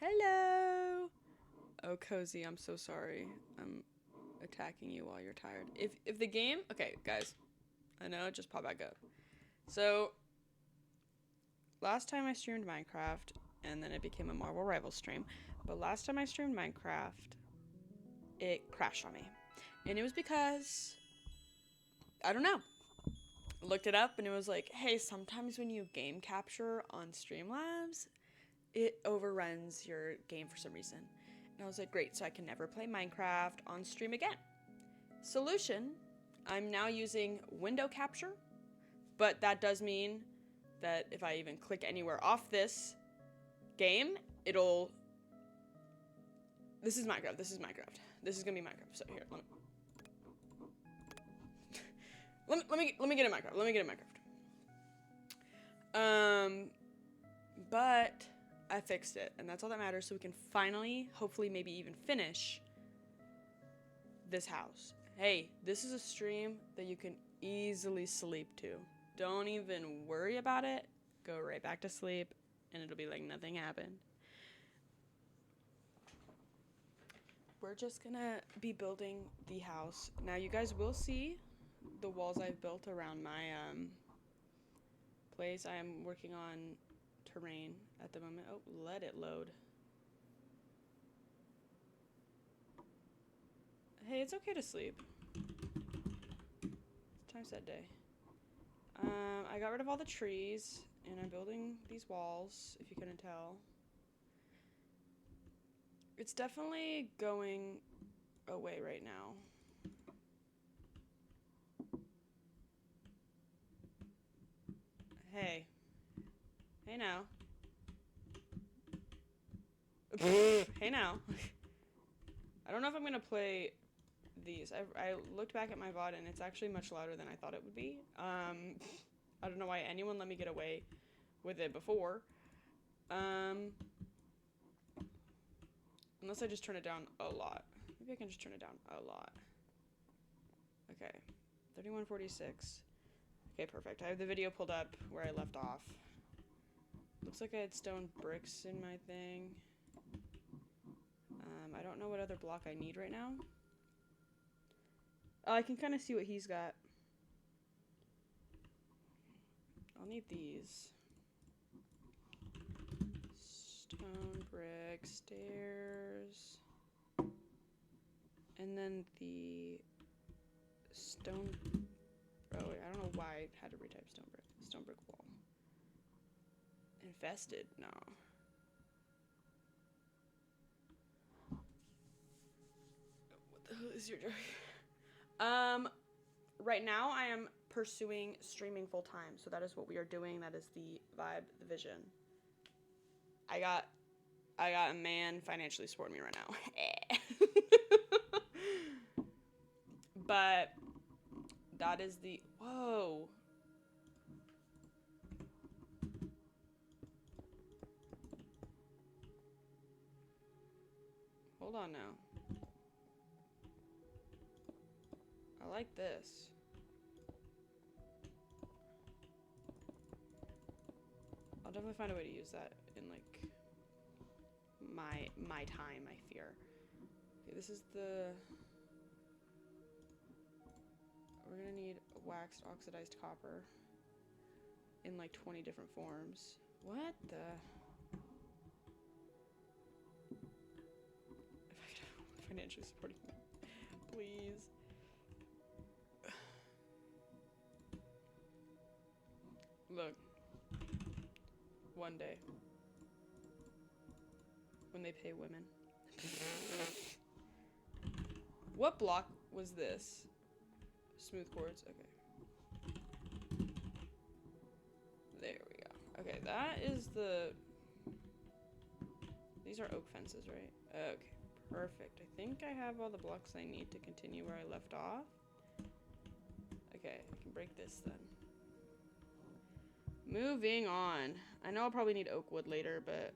Hello. Oh, Cozy, I'm so sorry. I'm attacking you while you're tired. If the game, okay, guys, I know, just pop back up. So, last time I streamed Minecraft, and then it became a Marvel Rivals stream. But last time I streamed Minecraft, it crashed on me, and it was because I don't know. Looked it up, and it was like, hey, sometimes when you game capture on Streamlabs, it overruns your game for some reason. And I was like, great, so I can never play Minecraft on stream again. Solution, I'm now using window capture, but that does mean that if I even click anywhere off this game, it'll... This is Minecraft. This is gonna be Minecraft. So here, let me get in Minecraft. But I fixed it, and that's all that matters. So we can finally, hopefully, maybe even finish this house. Hey, this is a stream that you can easily sleep to. Don't even worry about it. Go right back to sleep, and it'll be like nothing happened. We're just gonna be building the house. Now you guys will see the walls I've built around my place. I am working on terrain at the moment. Oh, let it load. Hey, it's okay to sleep. Time's that day. I got rid of all the trees, and I'm building these walls, if you couldn't tell. It's definitely going away right now. Hey. Hey now. Hey now. I don't know if I'm gonna play these. I looked back at my VOD and it's actually much louder than I thought it would be. I don't know why anyone let me get away with it before. Unless I just turn it down a lot. Maybe I can just turn it down a lot. Okay. 3146. Okay, perfect. I have the video pulled up where I left off. Looks like I had stone bricks in my thing. I don't know what other block I need right now. Oh, I can kind of see what he's got. I'll need these. Stone brick, stairs. And then the stone... Oh, wait, I don't know why I had to retype stone brick. Stone brick wall. Infested? No. What the hell is your joke? Right now I am pursuing streaming full time, so that is what we are doing. That is the vibe, the vision. I got a man financially supporting me right now. But that is the... Whoa. Hold on now. I like this. I'll definitely find a way to use that in like my time, I fear. Okay, this is the... We're gonna need waxed oxidized copper in like 20 different forms. What the... If I could have financially supporting me, please. Look. One day. When they pay women. What block was this? Smooth quartz, okay. There we go. Okay, that is the... These are oak fences, right? Okay, perfect. I think I have all the blocks I need to continue where I left off. Okay, I can break this then. Moving on. I know I'll probably need oak wood later, but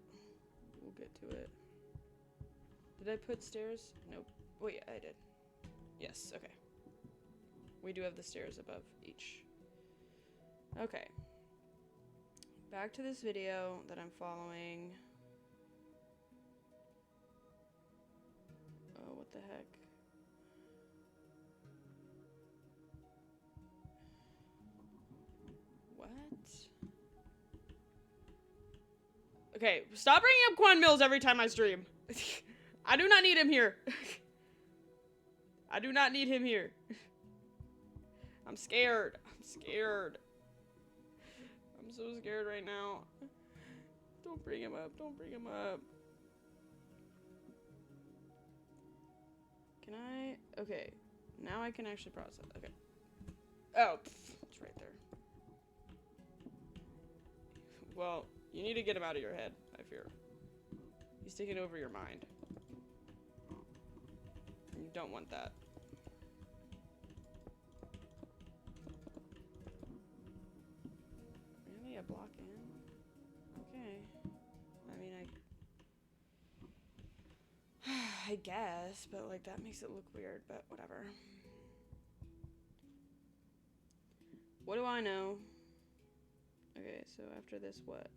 we'll get to it. Did I put stairs? Nope. Oh yeah, I did. Yes, okay. We do have the stairs above each. Okay. Back to this video that I'm following. the heck? What? Okay, stop bringing up Quan Mills every time I stream. I do not need him here. I do not need him here. I'm scared. I'm scared. I'm so scared right now. Don't bring him up. Don't bring him up. Can I? Okay. Now I can actually process. Okay. Oh, it's right there. Well, you need to get him out of your head, I fear. He's taking over your mind. And you don't want that. Really? A block in? Okay. I mean, I guess, but like that makes it look weird, but whatever. What do I know? Okay, so after this, what?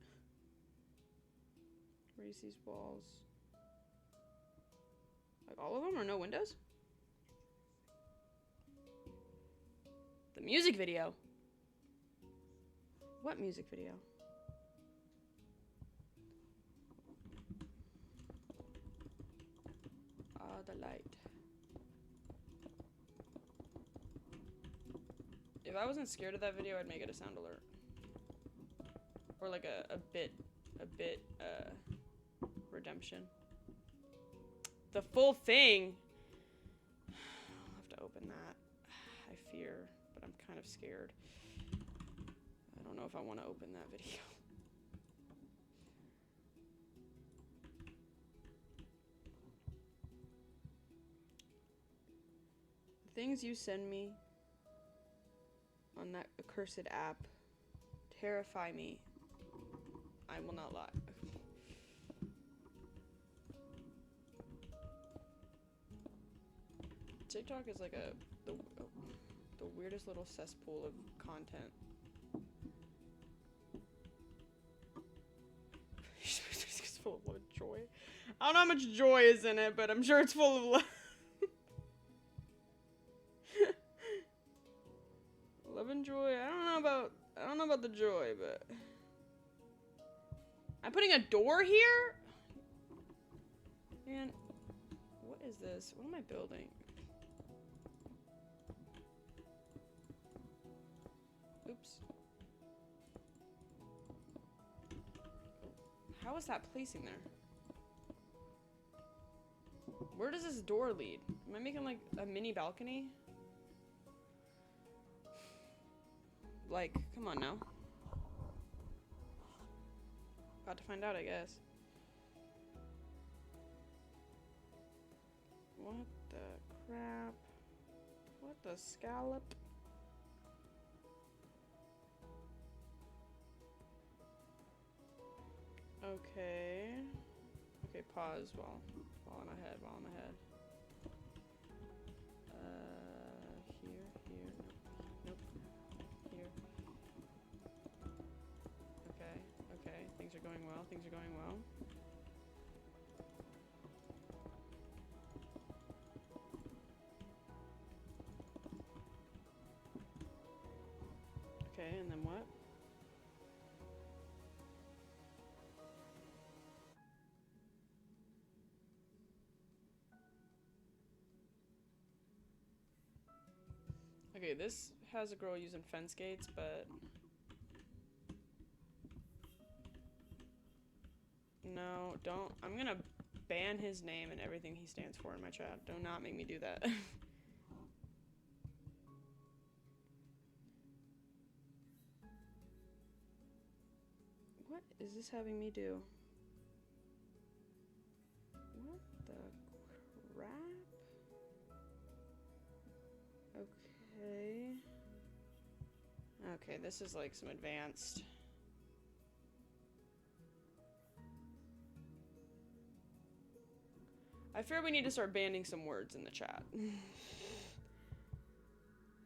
Raise these walls. Like all of them or no windows? The music video. What music video? The light. If I wasn't scared of that video, I'd make it a sound alert. Or like a bit redemption. The full thing. I'll have to open that. I fear, but I'm kind of scared. I don't know if I want to open that video. The things you send me on that accursed app terrify me. I will not lie. TikTok is like the weirdest little cesspool of content. It's full of joy. I don't know how much joy is in it, but I'm sure it's full of love. Love and joy. I don't know about the joy, but I'm putting a door here? Man, what is this? What am I building? Oops. How is that placing there? Where does this door lead? Am I making like a mini balcony? Like, come on now. About to find out, I guess. What the crap? What the scallop? Okay. Okay, pause while I'm ahead. Here. Nope. Here. Okay. Things are going well. Okay, and then what? Okay, this has a girl using fence gates, but no, don't. I'm gonna ban his name and everything he stands for in my chat. Do not make me do that. What is this having me do? What the crap? Okay. Okay, this is like some advanced. I fear we need to start banning some words in the chat.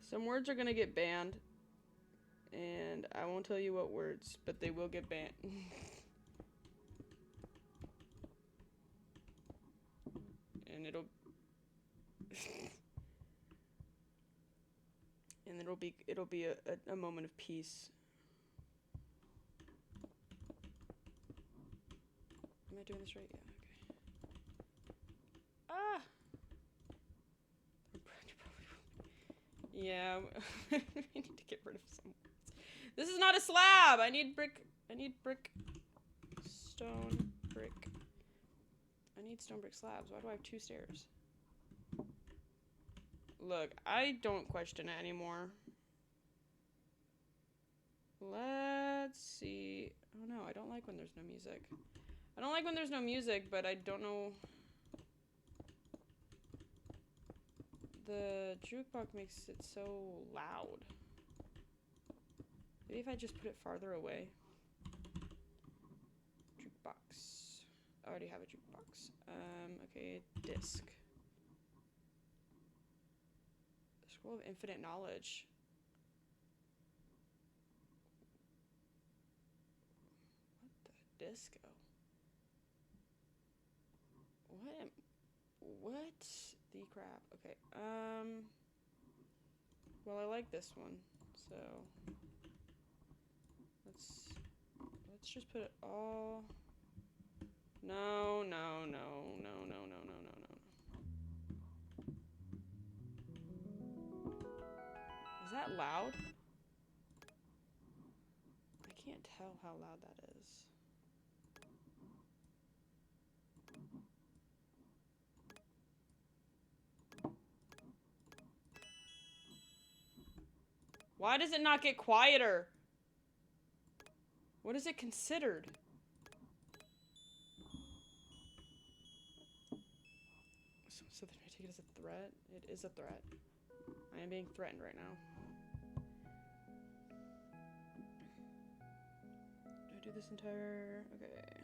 Some words are gonna get banned. And I won't tell you what words, but they will get banned. And it'll it'll be a moment of peace. Am I doing this right? Yeah, okay. Ah! Yeah, we need to get rid of some. This is not a slab! I need brick. Stone brick. I need stone brick slabs. Why do I have 2 stairs? Look, I don't question it anymore. Let's see. Oh no, I don't like when there's no music. I don't like when there's no music, but I don't know. The jukebox makes it so loud. Maybe if I just put it farther away. Jukebox. I already have a jukebox. Okay, disc. The Scroll of Infinite Knowledge. What the disco? What the crap? Okay, well, I like this one, so let's just put it all. No. Is that loud? I can't tell how loud that is. Why does it not get quieter? What is it considered? So then I take it as a threat? It is a threat. I am being threatened right now. Do I do this entire... Okay.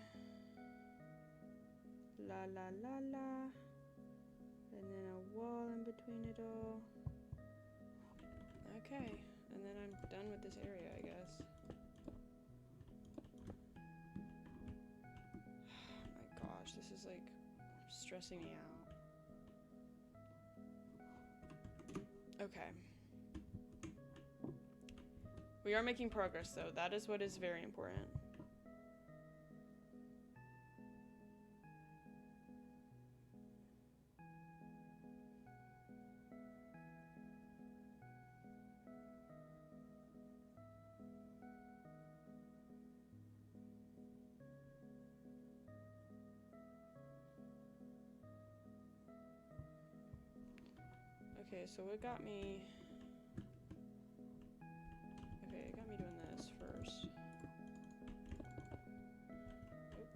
La la la la. And then a wall in between it all. Okay. And then I'm done with this area, I guess. Oh my gosh, this is like stressing me out. Okay. We are making progress though. That is what is very important. Okay, so it got me... Okay, it got me doing this first. Oop.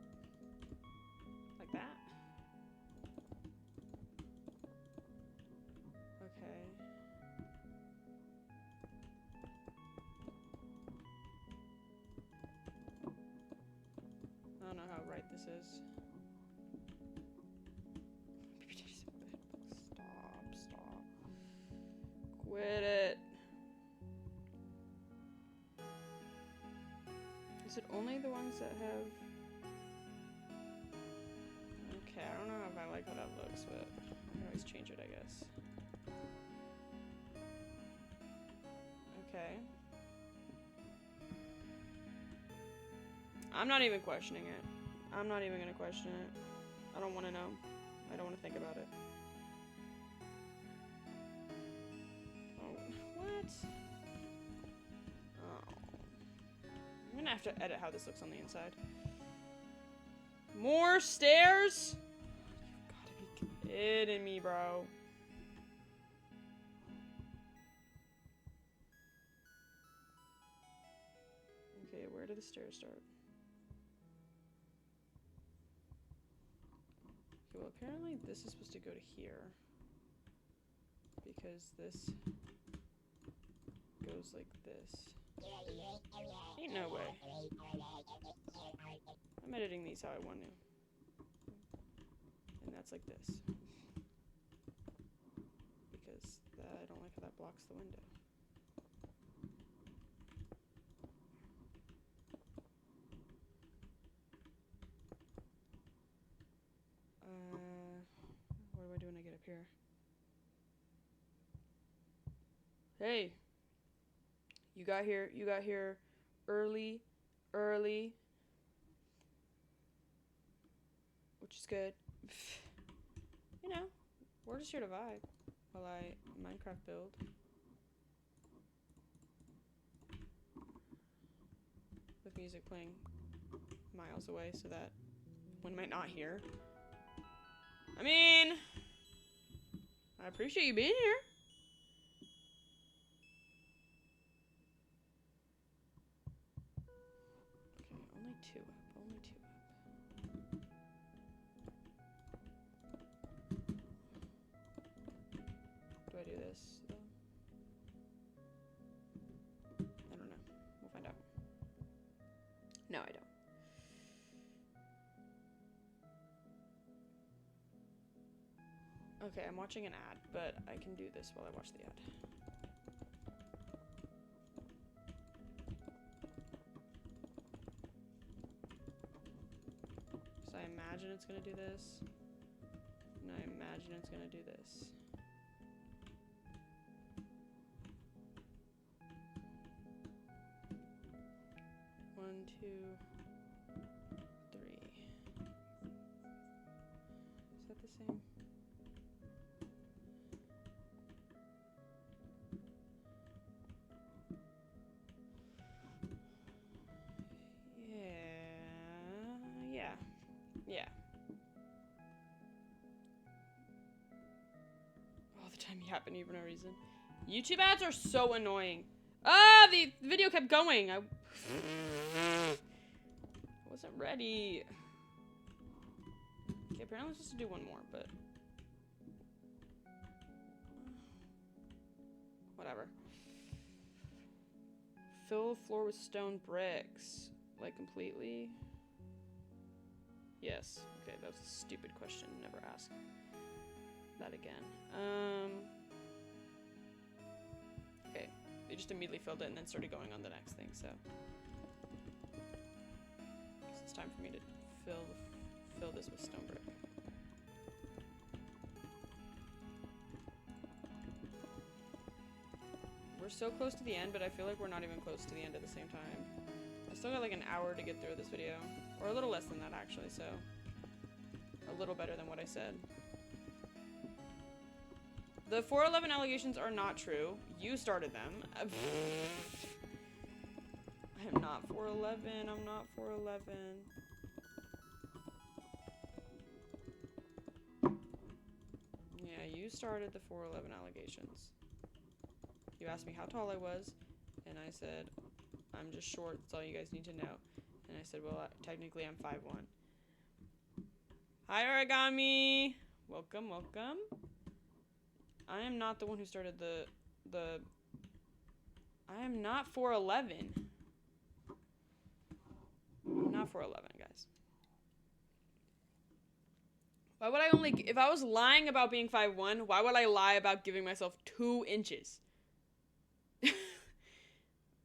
Like that. Okay. I don't know how right this is. Stop. Quit it. Is it only the ones that have... Okay, I don't know if I like how that looks, but I can always change it, I guess. Okay. I'm not even questioning it. I'm not even gonna question it. I don't want to know. I don't want to think about it. Oh, what? Oh. I'm gonna have to edit how this looks on the inside. More stairs? You've gotta be kidding me, bro. Okay, where do the stairs start? Okay, well, apparently this is supposed to go to here. Because this goes like this. Ain't no way. I'm editing these how I want to. And that's like this. Because I don't like how that blocks the window. What do I do when I get up here? Hey! You got here early, which is good. You know, we're just here to vibe while I Minecraft build. With music playing miles away so that one might not hear. I mean, I appreciate you being here. Okay, only two up. Do I do this though? I don't know. We'll find out. No, I don't. Okay, I'm watching an ad, but I can do this while I watch the ad. So I imagine it's gonna do this, and I imagine it's gonna do this. One, two, three. Is that the same? Yeah. All the time yapping for no reason. YouTube ads are so annoying. Ah, the video kept going. I wasn't ready. Okay, apparently I'm supposed to do one more, but whatever. Fill floor with stone bricks. Like completely? Yes. Okay, that was a stupid question. Never ask that again. Okay, they just immediately filled it and then started going on the next thing, so. It's time for me to fill this with stone brick. We're so close to the end, but I feel like we're not even close to the end at the same time. I still got like an hour to get through this video. Or a little less than that, actually, so. A little better than what I said. The 411 allegations are not true. You started them. I am not 411. I'm not 411. Yeah, you started the 411 allegations. You asked me how tall I was, and I said, I'm just short, that's all you guys need to know. And I said, well, technically I'm 5'1". Hi, Origami! Welcome, welcome. I am not the one who started the I am not 4'11". I'm not 4'11", guys. Why would I if I was lying about being 5'1", why would I lie about giving myself 2 inches?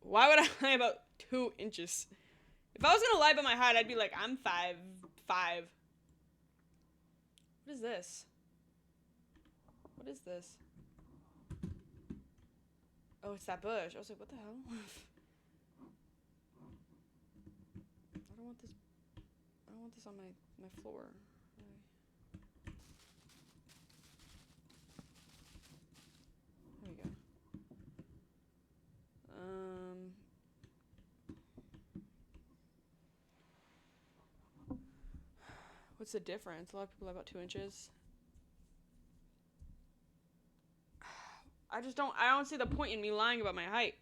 Why would I lie about 2 inches? If I was gonna lie about my height, I'd be like, I'm 5'5". What is this? What is this? Oh, it's that bush. I was like, what the hell? I don't want this on my floor. There we go. What's the difference? A lot of people have about 2 inches. I don't see the point in me lying about my height.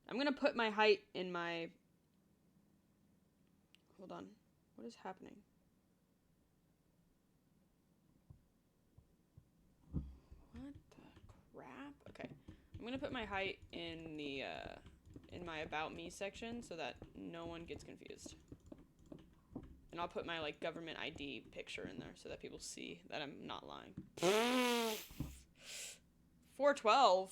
I'm gonna put my height in my... Hold on. What is happening? What the crap? Okay. I'm gonna put my height in the, in my About Me section so that no one gets confused. And I'll put my, like, government ID picture in there so that people see that I'm not lying. 4'12".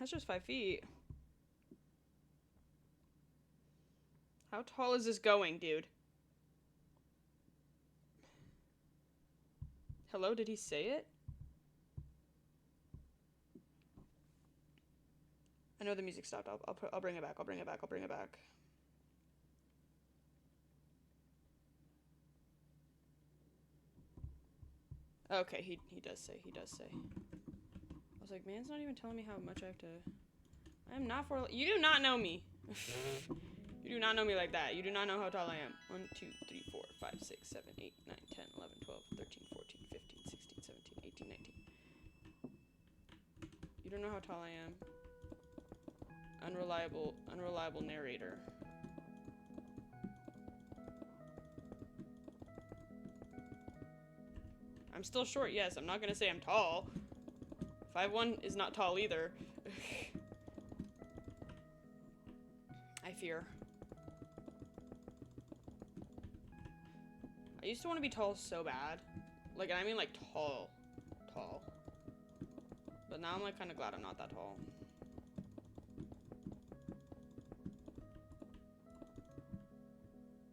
That's just 5 feet. How tall is this going, dude? Hello, did he say it? I know the music stopped. I'll bring it back. I'll bring it back. I'll bring it back. Okay, he does say. He does say. I was like, man's not even telling me how much I have to. I am not for. You do not know me. You do not know me like that. You do not know how tall I am. 1, 2, 3, 4, 5, 6, 7, 8, 9, 10, 11, 12, 13, 14, 15, 16, 17, 18, 19. You don't know how tall I am. Unreliable narrator. I'm still short, yes. I'm not gonna say I'm tall. 5'1" is not tall either. I fear. I used to want to be tall so bad. Like, I mean like tall. Tall. But now I'm like kind of glad I'm not that tall.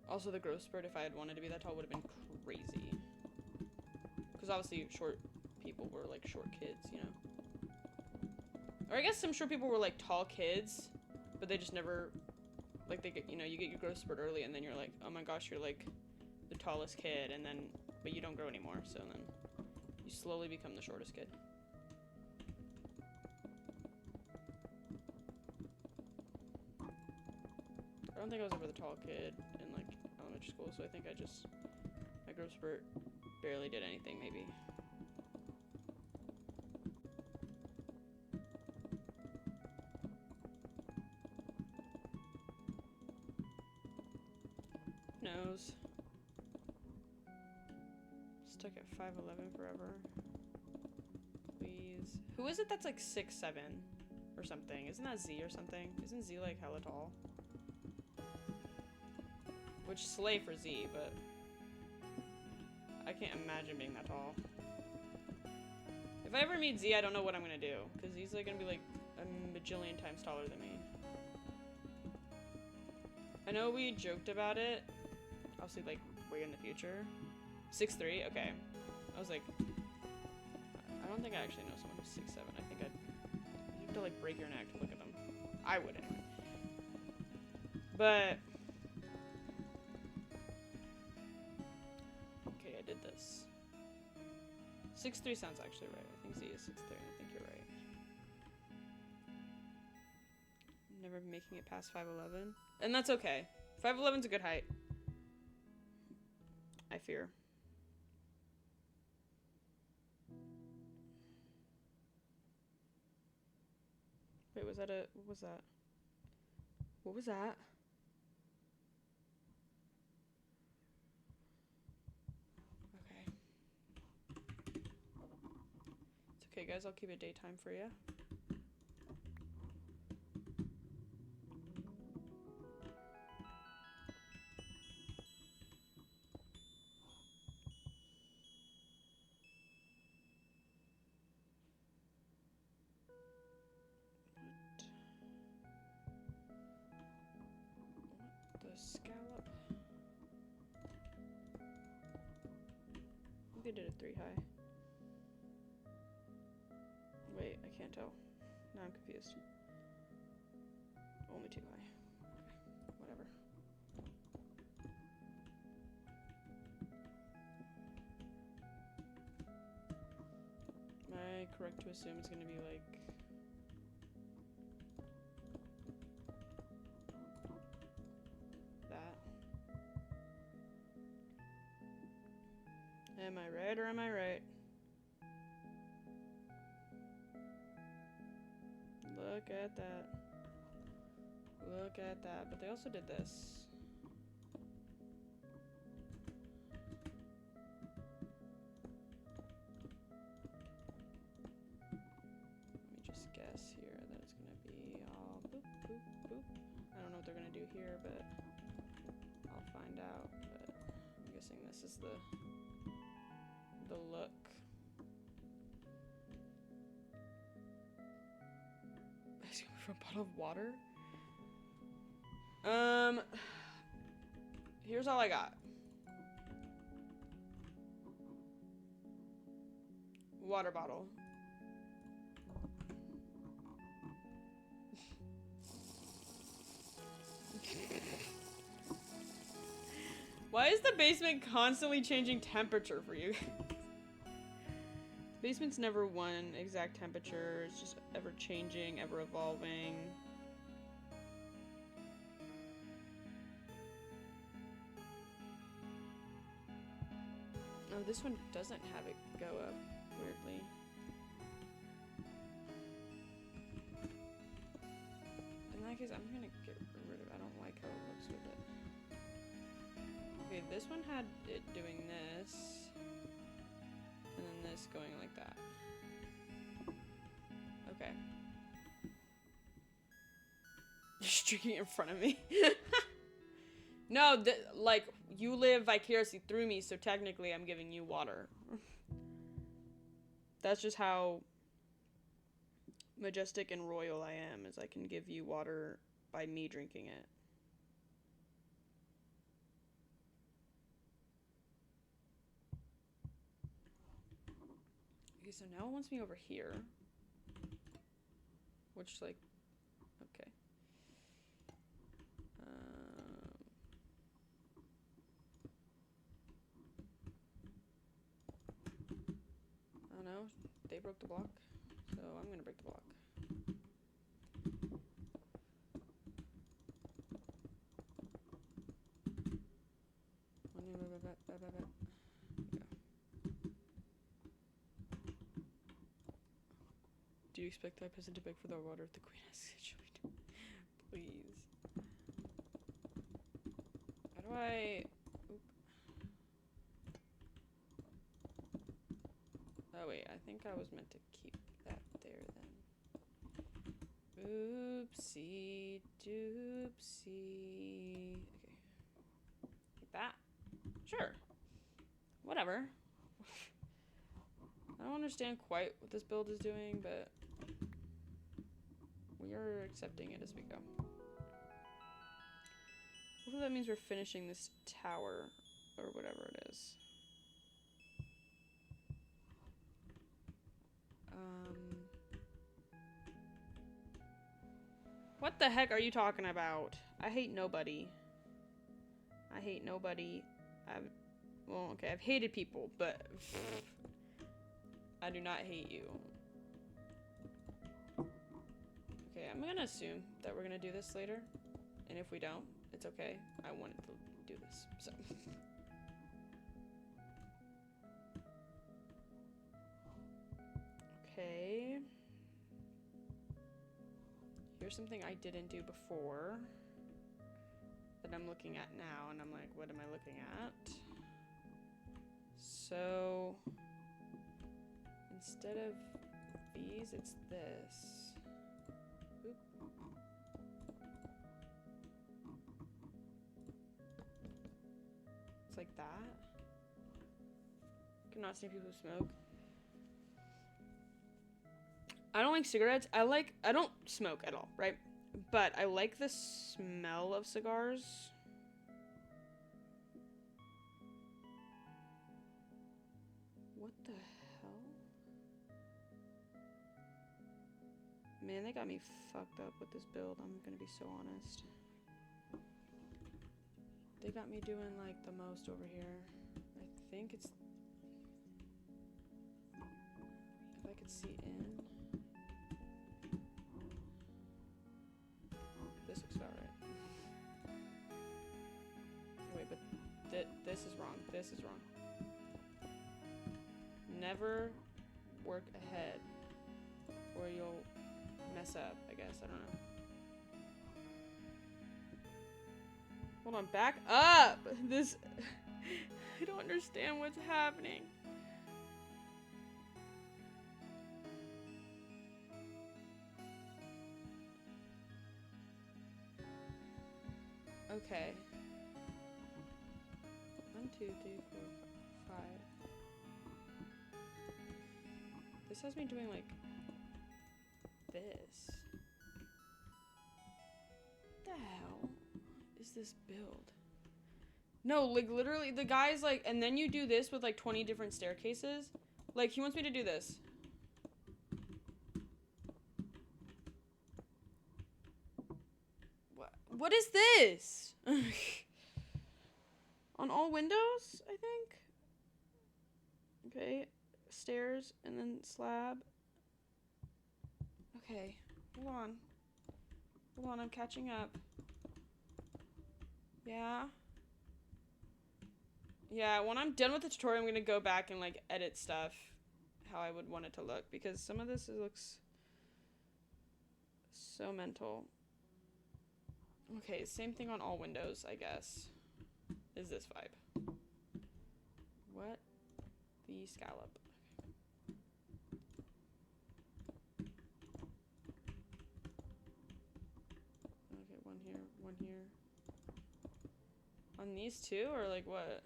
Also, the growth spurt, if I had wanted to be that tall, would have been crazy. Because obviously short people were like short kids, you know? Or I guess some short people were like tall kids, but they just never, like they get, you know, you get your growth spurt early and then you're like, oh my gosh, you're like the tallest kid, and then, but you don't grow anymore, so then you slowly become the shortest kid. I don't think I was ever the tall kid in like elementary school, so I think my growth spurt barely did anything, maybe. Who knows? Stuck at 5'11" forever. Please. Who is it that's like 6'7" or something? Isn't that Z or something? Isn't Z like hella tall? Which slay for Z, but I can't imagine being that tall. If I ever meet Z, I don't know what I'm gonna do, because he's like gonna be like a bajillion times taller than me. I know we joked about it, obviously like way in the future. 6'3", okay. I was like, I don't think I actually know someone who's 6'7". I think you'd have to like break your neck to look at them. I would anyway. But okay, I did this. 6'3" sounds actually right. I think Z is 6'3". I think you're right. Never making it past 5'11", and that's okay. 5'11's a good height. I fear. Wait, was that a... What was that? What was that? Okay. It's okay, guys. I'll keep it daytime for you. Scallop. I think they did a 3 high. Wait, I can't tell. Now I'm confused. Only 2 high. Okay, whatever. Am I correct to assume it's gonna be like... Am I right or am I right? Look at that. Look at that. But they also did this. Let me just guess here that it's gonna be all boop, boop, boop. I don't know what they're gonna do here, but I'll find out. But I'm guessing this is the look. It's coming from a bottle of water. Here's all I got. Water bottle. Why is the basement constantly changing temperature for you? Basement's never one exact temperature. It's just ever changing, ever evolving. Oh, this one doesn't have it go up, weirdly. In that case, I'm gonna get rid of it. I don't like how it looks with it. Okay, this one had it doing this. And then this going like that. Okay. You're streaking in front of me. No, like, you live vicariously through me, so technically I'm giving you water. That's just how majestic and royal I am, is I can give you water by me drinking it. Okay, so now it wants me over here. Which, like, okay. I don't know. They broke the block, so I'm gonna break the block. Do you expect that peasant to beg for the water if the queen asks it? Please. How do I... Oop. Oh wait, I think I was meant to keep that there then. Oopsie doopsie. Okay. Like that. Sure. Whatever. I don't understand quite what this build is doing, but we are accepting it as we go. Hopefully that means we're finishing this tower, or whatever it is. What the heck are you talking about? I hate nobody. I hate nobody. Well, okay, I've hated people, but I do not hate you. Okay, I'm gonna assume that we're gonna do this later. And if we don't, it's okay. I wanted to do this, so. Okay. Here's something I didn't do before that I'm looking at now, and I'm like, what am I looking at? So, instead of these, it's this. Oop. It's like that. Cannot see people smoke. I don't like cigarettes. I don't smoke at all, right? But I like the smell of cigars. What the hell? Man, they got me fucked up with this build. I'm gonna be so honest. They got me doing like the most over here. I think it's... If I could see in... This looks about right. Wait, but this is wrong. This is wrong. Never work ahead, or you'll mess up, I guess. I don't know. Hold on, back up! This... I don't understand what's happening. Okay. 1, 2, 3, 4, 5. This has me doing like this. What the hell is this build? No, like literally the guy's like, and then you do this with like 20 different staircases. Like, he wants me to do this. What is this? On all windows, I think. Okay, stairs and then slab. Okay, hold on. Hold on, I'm catching up. Yeah. Yeah, when I'm done with the tutorial, I'm gonna go back and, like, edit stuff how I would want it to look, because some of this looks so mental. Okay, same thing on all windows, I guess. Is this vibe. What the scallop? Okay, one here, one here. On these two, or like what?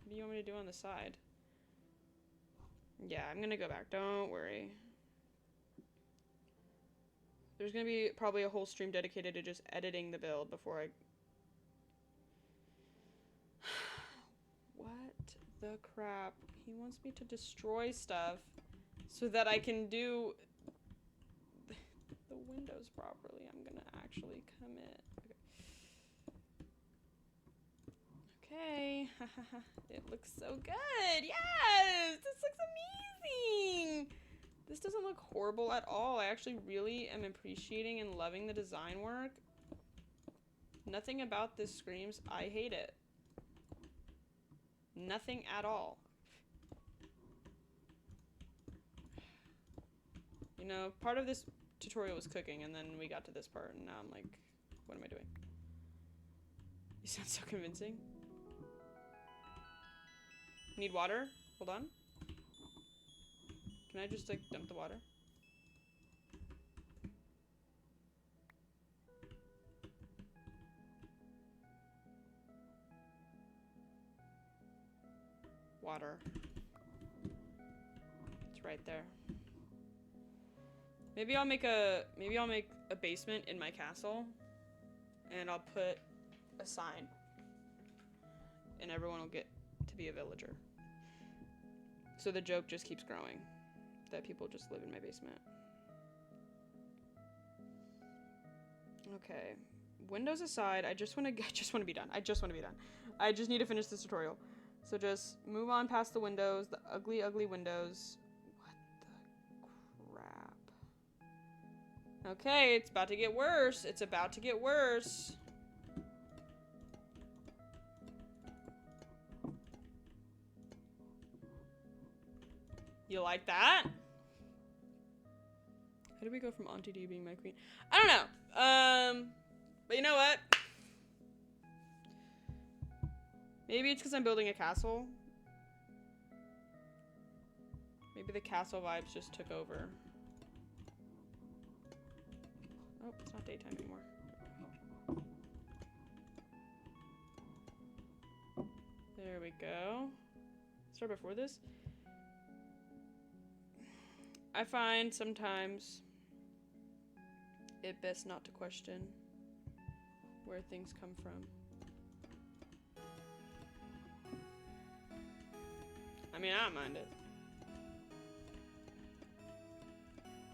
What do you want me to do on the side? Yeah, I'm gonna go back. Don't worry. There's gonna be probably a whole stream dedicated to just editing the build before I... What the crap? He wants me to destroy stuff so that I can do the windows properly. I'm gonna actually commit. Okay. It looks so good. Yes! This looks amazing! This doesn't look horrible at all. I actually really am appreciating and loving the design work. Nothing about this screams, I hate it. Nothing at all. You know, part of this tutorial was cooking, and then we got to this part, and now I'm like, what am I doing? You sound so convincing. Need water? Hold on. Can I just, like, dump the water? Water. It's right there. Maybe I'll make a basement in my castle, and I'll put a sign, and everyone will get to be a villager. So the joke just keeps growing, that people just live in my basement. Okay, windows aside, I just want to be done. I just want to be done. I just need to finish this tutorial. So just move on past the windows, the ugly, ugly windows. What the crap? Okay, it's about to get worse. It's about to get worse. You like that? How do we go from Auntie D being my queen? I don't know. But you know what? Maybe it's because I'm building a castle. Maybe the castle vibes just took over. Oh, it's not daytime anymore. There we go. Start before this. I find sometimes it best not to question where things come from. I mean, I don't mind it.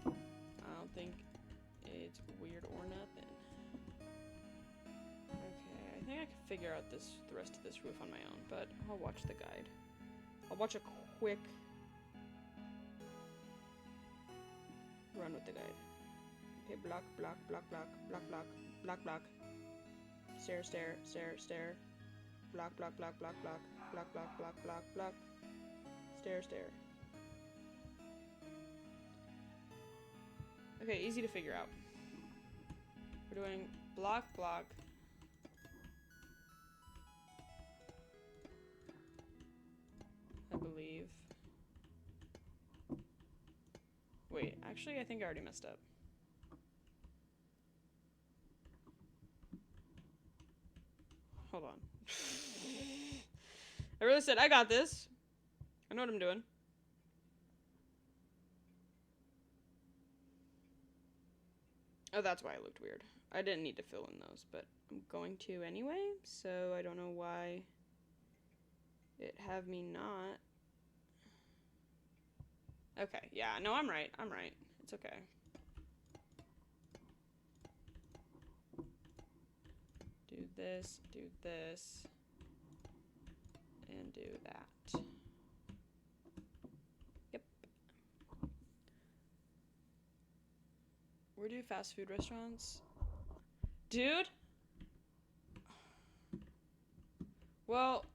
I don't think it's weird or nothing. Okay, I think I can figure out the rest of this roof on my own, but I'll watch the guide. I'll watch a quick run with the guide. Okay, block, block, block, block, block, block, block, block. Stair, stair, stair, stair. Block, block, block, block, block, block, block, block, block, block. Stair, stair. Okay, easy to figure out. We're doing block, block. I believe. Wait, actually, I think I already messed up. Hold on. I really said, I got this. I know what I'm doing. Oh, that's why it looked weird. I didn't need to fill in those, but I'm going to anyway, so I don't know why it have me not. Okay, yeah, no, I'm right. I'm right. It's okay. Do this, and do that. Yep. Where do fast food restaurants? Dude? Well,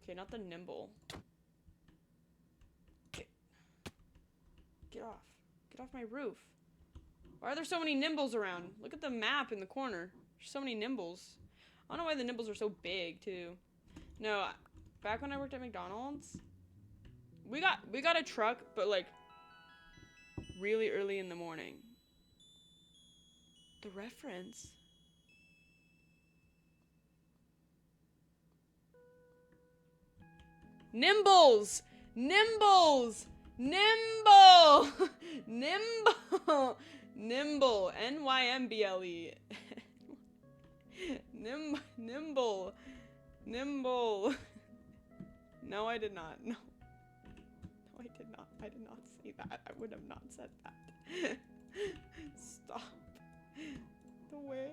okay, not the nimble. Get off. Get off my roof. Why are there so many nimbles around? Look at the map in the corner. There's so many nimbles. I don't know why the nimbles are so big, too. No, back when I worked at McDonald's, we got a truck, but like really early in the morning. The reference. Nimbles! Nimbles! Nimble! Nimble! Nimble. N-Y-M-B-L-E. Nimble. Nimble. No, I did not. No. No, I did not. I did not say that. I would have not said that. Stop. The way.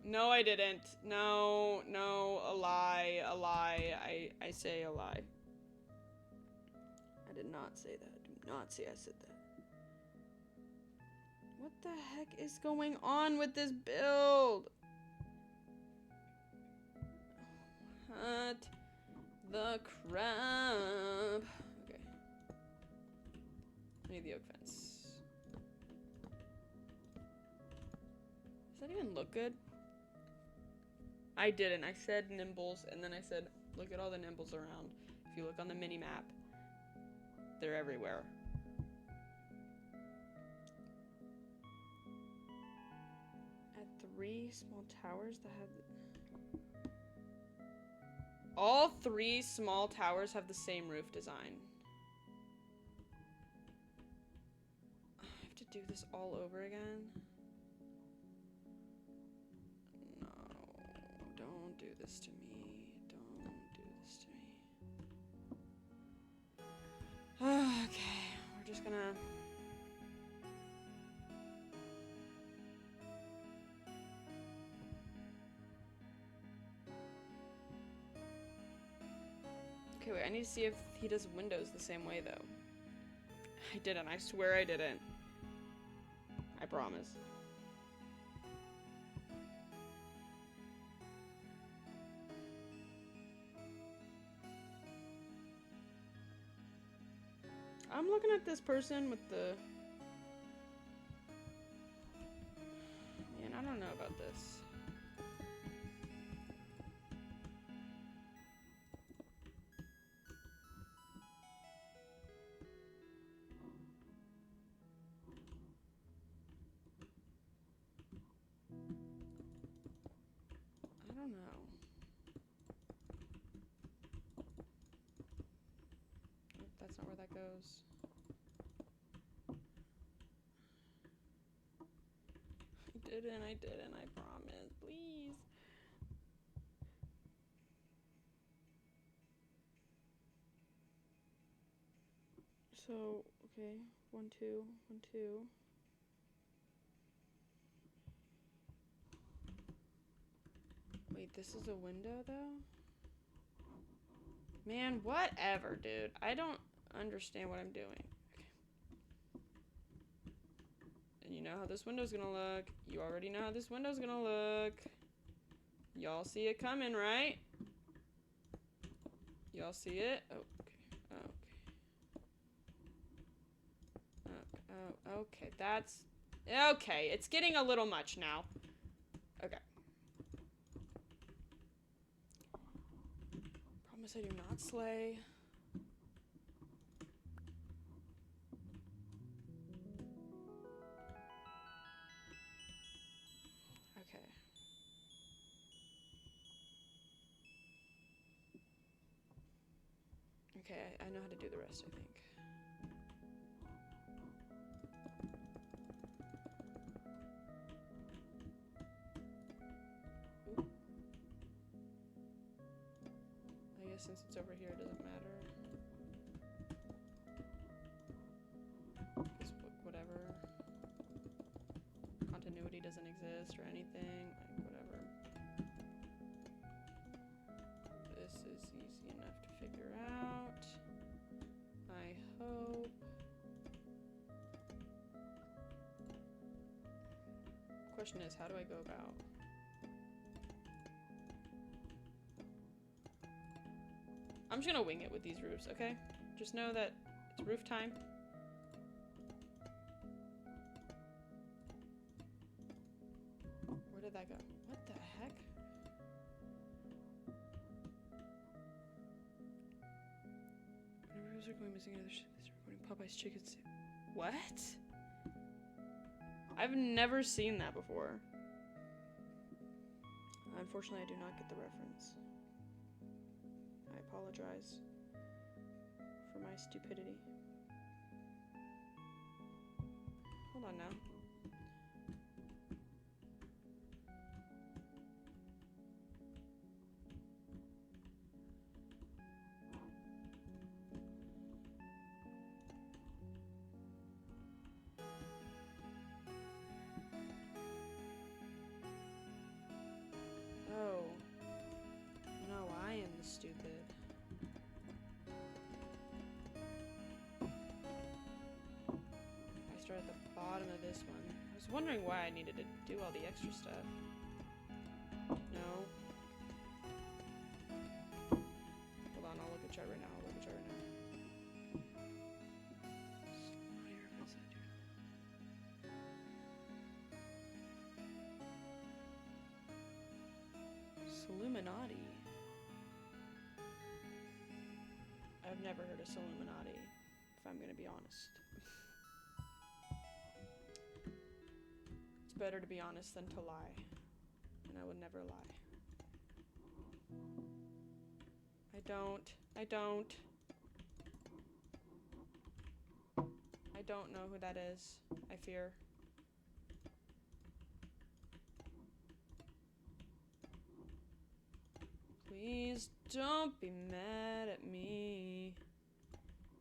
No, I didn't. No, no, a lie, a lie. I say a lie. I did not say that. Do not say I said that. What the heck is going on with this build? What the crap? Okay. I need the oak fence. Does that even look good? I didn't. I said nimbles, and then I said, look at all the nimbles around. If you look on the mini map, they're everywhere. At 3 small towers that have... All 3 small towers have the same roof design. I have to do this all over again? No. Don't do this to me. Don't do this to me. Okay. We're just gonna... Okay, wait, I need to see if he does windows the same way, though. I didn't. I swear I didn't. I promise. I'm looking at this person with the... Man, I don't know about this. I don't know. Nope, that's not where that goes. I didn't, I promise. Please. So, okay. 1, 2, 1, 2. Wait, this is a window, though? Man, whatever, dude. I don't understand what I'm doing. Okay. And you know how this window's gonna look. You already know how this window's gonna look. Y'all see it coming, right? Y'all see it? Oh, okay. Okay. Oh, okay. That's... Okay, it's getting a little much now. Okay. Promise I do not slay. Okay. Okay, I know how to do the rest, I think. Oop. I guess since it's over here, it doesn't matter. exist or anything. Like, whatever. This is easy enough to figure out. I hope. Question is, how do I go about? I'm just gonna wing it with these roofs, okay? Just know that it's roof time. Where did that go? What the heck? Whenever roofs are going missing, other shit is reporting Popeye's chicken soup. What? I've never seen that before. Unfortunately, I do not get the reference. I apologize for my stupidity. Hold on now. Oh. No, I am the stupid. I start at the bottom of this one. I was wondering why I needed to do all the extra stuff. No. Hold on, I'll look at chart right now. I'll look at chart right now. Illuminati. I've never heard of Illuminati, if I'm gonna be honest. It's better to be honest than to lie, and I would never lie. I don't know who that is, I fear. Please don't be mad at me.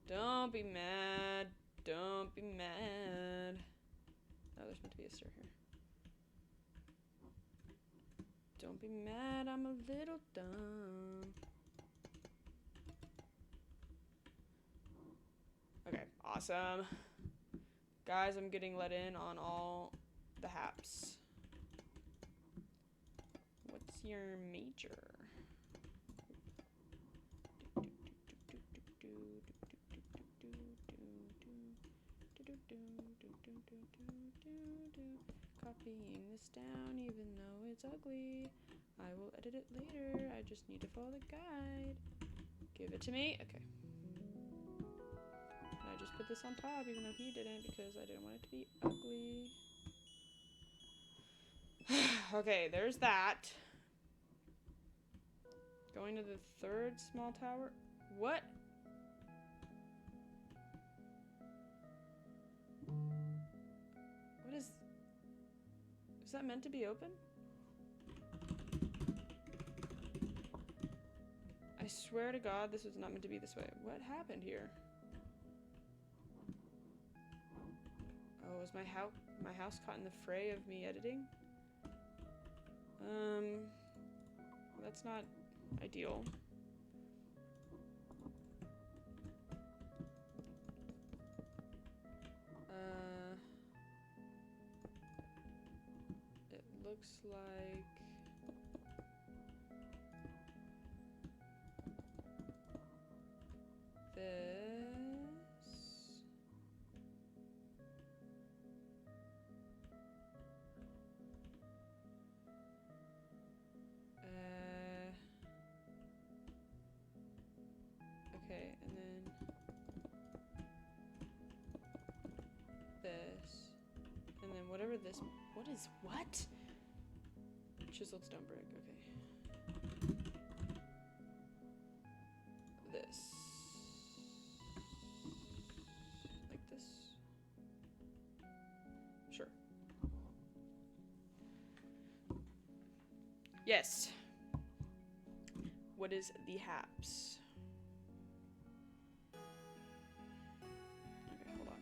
Don't be mad. Don't be mad. Oh, there's meant to be a stir here. Don't be mad, I'm a little dumb. Okay, awesome. Guys, I'm getting let in on all the haps. What's your major? Copying this down even though it's ugly. I will edit it later. I just need to follow the guide. Give it to me. Okay. And I just put this on top even though he didn't because I didn't want it to be ugly. Okay, there's that. Going to the third small tower. What? What is that meant to be open? I swear to God, this was not meant to be this way. What happened here? Oh, was my house caught in the fray of me editing? That's not ideal. It looks like this. Okay, and then this, and then whatever this. What is what? Chiseled stone brick. Okay. This. Like this. Sure. Yes. What is the haps? Okay, hold on.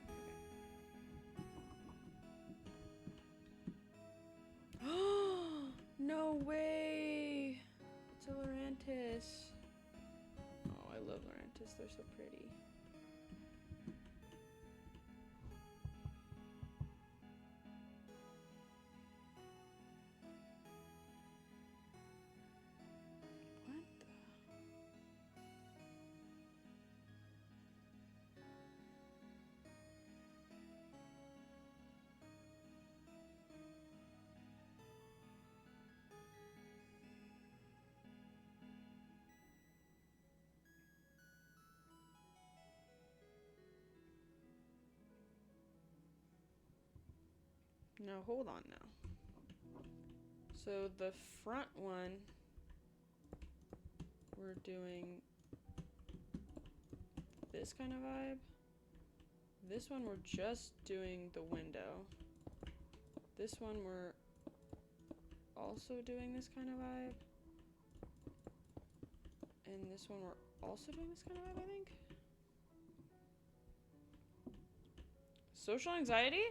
They're so pretty. What the? No, hold on now. So the front one, we're doing this kind of vibe. This one, we're just doing the window. This one, we're also doing this kind of vibe. And this one, we're also doing this kind of vibe, I think. Social anxiety?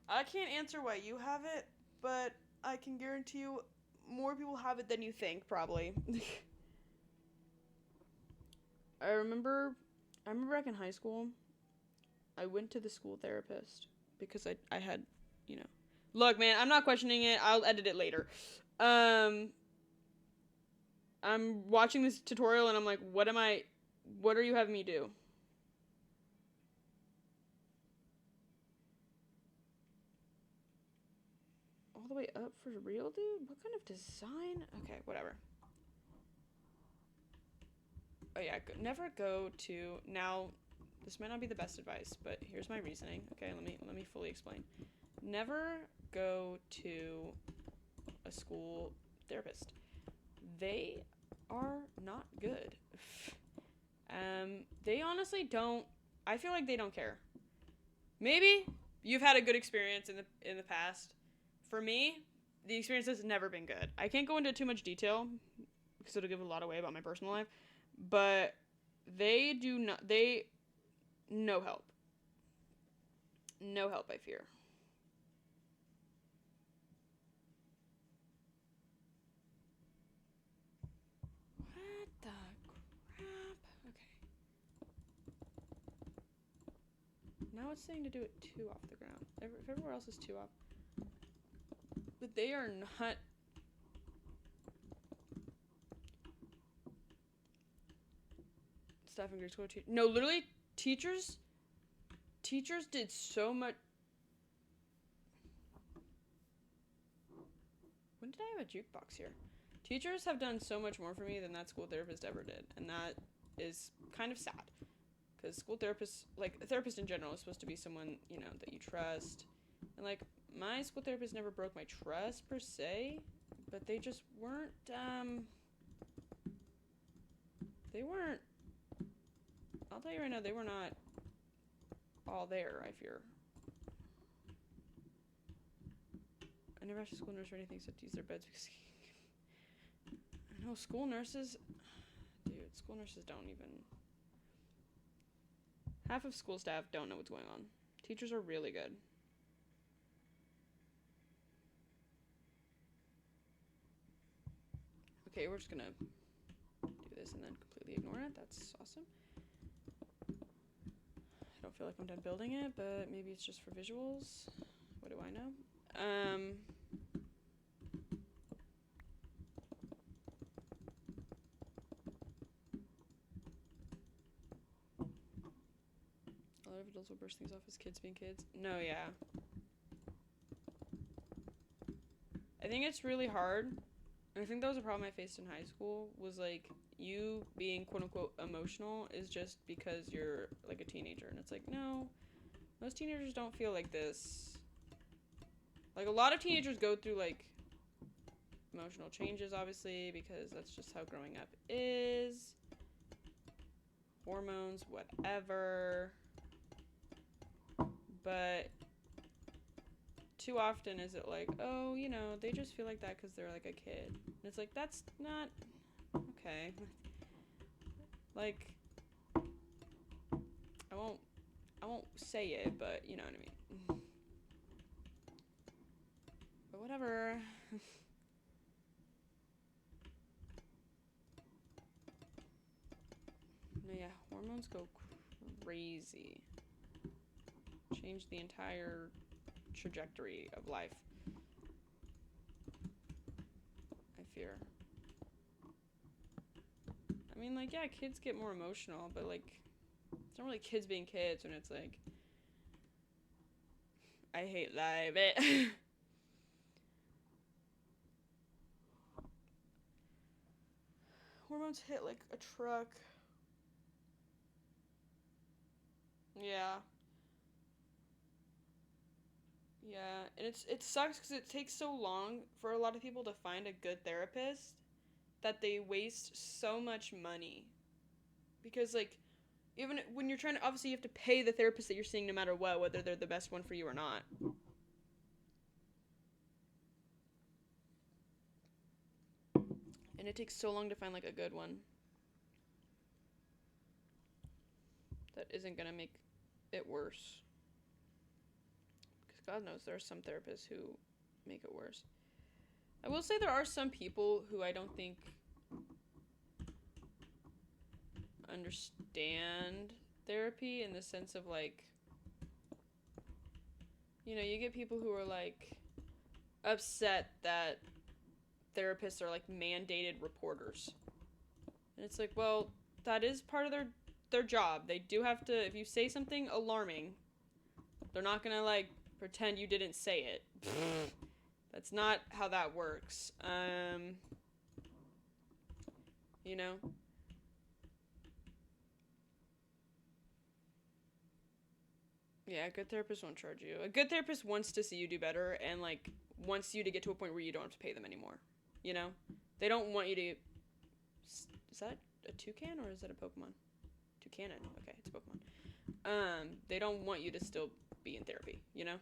I can't answer why you have it, but I can guarantee you more people have it than you think, probably. I remember back in high school, I went to the school therapist because I had, you know. Look, man, I'm not questioning it. I'll edit it later. I'm watching this tutorial and I'm like, what are you having me do? All the way up for real, dude? What kind of design? Okay, whatever. Oh yeah, never go to, now, this might not be the best advice, but here's my reasoning. Okay, let me fully explain. Never go to a school therapist. They are not good. They honestly don't, I feel like they don't care. Maybe you've had a good experience in the past. For me, the experience has never been good. I can't go into too much detail because it'll give a lot away about my personal life, but they no help. No help, I fear. What the crap? Okay. Now it's saying to do it 2 off the ground. If everywhere else is 2 off. But they are not. Staff and grade school teachers. No, literally, teachers did so much. When did I have a jukebox here? Teachers have done so much more for me than that school therapist ever did. And that is kind of sad. Because school therapists, like, a therapist in general is supposed to be someone, you know, that you trust. And, like, my school therapist never broke my trust, per se. But they just weren't, they weren't, I'll tell you right now, they were not all there, I fear. I never asked a school nurse or anything except to use their beds because I know school nurses, dude, school nurses don't even, half of school staff don't know what's going on. Teachers are really good. Okay, we're just gonna do this and then completely ignore it. That's awesome. I don't feel like I'm done building it, but maybe it's just for visuals. What do I know? A lot of adults will brush things off as kids being kids. No, yeah. I think it's really hard. I think that was a problem I faced in high school, was like, you being quote unquote emotional is just because you're like a teenager. And it's like, no, most teenagers don't feel like this. Like, a lot of teenagers go through like emotional changes, obviously, because that's just how growing up is. Hormones, whatever. But too often is it like, oh, you know, they just feel like that because they're like a kid. And it's like, that's not okay. Like, I won't say it, but you know what I mean. But whatever. phones go crazy. Change the entire trajectory of life. I fear. I mean, like, yeah, kids get more emotional, but, like, it's not really kids being kids when it's like, I hate life. Hormones hit like a truck. Yeah. Yeah, and it sucks because it takes so long for a lot of people to find a good therapist that they waste so much money. Because, like, even when you're trying to, obviously you have to pay the therapist that you're seeing no matter what, whether they're the best one for you or not. And it takes so long to find, like, a good one that isn't gonna make it worse. Because God knows there are some therapists who make it worse. I will say there are some people who I don't think understand therapy in the sense of, like, you know, you get people who are, like, upset that therapists are, like, mandated reporters. And it's like, well, that is part of their job. They do have to, if you say something alarming, they're not gonna, like, pretend you didn't say it. That's not how that works. You know? Yeah, a good therapist won't charge you. A good therapist wants to see you do better and, like, wants you to get to a point where you don't have to pay them anymore. You know? They don't want you to... Is that a toucan or is that a Pokemon? Toucanon. Okay, it's a Pokemon. They don't want you to still be in therapy, you know?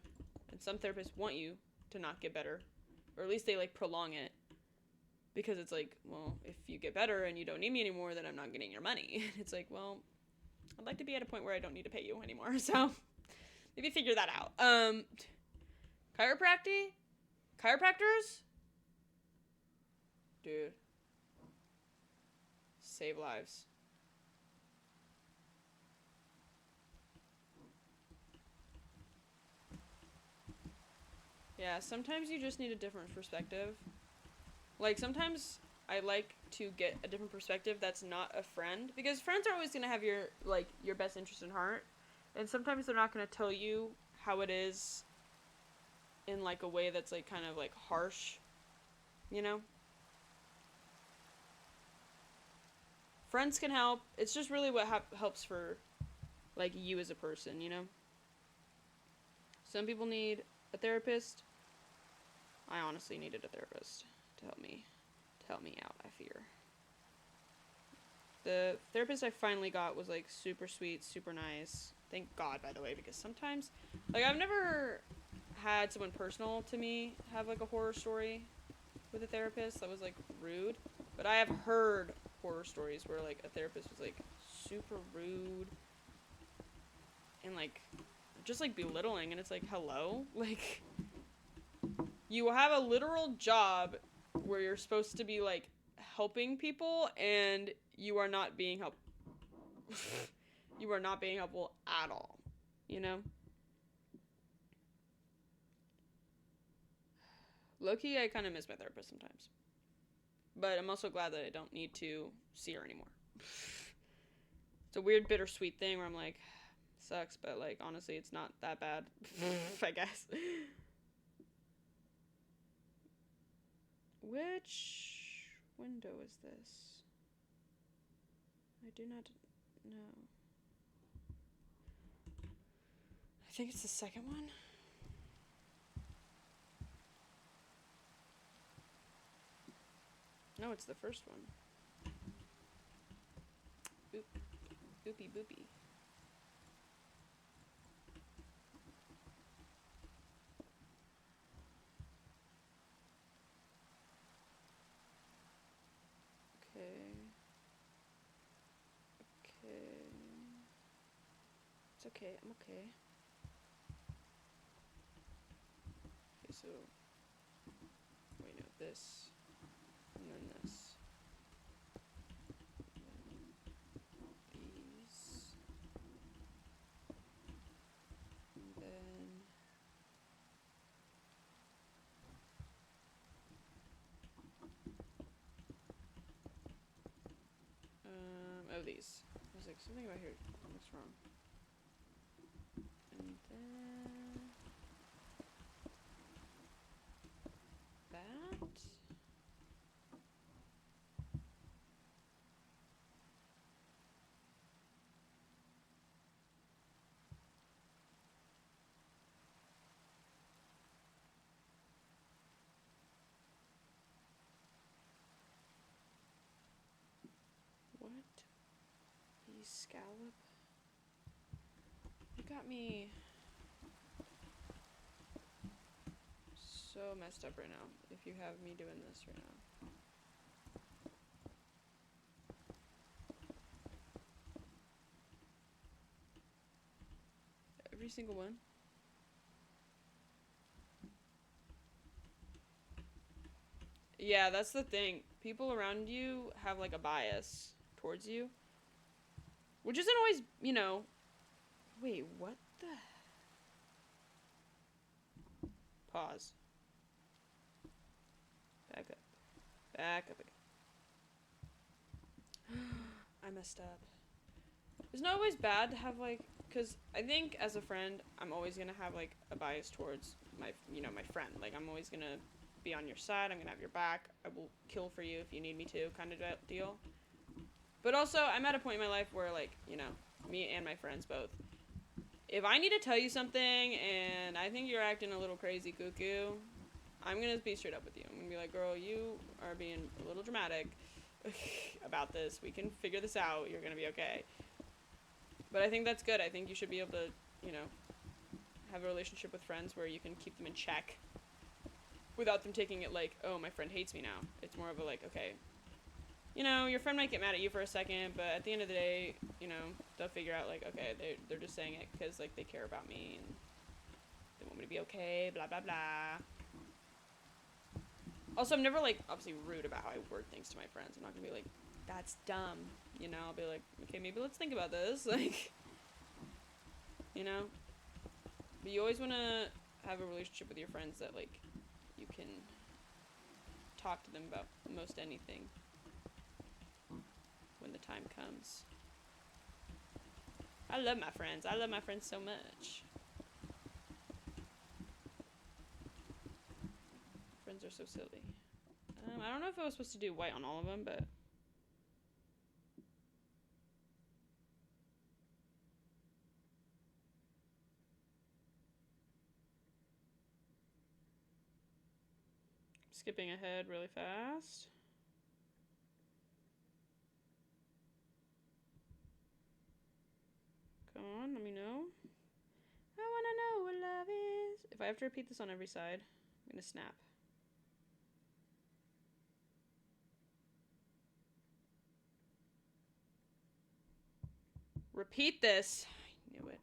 And some therapists want you to not get better. Or at least they, like, prolong it. Because it's like, well, if you get better and you don't need me anymore, then I'm not getting your money. It's like, well, I'd like to be at a point where I don't need to pay you anymore, so... Maybe figure that out. Chiropractors? Dude. Save lives. Yeah, sometimes you just need a different perspective. Like, sometimes I like to get a different perspective that's not a friend. Because friends are always going to have your, like, your best interest in heart. And sometimes they're not going to tell you how it is in, like, a way that's, like, kind of, like, harsh. You know? Friends can help. It's just really what helps for, like, you as a person, you know? Some people need a therapist. I honestly needed a therapist to help me out, I fear. The therapist I finally got was, like, super sweet, super nice. Thank God, by the way, because sometimes, like, I've never had someone personal to me have, like, a horror story with a therapist that was, like, rude. But I have heard horror stories where, like, a therapist was, like, super rude and, like, just, like, belittling. And it's like, hello? Like, you have a literal job where you're supposed to be, like, helping people, and you are not being you are not being helpful at all, you know? Low-key, I kind of miss my therapist sometimes. But I'm also glad that I don't need to see her anymore. It's a weird, bittersweet thing where I'm like, sucks, but, like, honestly, it's not that bad, I guess. Which window is this? I do not know. I think it's the second one. No, it's the first one. Boop. Boopy boopy. Okay. Okay. It's okay. I'm okay. Okay, so... Wait, no. This. And then this. These. know these. I was like, something about here looks wrong. And then that. What? The scallop? You got me so messed up right now if you have me doing this right now. Every single one. Yeah, that's the thing. People around you have like a bias towards you, which isn't always, you know. Wait, what the? Pause. Back up. Back up again. I messed up. It's not always bad to have like, cause I think as a friend, I'm always gonna have like a bias towards my, you know, my friend. Like I'm always gonna be on your side. I'm gonna have your back. I will kill for you if you need me to, kind of deal. But also, I'm at a point in my life where like, you know, me and my friends both. If I need to tell you something and I think you're acting a little crazy cuckoo, I'm gonna be straight up with you. I'm gonna be like, girl, you are being a little dramatic about this. We can figure this out. You're gonna be okay. But I think that's good. I think you should be able to, you know, have a relationship with friends where you can keep them in check without them taking it like, oh, my friend hates me now. It's more of a like, okay, you know, your friend might get mad at you for a second, but at the end of the day, you know, they'll figure out like, okay, they're just saying it because like they care about me and they want me to be okay, blah, blah, blah. Also, I'm never like obviously rude about how I word things to my friends. I'm not gonna be like, that's dumb. You know, I'll be like, okay, maybe let's think about this. Like, you know? But you always want to have a relationship with your friends that, like, you can talk to them about most anything when the time comes. I love my friends. I love my friends so much. Friends are so silly. I don't know if I was supposed to do white on all of them, but... Skipping ahead really fast. Come on, let me know. I wanna know what love is. If I have to repeat this on every side, I'm gonna snap. Repeat this. I knew it.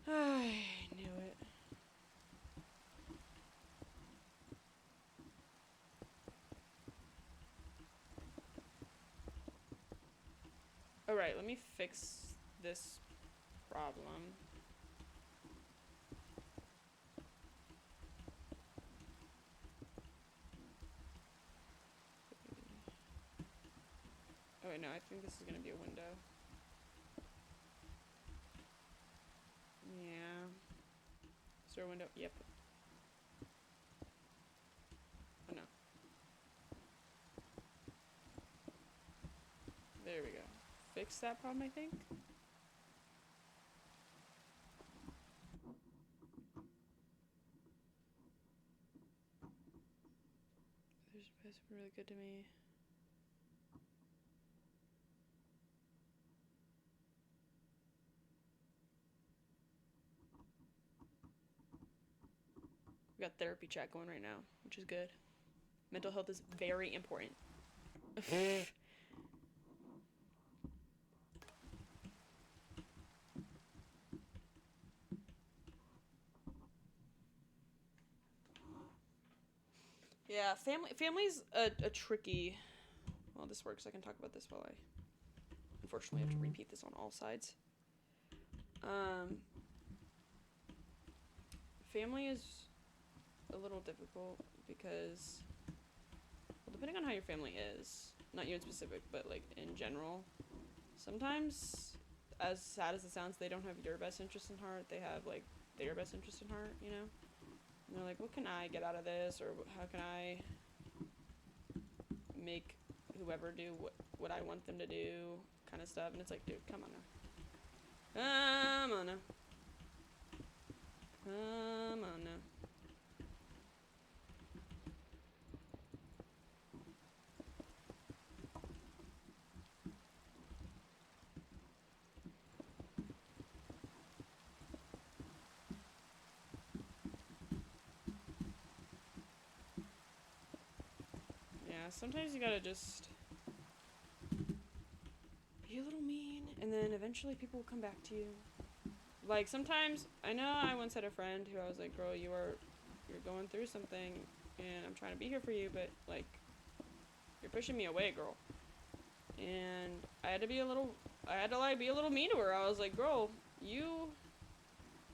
I knew it. Alright, let me fix this problem. Oh wait, no, I think this is gonna be a window. Yeah. Is there a window? Yep. Oh no. There we go. Fix that problem, I think. This has been really good to me. We got therapy chat going right now, which is good. Mental health is very important. Yeah, family's a tricky... Well, this works. I can talk about this while I unfortunately have to repeat this on all sides. Family is a little difficult because, well, depending on how your family is, not you in specific, but like in general, sometimes, as sad as it sounds, they don't have your best interest in heart. They have like their best interest in heart, you know? And they're like, what can I get out of this? Or how can I make whoever do what I want them to do, kind of stuff. And it's like, dude, come on now. Come on now. Come on now. Yeah, sometimes you gotta just be a little mean, and then eventually people will come back to you. Like, sometimes, I know I once had a friend who I was like, girl, you're going through something, and I'm trying to be here for you, but, like, you're pushing me away, girl. And I had to, be a little mean to her. I was like, girl, you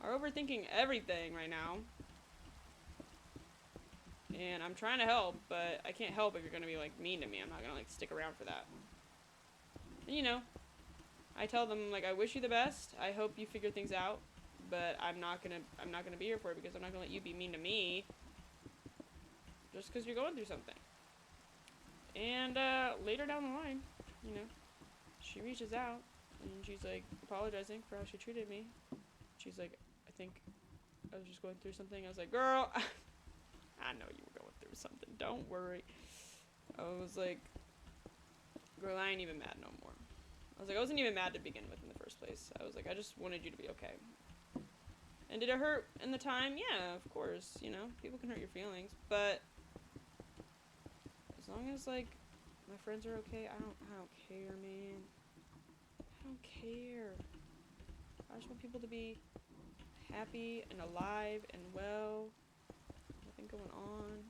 are overthinking everything right now. And I'm trying to help, but I can't help if you're gonna be, like, mean to me. I'm not gonna, like, stick around for that. And, you know, I tell them, like, I wish you the best. I hope you figure things out, but I'm not gonna be here for it, because I'm not gonna let you be mean to me just because you're going through something. And later down the line, you know, she reaches out and she's like apologizing for how she treated me. She's like, I think I was just going through something. I was like, girl, I know you were going through something. Don't worry. I was like, girl, I ain't even mad no more. I was like, I wasn't even mad to begin with in the first place. I was like, I just wanted you to be okay. And did it hurt in the time? Yeah, of course. You know, people can hurt your feelings, but as long as, like, my friends are okay, I don't care, man. I don't care. I just want people to be happy and alive and well. Nothing going on.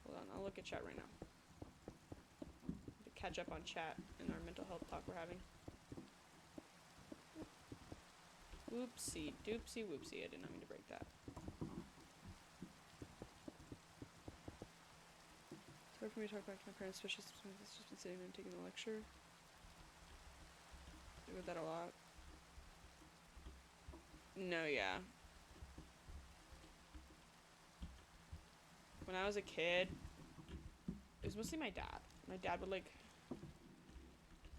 Hold on, I'll look at chat right now. To catch up on chat and our mental health talk we're having. Whoopsie, doopsie, whoopsie. I did not mean to break that. It's hard for me to talk back to my parents, especially since I've just been sitting there and taking the lecture. I do that a lot. No, yeah. When I was a kid, it was mostly my dad. My dad would, like,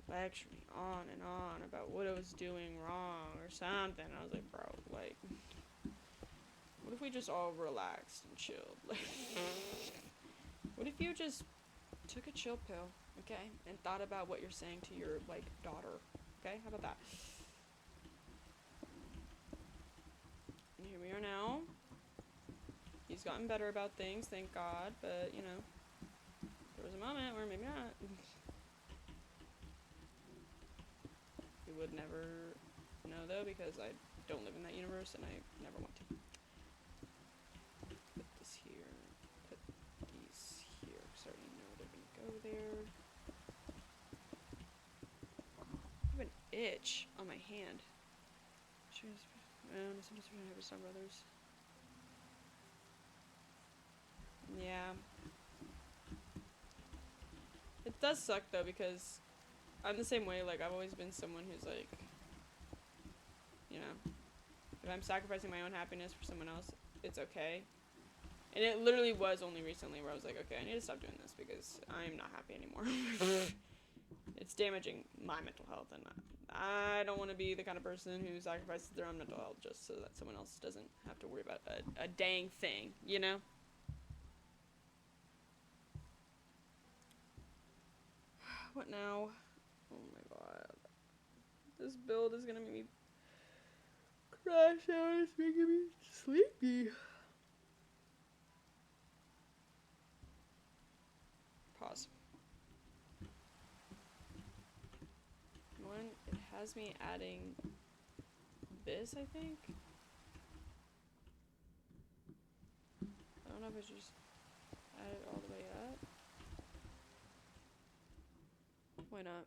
lecture me on and on about what I was doing wrong or something. I was like, bro, like, what if we just all relaxed and chilled? Like, what if you just took a chill pill, okay, and thought about what you're saying to your, like, daughter, okay? How about that? And here we are now. He's gotten better about things, thank God, but, you know, there was a moment where maybe not. You would never know, though, because I don't live in that universe, and I never want to. Put this here. Put these here, because I already know they're going to go there. I have an itch on my hand. Sometimes we don't have some brothers. Yeah. It does suck, though, because I'm the same way. Like, I've always been someone who's, like, you know, if I'm sacrificing my own happiness for someone else, it's okay. And it literally was only recently where I was like, okay, I need to stop doing this because I'm not happy anymore. It's damaging my mental health, and I don't want to be the kind of person who sacrifices their own mental health just so that someone else doesn't have to worry about a dang thing, you know? What now? Oh my god. This build is gonna make me crash out. It's making me sleepy. Pause. One, it has me adding this, I think. I don't know if I should just add it all the way up. Why not?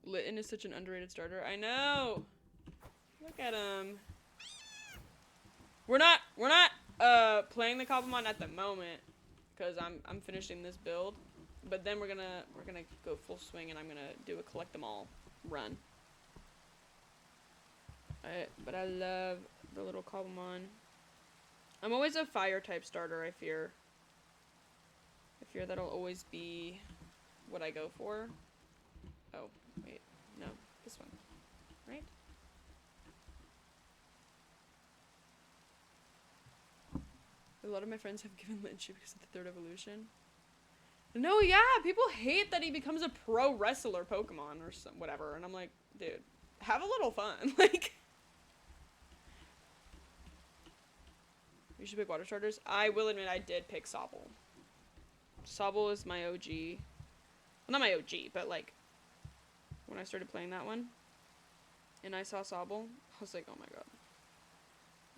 Litten is such an underrated starter. I know! Look at him. We're not playing the Cobblemon at the moment, because I'm finishing this build, but then we're gonna go full swing and I'm gonna do a collect them all run. But I love the little Cobblemon. I'm always a fire type starter. I fear that'll always be what I go for. Oh wait, no, this one, right? A lot of my friends have given Lynch because of the third evolution. No, yeah, people hate that he becomes a pro wrestler Pokemon or some whatever, and I'm like, dude, have a little fun. Like, you should pick water starters. I will admit I did pick Sobble. Sobble is my OG. Well, not my OG, but like, when I started playing that one, and I saw Sobble, I was like, oh my god.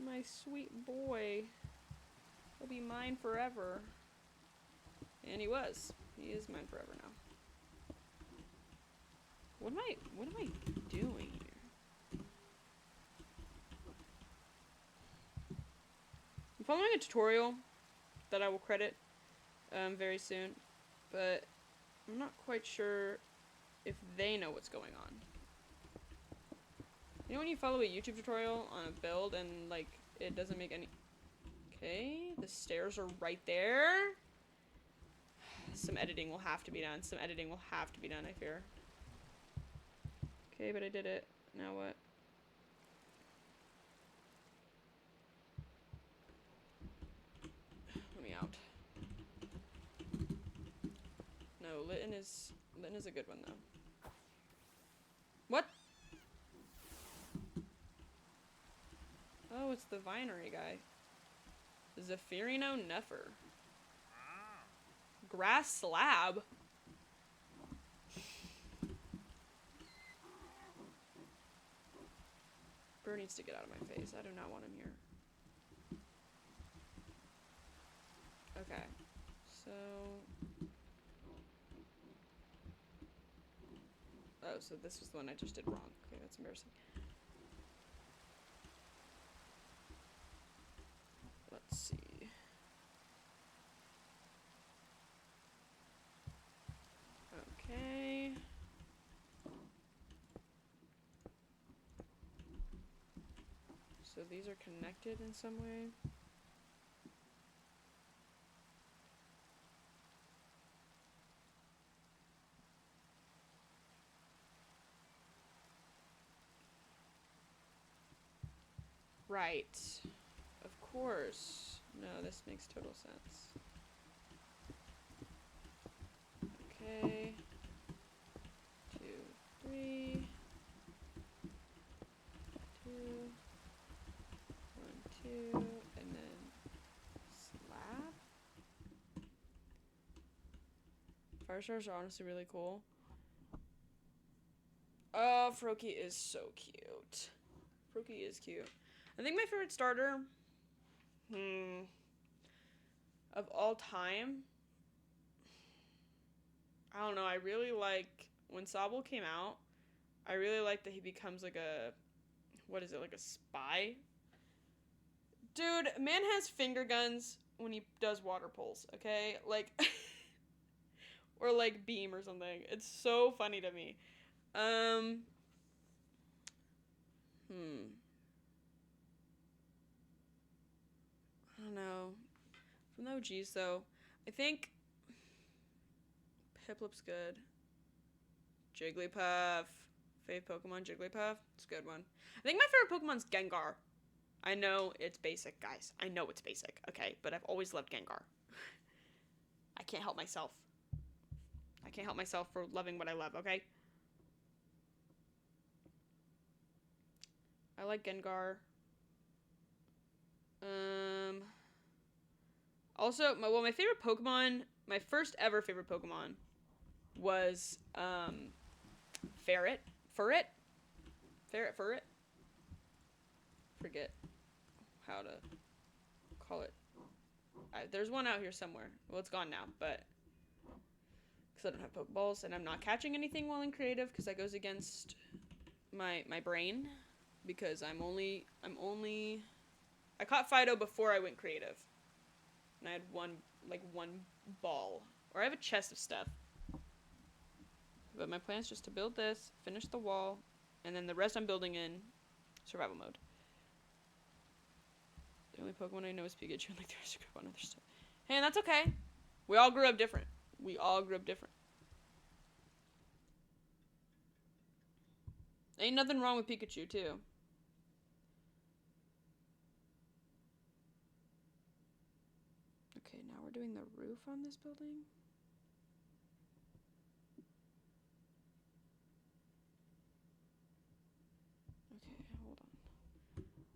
My sweet boy. He'll be mine forever. And he was. He is mine forever now. What am I doing here? I'm following a tutorial that I will credit very soon, but I'm not quite sure if they know what's going on. You know when you follow a YouTube tutorial on a build and like it doesn't make any... Okay, the stairs are right there. Some editing will have to be done. Some editing will have to be done, I fear. Okay, but I did it. Now what? Let me out. No, Litten is a good one though. What? Oh, it's the Vinery guy. Zafirino Nuffer. Grass slab? Bird needs to get out of my face. I do not want him here. Okay. So... Oh, so this was the one I just did wrong. Okay, that's embarrassing. Let's see. Okay. So these are connected in some way. Right. Of course. No, this makes total sense. Okay. 2, 3. 2. 1, 2. And then slab. Fire stars are honestly really cool. Oh, Froakie is so cute. Froakie is cute. I think my favorite starter of all time, I don't know, I really like when Sobble came out, I really like that he becomes like a, what is it, like a spy? Dude, man has finger guns when he does water pulls, okay? Like, or like beam or something. It's so funny to me. I don't know. From the OGs, though, I think Piplup's good. Jigglypuff. Fave Pokemon, Jigglypuff. It's a good one. I think my favorite Pokemon's Gengar. I know it's basic, guys. I know it's basic, okay? But I've always loved Gengar. I can't help myself. I can't help myself for loving what I love, okay? I like Gengar. Also, my favorite Pokemon, my first ever favorite Pokemon was, Ferret. Furret? Furret? Forget how to call it. There's one out here somewhere. Well, it's gone now, but because I don't have Pokeballs and I'm not catching anything while in creative because that goes against my brain because I caught Fido before I went creative. and I had one ball. Or I have a chest of stuff. But my plan is just to build this, finish the wall, and then the rest I'm building in survival mode. The only Pokemon I know is Pikachu, and like the rest are on other stuff. Hey, and that's okay. We all grew up different. Ain't nothing wrong with Pikachu, too. Okay, now we're doing the roof on this building. Okay, hold on.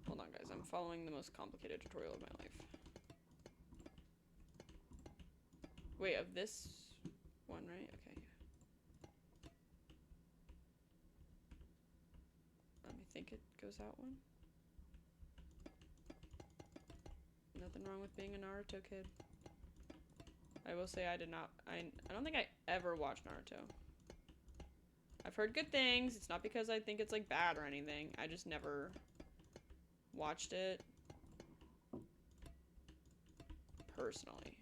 Hold on, guys. I'm following the most complicated tutorial of my life. Wait, of this one, right? Okay. Let me think it goes out one. Nothing wrong with being a Naruto kid. I will say I don't think I ever watched Naruto. I've heard good things. It's not because I think it's like bad or anything. I just never watched it personally.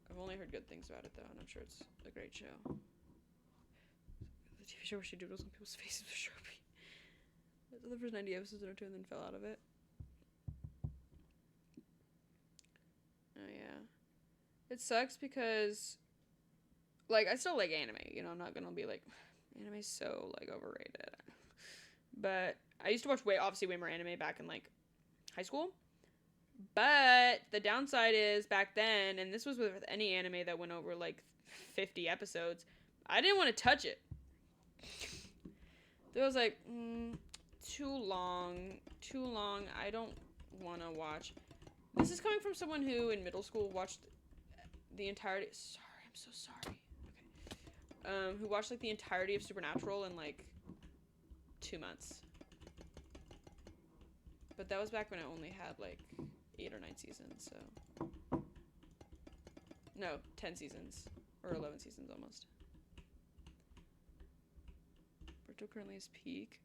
I've only heard good things about it though, and I'm sure it's a great show. The TV show where she doodles on people's faces with Sharpie. I saw the first 90 episodes of Naruto and then fell out of it. Oh yeah. It sucks because, like, I still like anime, you know, I'm not gonna be like, anime's so, like, overrated. But I used to watch way more anime back in, like, high school. But the downside is, back then, and this was with any anime that went over, like, 50 episodes, I didn't want to touch it. It was like, too long, I don't want to watch. This is coming from someone who, in middle school, watched the entirety, sorry, I'm so sorry. Okay. Who watched, like, the entirety of Supernatural in, like, 2 months. But that was back when I only had, like, 8 or 9 seasons, so. No, 10 seasons. Or 11 seasons, almost. Boruto currently is peak.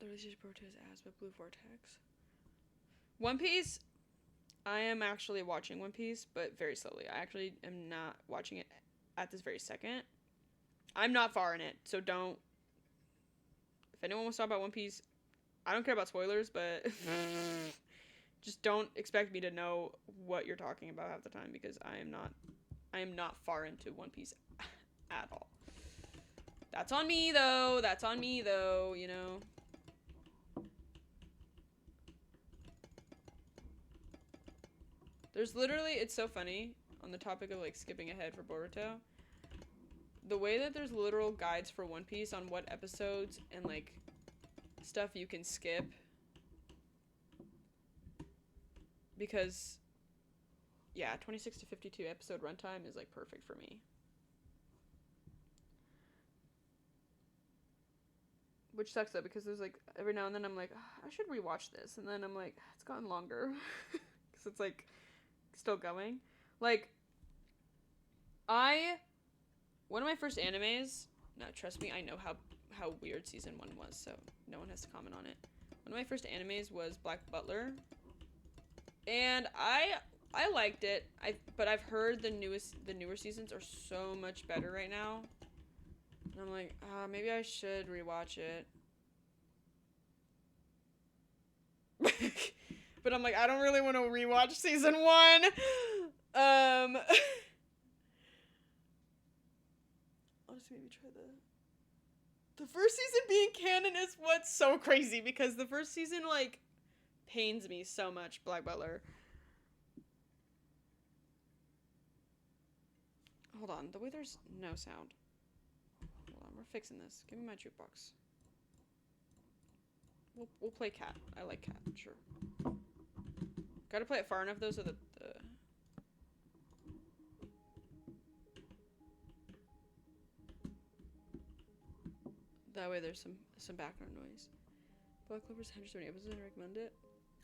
The relationship Boruto is ass, but Blue Vortex. One Piece, I am actually watching One Piece, but very slowly. I actually am not watching it at this very second. I'm not far in it, so don't. If anyone wants to talk about One Piece, I don't care about spoilers, but just don't expect me to know what you're talking about half the time, because I am not far into One Piece at all. That's on me though, you know. There's literally, it's so funny, on the topic of, like, skipping ahead for Boruto, the way that there's literal guides for One Piece on what episodes and, like, stuff you can skip. Because, yeah, 26 to 52 episode runtime is, like, perfect for me. Which sucks, though, because there's, like, every now and then I'm like, oh, I should rewatch this. And then I'm like, it's gotten longer. Because it's, like, still going. Like, one of my first animes, no, trust me, I know how weird season 1 was, so no one has to comment on it. One of my first animes was Black Butler, and I liked it. But I've heard the newer seasons are so much better right now, and I'm like, maybe I should rewatch it. But I'm like, I don't really want to rewatch season 1. I'll just maybe try the first season being canon is what's so crazy, because the first season, like, pains me so much, Black Butler. Hold on, the way there's no sound. Hold on, we're fixing this. Give me my jukebox. We'll play Cat. I like Cat, sure. Gotta play it far enough though so that that way there's some background noise. Black Clover's 170 episodes, I recommend it.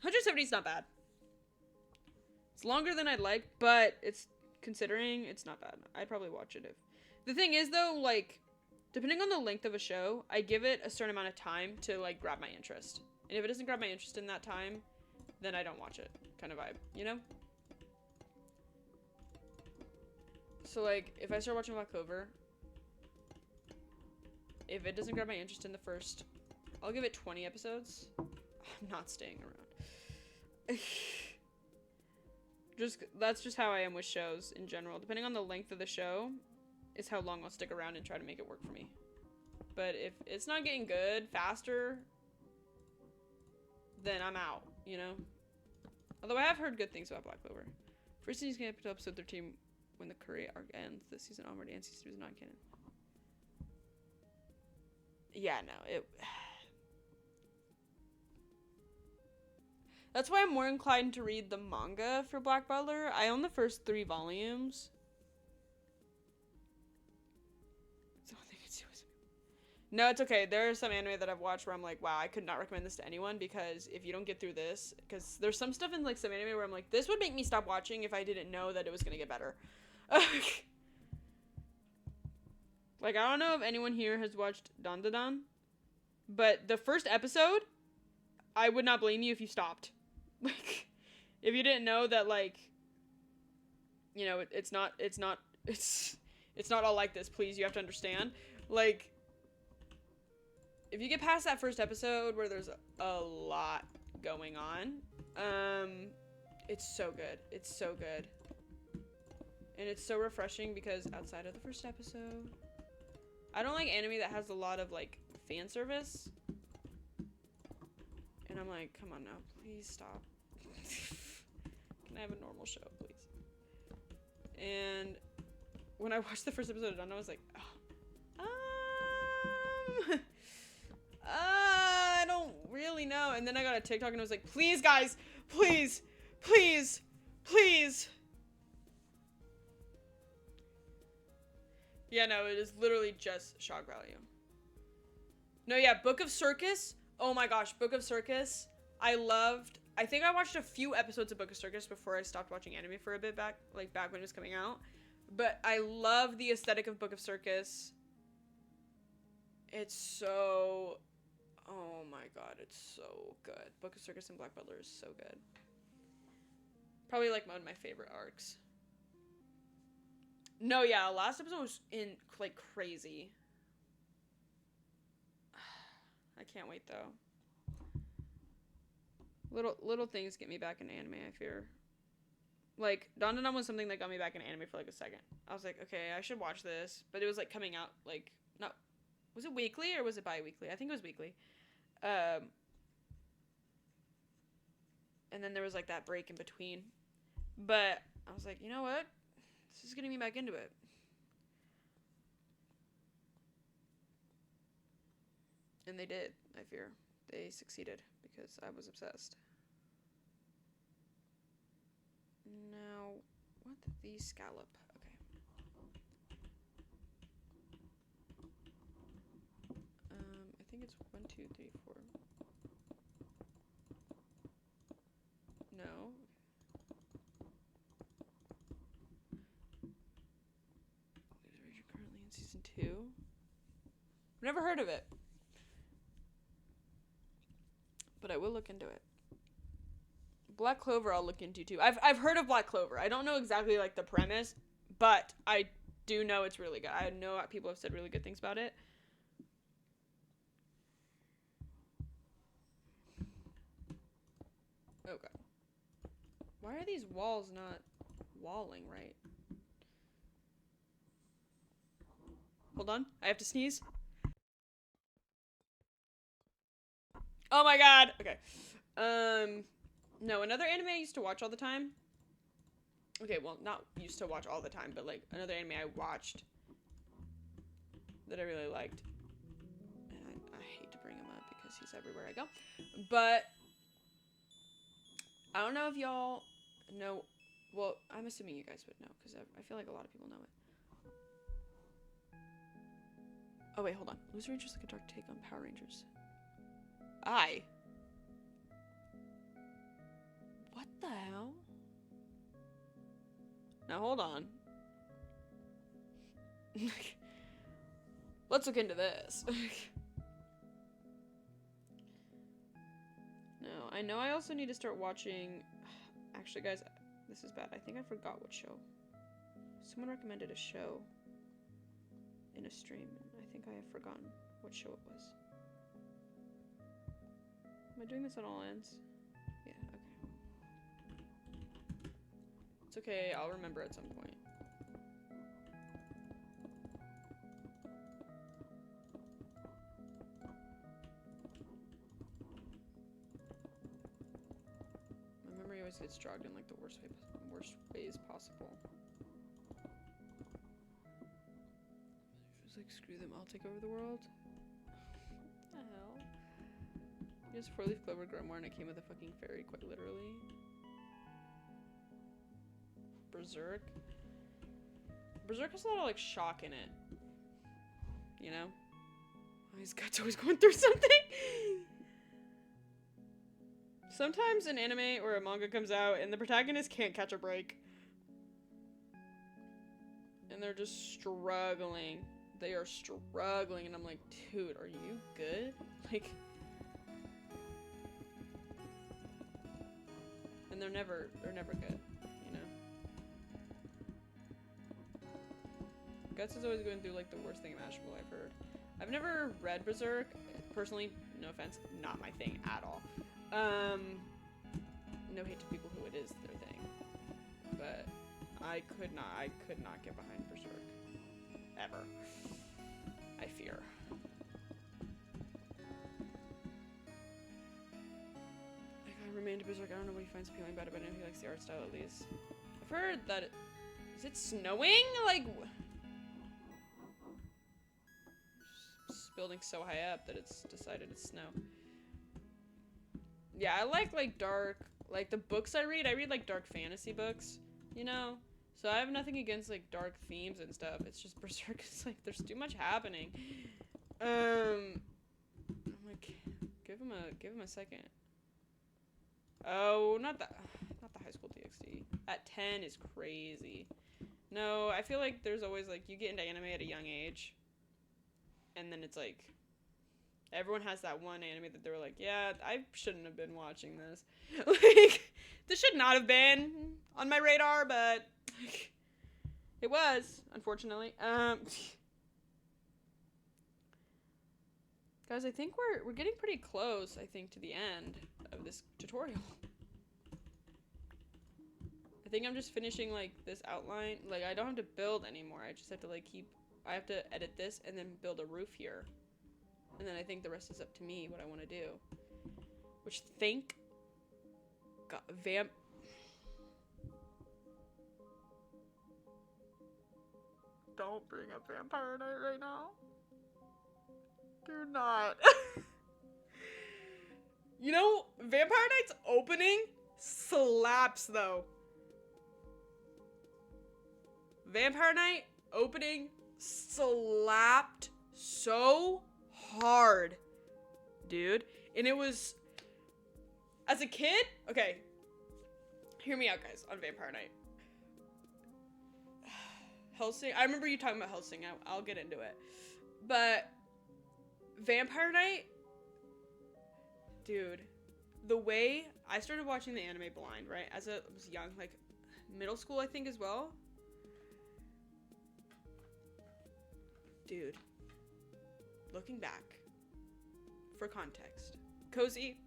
170 is not bad. It's longer than I'd like, but considering it's not bad. I'd probably watch it if. The thing is though, like, Depending on the length of a show, I give it a certain amount of time to, like, grab my interest. And if it doesn't grab my interest in that time, then I don't watch it. Kind of vibe, you know? So, like, if I start watching Black Clover, if it doesn't grab my interest in the first, I'll give it 20 episodes. I'm not staying around. That's just how I am with shows in general. Depending on the length of the show is how long I'll stick around and try to make it work for me. But if it's not getting good faster, then I'm out, you know? Although I have heard good things about Black Clover. First season's gonna get to episode 13 when the Korea arc ends. This season onward and season 2 is not canon. Yeah, no, That's why I'm more inclined to read the manga for Black Butler. I own the first 3 volumes. No, it's okay. There are some anime that I've watched where I'm like, wow, I could not recommend this to anyone because if you don't get through this, because there's some stuff in like some anime where I'm like, this would make me stop watching if I didn't know that it was gonna get better. Like, I don't know if anyone here has watched Dandadan, but the first episode, I would not blame you if you stopped. Like, if you didn't know that, like, you know, it's not all like this, please, you have to understand. Like, if you get past that first episode where there's a lot going on, it's so good. It's so good. And it's so refreshing because outside of the first episode, I don't like anime that has a lot of, like, fan service. And I'm like, come on now, please stop. Can I have a normal show, please? And when I watched the first episode of Dawn, I was like, I don't really know. And then I got a TikTok and I was like, please, guys, please, please, please. Yeah, no, it is literally just shock value. No, yeah, Book of Circus. Oh my gosh, Book of Circus. I think I watched a few episodes of Book of Circus before I stopped watching anime for a bit back when it was coming out. But I love the aesthetic of Book of Circus. It's so, oh my god, it's so good. Book of Circus and Black Butler is so good. Probably like one of my favorite arcs. No, yeah, last episode was like crazy. I can't wait though. Little things get me back into anime, I fear. Like, Dandadan was something that got me back into anime for like a second. I was like, okay, I should watch this. But it was like coming out like, not, was it weekly or was it bi-weekly? I think it was weekly. And then there was like that break in between. But I was like, you know what? This is getting me back into it. And they did, I fear. They succeeded because I was obsessed. Now, what the scallop? Okay. I think it's 1, 2, 3, 4. No. You're currently in season 2. I've never heard of it. But I will look into it. Black Clover I'll look into too. I've heard of Black Clover. I don't know exactly like the premise, but I do know it's really good. I know people have said really good things about it. Okay. Why are these walls not walling right? Hold on. I have to sneeze. Oh my god. Okay. No, another anime I used to watch all the time. Okay, well, not used to watch all the time, but like another anime I watched that I really liked. And I hate to bring him up because he's everywhere I go. But I don't know if y'all know. Well, I'm assuming you guys would know because I feel like a lot of people know it. Oh wait, hold on. Loser Rangers like a dark take on Power Rangers. What the hell? Now hold on. let's look into this. No, I know I also need to start watching... Actually, guys, this is bad. I think I forgot what show. Someone recommended a show in a stream, and I think I have forgotten what show it was. Am I doing this on all ends? Yeah, okay. It's okay, I'll remember at some point. My memory always gets jogged in like the worst ways possible. Just like, screw them, I'll take over the world. What the hell? Just 4-leaf clover grimoire and it came with a fucking fairy, quite literally. Berserk. Berserk has a lot of like shock in it. You know? Oh, his gut's always going through something! Sometimes an anime or a manga comes out and the protagonist can't catch a break. And they're just struggling. They are struggling and I'm like, dude, are you good? Like... And they're never good, you know? Guts is always going through like the worst thing imaginable, I've heard. I've never read Berserk. Personally, no offense, not my thing at all. No hate to people who it is their thing. But I could not get behind Berserk. Ever. I fear. Remained Berserk. I don't know what he finds appealing about it, but I know he likes the art style at least. I've heard that is it snowing? Like this building's so high up that it's decided it's snow. Yeah, I like dark, like the books I read like dark fantasy books, you know? So I have nothing against like dark themes and stuff. It's just Berserk is like there's too much happening. I'm like give him a second. Oh, not the High School DxD. At 10 is crazy. No, I feel like there's always like you get into anime at a young age, and then it's like everyone has that one anime that they were like, yeah, I shouldn't have been watching this. Like this should not have been on my radar, but like, it was, unfortunately. Guys, I think we're getting pretty close, I think, to the end of this tutorial. I think I'm just finishing, like, this outline. Like, I don't have to build anymore. I just have to, like, I have to edit this and then build a roof here. And then I think the rest is up to me, what I want to do. Which, thank God, Don't bring up Vampire Knight right now. Do not. You know, Vampire Knight's opening slaps, though. Vampire Knight opening slapped so hard, dude. And it was... As a kid... Okay. Hear me out, guys, on Vampire Knight. Hellsing... I remember you talking about Hellsing. I'll get into it. But... Vampire Knight, dude, the way I started watching the anime blind, right, as I was young, like middle school, I think, as well. Dude, looking back, for context, Cozy,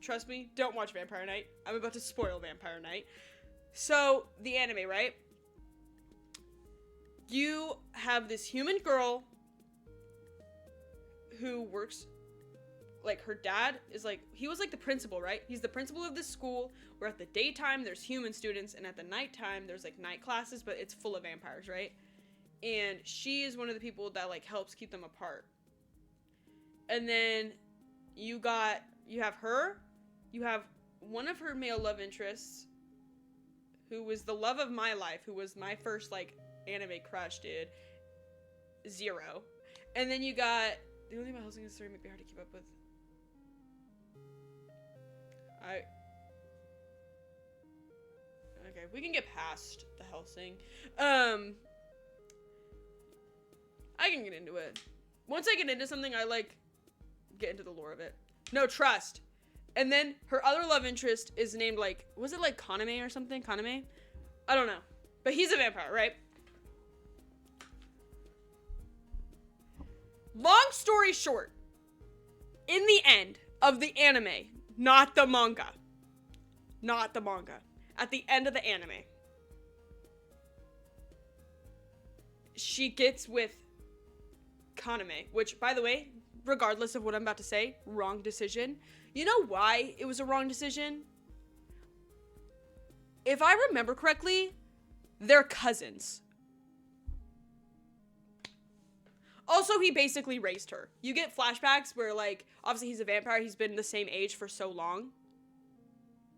trust me, don't watch Vampire Knight. I'm about to spoil Vampire Knight. So, the anime, right? You have this human girl who works, like, her dad is, like, he was, like, the principal, right? He's the principal of this school, where at the daytime, there's human students, and at the nighttime, there's, like, night classes, but it's full of vampires, right? And she is one of the people that, like, helps keep them apart. And then you have her, you have one of her male love interests, who was the love of my life, who was my first, like, anime crush, dude. Zero. And then you got... The only thing about Hellsing is story might be hard to keep up with. Okay, we can get past the Hellsing. I can get into it. once I get into something, I like get into the lore of it. No, trust. And then her other love interest is named like, was it like Kaname or something? Kaname? I don't know. But he's a vampire, right? Long story short, in the end of the anime, not the manga, at the end of the anime, she gets with Kaname, which, by the way, regardless of what I'm about to say, wrong decision. You know why it was a wrong decision? If I remember correctly, they're cousins. Also, he basically raised her. You get flashbacks where, like, obviously he's a vampire. He's been the same age for so long.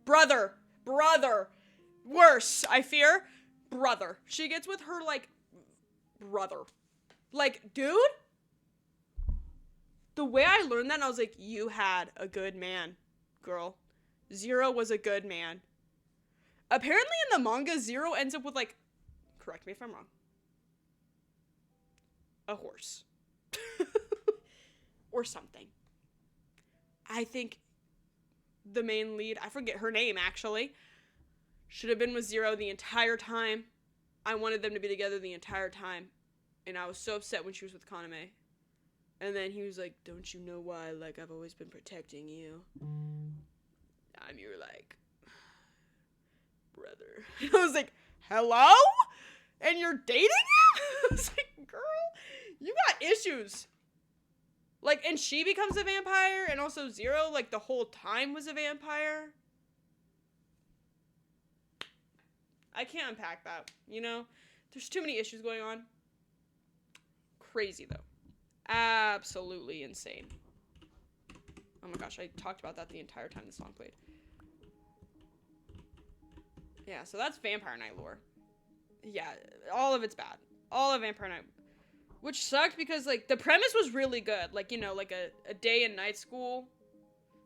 Brother. Worse, I fear. Brother. She gets with her, like, brother. Like, dude? The way I learned that, I was like, you had a good man, girl. Zero was a good man. Apparently in the manga, Zero ends up with, like, correct me if I'm wrong, a horse. Or something. I think the main lead, I forget her name actually, should have been with Zero the entire time. I wanted them to be together the entire time. And I was so upset when she was with Kaname. And then he was like, don't you know why? Like, I've always been protecting you. I'm your, like, brother. And I was like, hello? And you're dating him? I was like, girl, you got issues. Like, and she becomes a vampire, and also Zero, like, the whole time was a vampire. I can't unpack that, you know? There's too many issues going on. Crazy, though. Absolutely insane. Oh my gosh, I talked about that the entire time the song played. Yeah, so that's Vampire Knight lore. Yeah, all of it's bad. All of Vampire Knight. Which sucked because, like, the premise was really good. Like, you know, like a day and night school,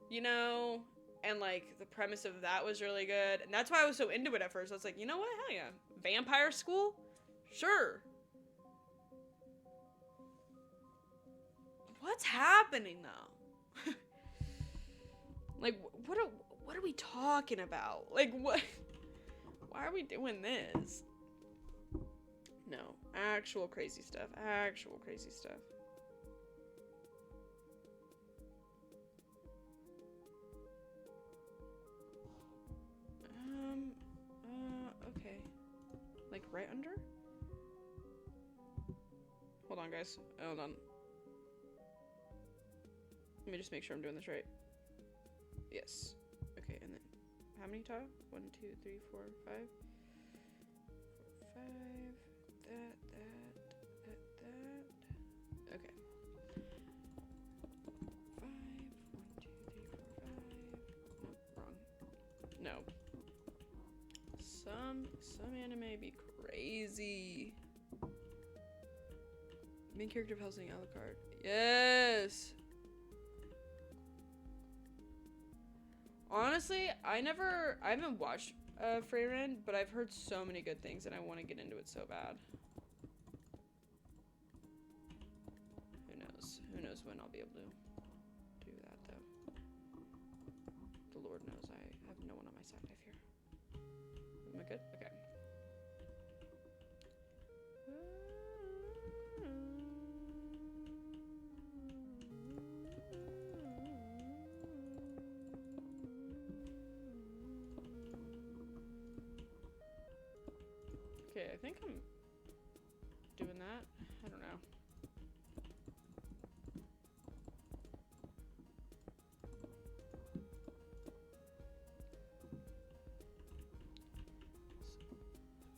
you know? And, like, the premise of that was really good. And that's why I was so into it at first. I was like, you know what? Hell yeah. Vampire school? Sure. What's happening, though? Like, what are we talking about? Like, what? Why are we doing this? No. Actual crazy stuff. Actual crazy stuff. Okay. Like, right under? Hold on, guys. Hold on. Let me just make sure I'm doing this right. Yes. Okay, and then how many tile? 1, 2, 3, 4, 5. 5. That. Okay. 5. 1, 2, 3, 4, 5. Nope, wrong. No. Some anime be crazy. Main character of Hellsing Alucard. Yes. Honestly, I haven't watched Frieren, but I've heard so many good things and I want to get into it so bad. Who knows when I'll be able to do that, though. The Lord knows I have no one on my side, I fear. Am I good? Okay. Okay, I think I'm doing that. I don't know.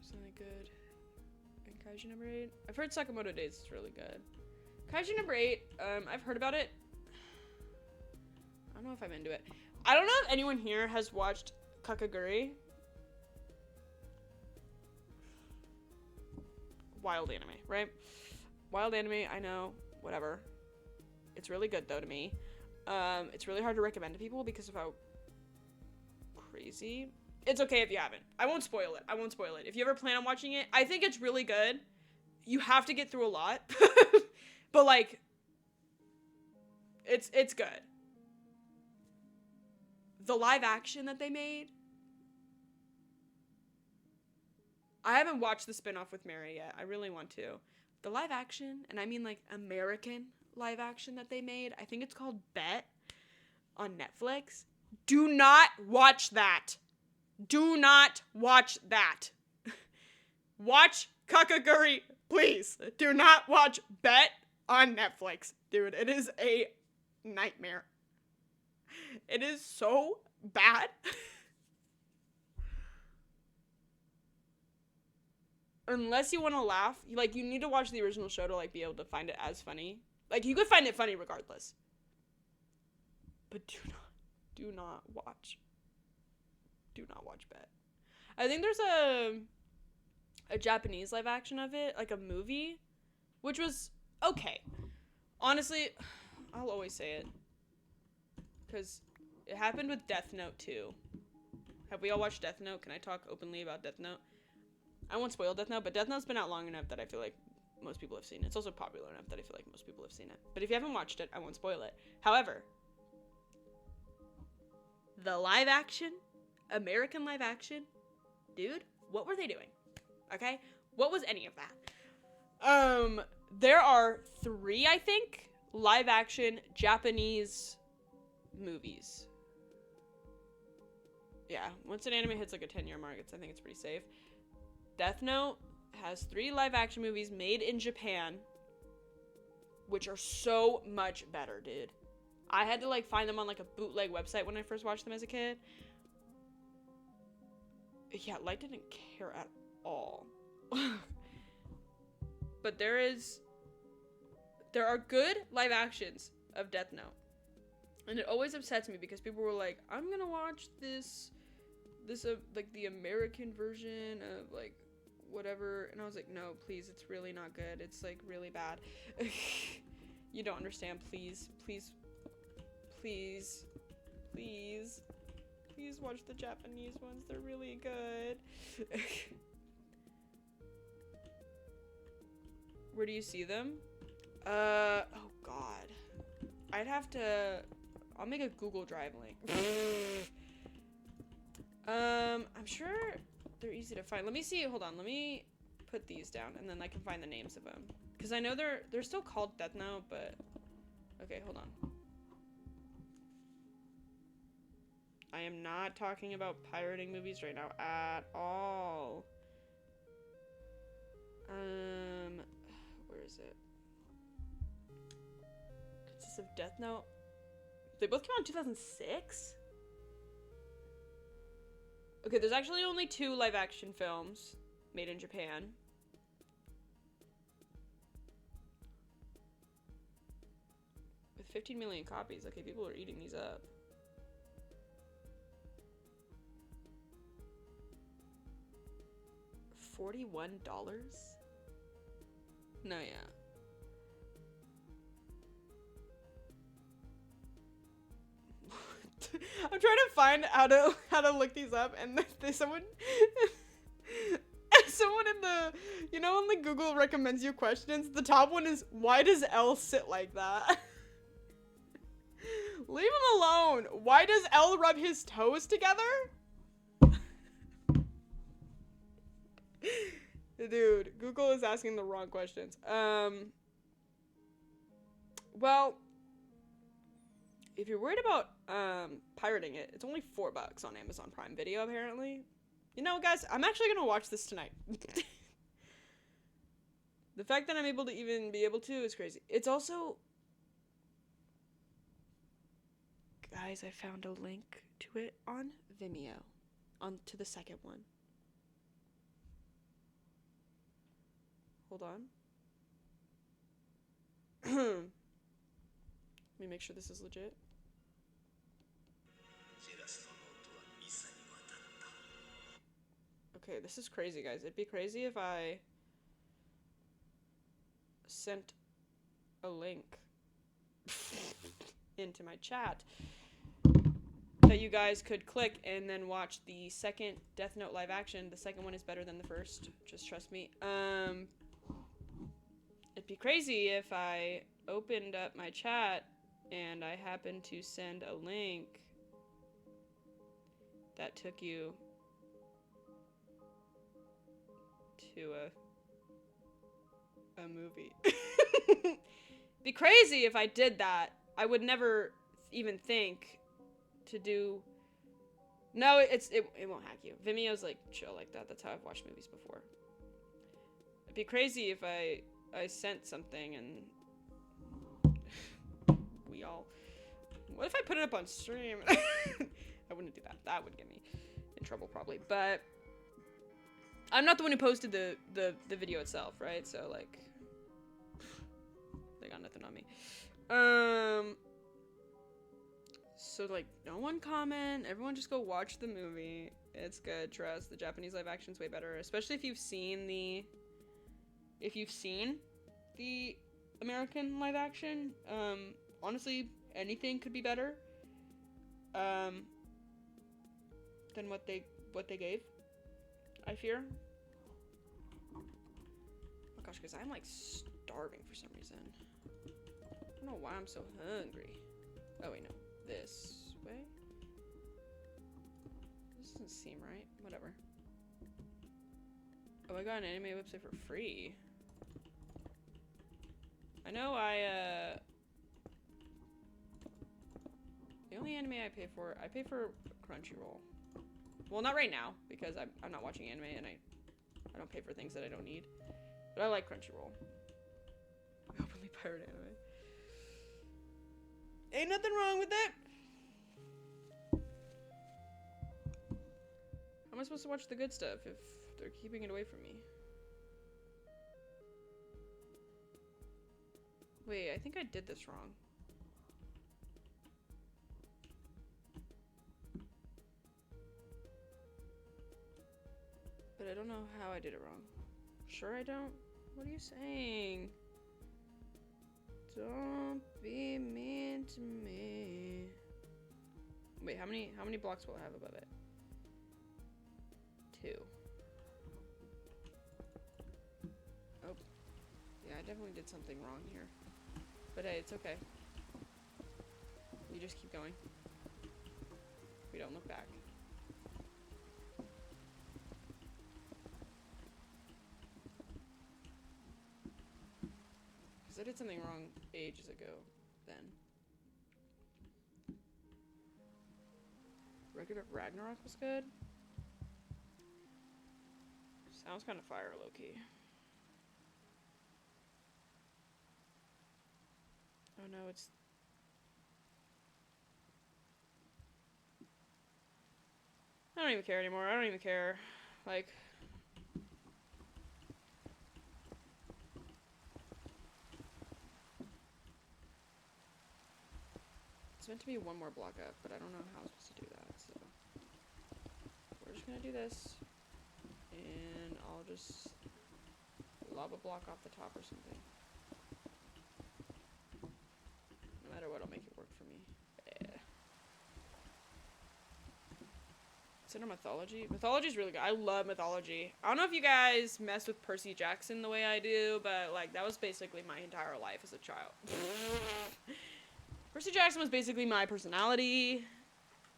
Something good. And Kaiju number 8. I've heard Sakamoto Days is really good. Kaiju number 8, I've heard about it. I don't know if I'm into it. I don't know if anyone here has watched Kakaguri. Wild anime, right? Wild anime, I know, whatever. It's really good, though, to me. It's really hard to recommend to people because of how crazy. It's okay if you haven't. I won't spoil it. If you ever plan on watching it, I think it's really good. You have to get through a lot. But, like, It's good. The live action that they made, I haven't watched the spinoff with Mary yet. I really want to. The live action, and I mean like American live action that they made, I think it's called Bet on Netflix. Do not watch that. Do not watch that. Watch Kakaguri, please. Do not watch Bet on Netflix. Dude, it is a nightmare. It is so bad. Unless you want to laugh, like, you need to watch the original show to, like, be able to find it as funny. Like, you could find it funny regardless. But do not watch Bet. I think there's a Japanese live action of it, like a movie, which was okay. Honestly, I'll always say it. Because it happened with Death Note too. Have we all watched Death Note? Can I talk openly about Death Note? I won't spoil Death Note, but Death Note's been out long enough that I feel like most people have seen it. It's also popular enough that I feel like most people have seen it. But if you haven't watched it, I won't spoil it. However, the live action, American live action, dude, what were they doing? Okay? What was any of that? There are 3, I think, live action Japanese movies. Yeah, once an anime hits like a 10-year mark, I think it's pretty safe. Death Note has 3 live action movies made in Japan, which are so much better, dude. I had to like find them on like a bootleg website when I first watched them as a kid. Yeah, Light didn't care at all. But there are good live actions of Death Note. And it always upsets me because people were like, I'm gonna watch this like the American version of like whatever, and I was like, no, please, it's really not good. It's like really bad. You don't understand. Please watch the Japanese ones. They're really good. Where do you see them? Oh god, I'll make a Google Drive link. I'm sure they're easy to find. Let me see. Hold on. Let me put these down, and then I can find the names of them. Because I know they're still called Death Note, but... Okay, hold on. I am not talking about pirating movies right now at all. Where is it? Consists of Death Note. They both came out in 2006? Okay, there's actually only 2 live action films made in Japan. With 15 million copies. Okay, people are eating these up. $41? No, yeah. I'm trying to find how to look these up, and someone in the, you know, when the Google recommends you questions, the top one is, why does L sit like that? Leave him alone. Why does L rub his toes together? Dude, Google is asking the wrong questions. Well, if you're worried about pirating it, it's only $4 on Amazon Prime Video, apparently. You know, guys, I'm actually gonna watch this tonight. The fact that I'm able to even be able to is crazy. It's also... Guys, I found a link to it on Vimeo. To the second one. Hold on. Let me make sure this is legit. Okay, this is crazy, guys. It'd be crazy if I sent a link into my chat that you guys could click and then watch the second Death Note live action. The second one is better than the first. Just trust me. It'd be crazy if I opened up my chat and I happened to send a link that took you to a movie. Be crazy if I did that. I would never even think to do. No, it won't hack you. Vimeo's like chill like that. That's how I've watched movies before. It'd be crazy if I sent something and we all. What if I put it up on stream? I wouldn't do that. That would get me in trouble probably. But I'm not the one who posted the video itself, right? So like, they got nothing on me. So like, no one comment. Everyone just go watch the movie. It's good. Trust. The Japanese live action's way better, especially if you've seen the American live action. Honestly, anything could be better. Than what they gave. I fear. Oh gosh, because I'm like starving for some reason. I don't know why I'm so hungry. Oh wait, no. This way? This doesn't seem right. Whatever. Oh, I got an anime website for free. I know the only anime I pay for Crunchyroll. Well, not right now, because I'm not watching anime and I don't pay for things that I don't need. But I like Crunchyroll. I openly pirate anime. Ain't nothing wrong with it. How am I supposed to watch the good stuff if they're keeping it away from me? Wait, I think I did this wrong. But I don't know how I did it wrong. Sure I don't? What are you saying? Don't be mean to me. Wait, how many blocks will I have above it? 2. Oh. Yeah, I definitely did something wrong here. But hey, it's okay. You just keep going. We don't look back. Because I did something wrong ages ago then. Ragnarok was good. Sounds kind of fire, low-key. Oh no, it's... I don't even care anymore. I don't even care. Like... It's meant to be one more block up, but I don't know how I'm supposed to do that, so... We're just gonna do this. And I'll just... lob a block off the top or something. No matter what, I'll make it work for me. Yeah. Consider Mythology. Mythology's really good. I love Mythology. I don't know if you guys mess with Percy Jackson the way I do, but like that was basically my entire life as a child. Percy Jackson was basically my personality.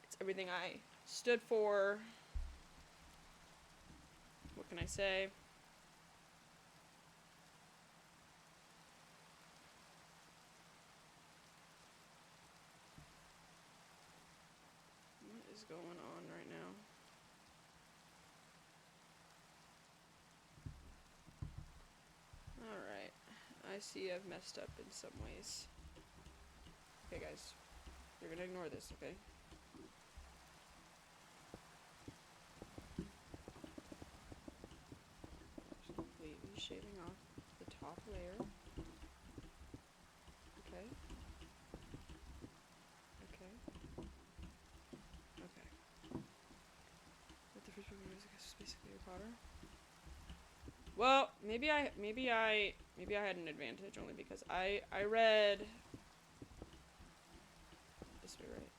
It's everything I stood for. What can I say? What is going on right now? Alright. I see I've messed up in some ways. Okay, guys. You're gonna ignore this, okay? Just completely shaving off the top layer. Okay. Okay. Okay. What the first movie was, I guess, basically Harry Potter. Well, maybe I had an advantage only because I read this way, right?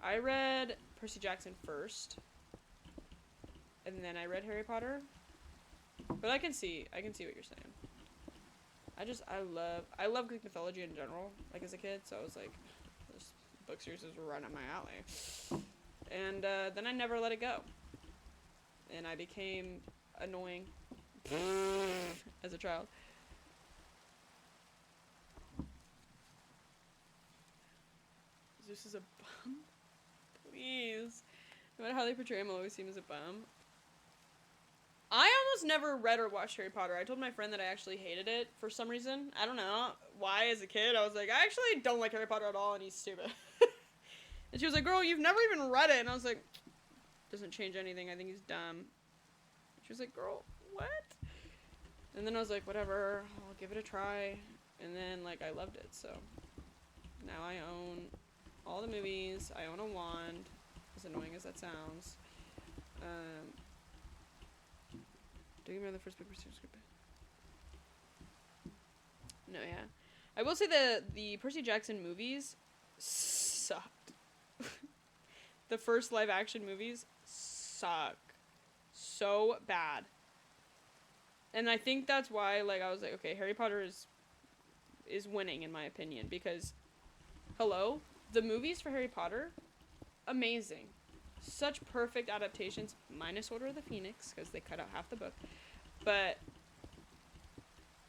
I read Percy Jackson first, and then I read Harry Potter. But I can see what you're saying. I love Greek mythology in general, like as a kid, so I was like, this book series is right up my alley. And then I never let it go. And I became annoying as a child. Zeus is a bum? Please. No matter how they portray him, I'll always see him as a bum. I almost never read or watched Harry Potter. I told my friend that I actually hated it for some reason. I don't know why as a kid. I was like, I actually don't like Harry Potter at all and he's stupid. And she was like, girl, you've never even read it. And I was like, doesn't change anything. I think he's dumb. She was like, girl, what? And then I was like, whatever, I'll give it a try. And then, like, I loved it, so. Now I own all the movies. I own a wand, as annoying as that sounds. Do you remember the first book Percy Jackson? No, yeah. I will say the Percy Jackson movies sucked. The first live action movies suck so bad. And I think that's why, like, I was like, okay, Harry Potter is winning in my opinion, because hello, the movies for Harry Potter, amazing. Such perfect adaptations, minus Order of the Phoenix, because they cut out half the book. But,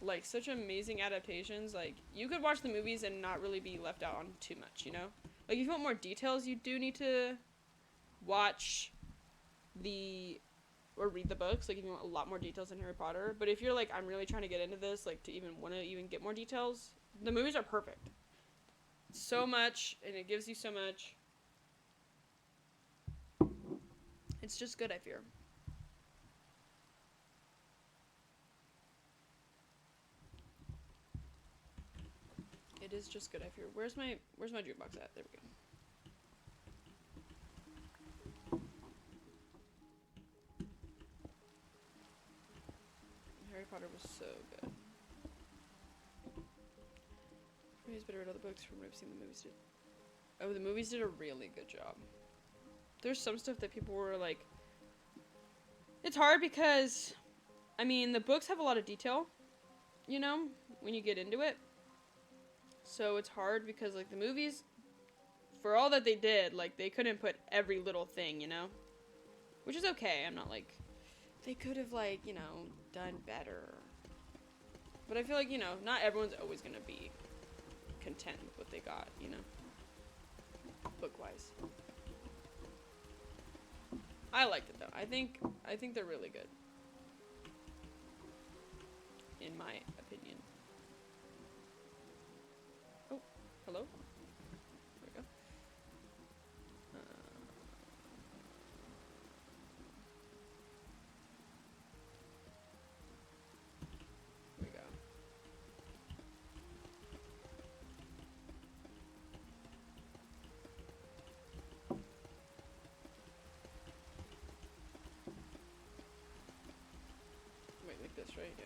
like, such amazing adaptations. Like, you could watch the movies and not really be left out on too much, you know? Like, if you want more details, you do need to watch or read the books. Like, if you want a lot more details in Harry Potter. But if you're like, I'm really trying to get into this, like, to even want to even get more details, the movies are perfect. So much, and it gives you so much. It's just good, I fear. It is just good, I fear. Where's my jukebox at? There we go. Harry Potter was so good. He's better at other books from what I've seen the movies did. Oh, the movies did a really good job. There's some stuff that people were like... It's hard because, I mean, the books have a lot of detail, you know, when you get into it. So it's hard because, like, the movies, for all that they did, like, they couldn't put every little thing, you know? Which is okay. I'm not like... They could have, like, you know, done better. But I feel like, you know, not everyone's always gonna be content with what they got, you know? Book-wise. I liked it, though. I think they're really good. In my opinion. Oh, hello? There we go. Here we go. Wait, like this, right? Yeah.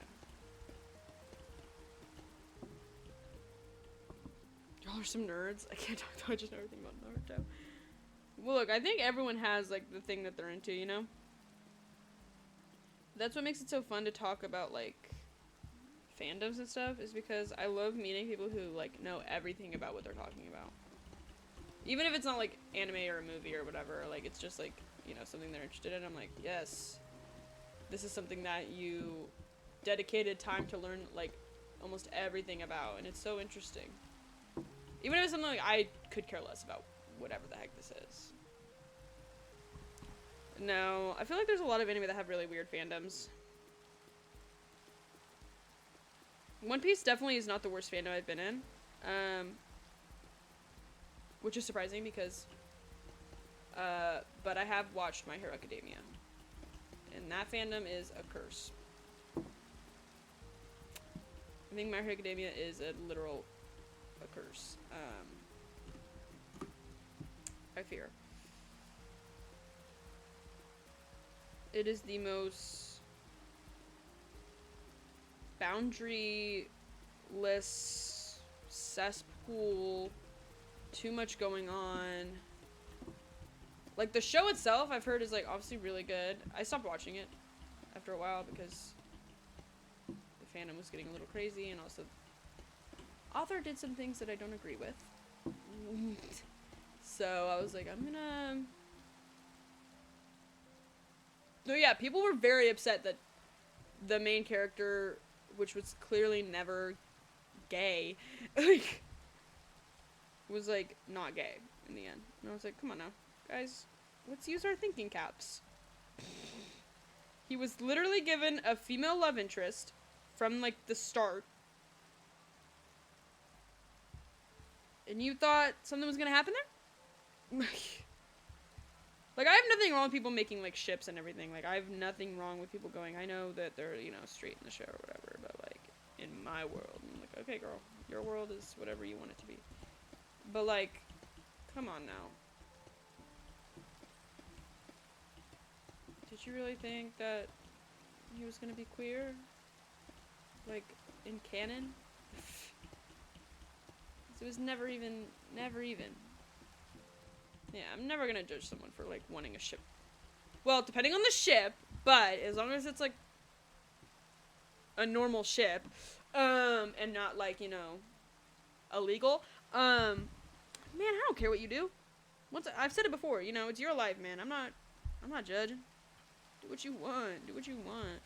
Y'all are some nerds. I can't talk to just everything about Naruto. Well, look, I think everyone has, like, the thing that they're into, you know? That's what makes it so fun to talk about, like, fandoms and stuff, is because I love meeting people who, like, know everything about what they're talking about. Even if it's not, like, anime or a movie or whatever, like, it's just, like, you know, something they're interested in. I'm like, yes, this is something that you dedicated time to learn, like, almost everything about, and it's so interesting. Even if it's something like I could care less about whatever the heck this is. No, I feel like there's a lot of anime that have really weird fandoms. One Piece definitely is not the worst fandom I've been in. Which is surprising because... but I have watched My Hero Academia. And that fandom is a curse. I think My Hero Academia is a literal... a curse. I fear. It is the most boundary-less cesspool, too much going on. Like, the show itself, I've heard, is, like, obviously really good. I stopped watching it after a while because it the fandom was getting a little crazy, and also author did some things that I don't agree with. So I was like, I'm gonna... No, yeah, people were very upset that the main character, which was clearly never gay, like, was, like, not gay in the end. And I was like, come on now, guys, let's use our thinking caps. He was literally given a female love interest from, like, the start. And you thought something was gonna happen there? Like, I have nothing wrong with people making, like, ships and everything. Like, I have nothing wrong with people going, I know that they're, you know, straight in the show or whatever, but, like, in my world, I'm like, okay, girl, your world is whatever you want it to be. But, like, come on now. Did you really think that he was gonna be queer? Like, in canon? It was never even. Yeah, I'm never gonna judge someone for, like, wanting a ship. Well, depending on the ship, but as long as it's, like, a normal ship, and not, like, you know, illegal, man, I don't care what you do. I've said it before, you know, it's your life, man. I'm not judging. Do what you want. Do what you want.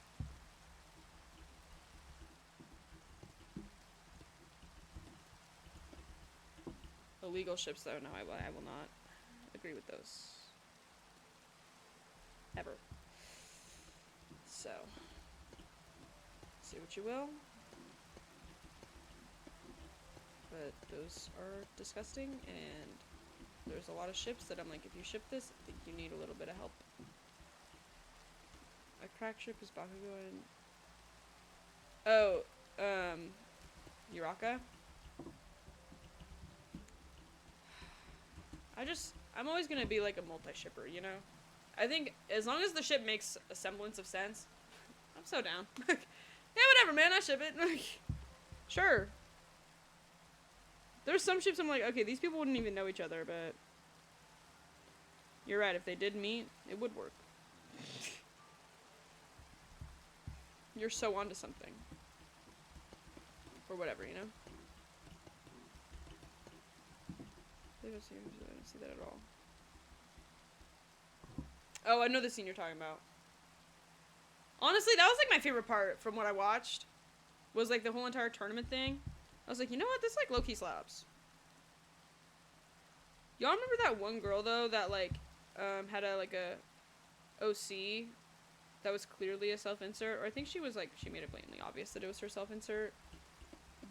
Illegal ships, though, no, I will not agree with those. Ever. So, say what you will, but those are disgusting, and there's a lot of ships that I'm like, if you ship this, I think you need a little bit of help. A crack ship is Bakugo and... Uraka? I'm always gonna be like a multi-shipper, you know? I think as long as the ship makes a semblance of sense, I'm so down. Yeah, whatever, man, I ship it. Sure. There's some ships I'm like, okay, these people wouldn't even know each other, but... You're right, if they did meet, it would work. You're so onto something. Or whatever, you know? I don't see that at all. Oh, I know the scene you're talking about. Honestly, that was like my favorite part from what I watched. Was like the whole entire tournament thing. I was like, you know what? This like low-key slaps. Y'all remember that one girl though that like had a OC that was clearly a self-insert, or I think she was like, she made it blatantly obvious that it was her self-insert,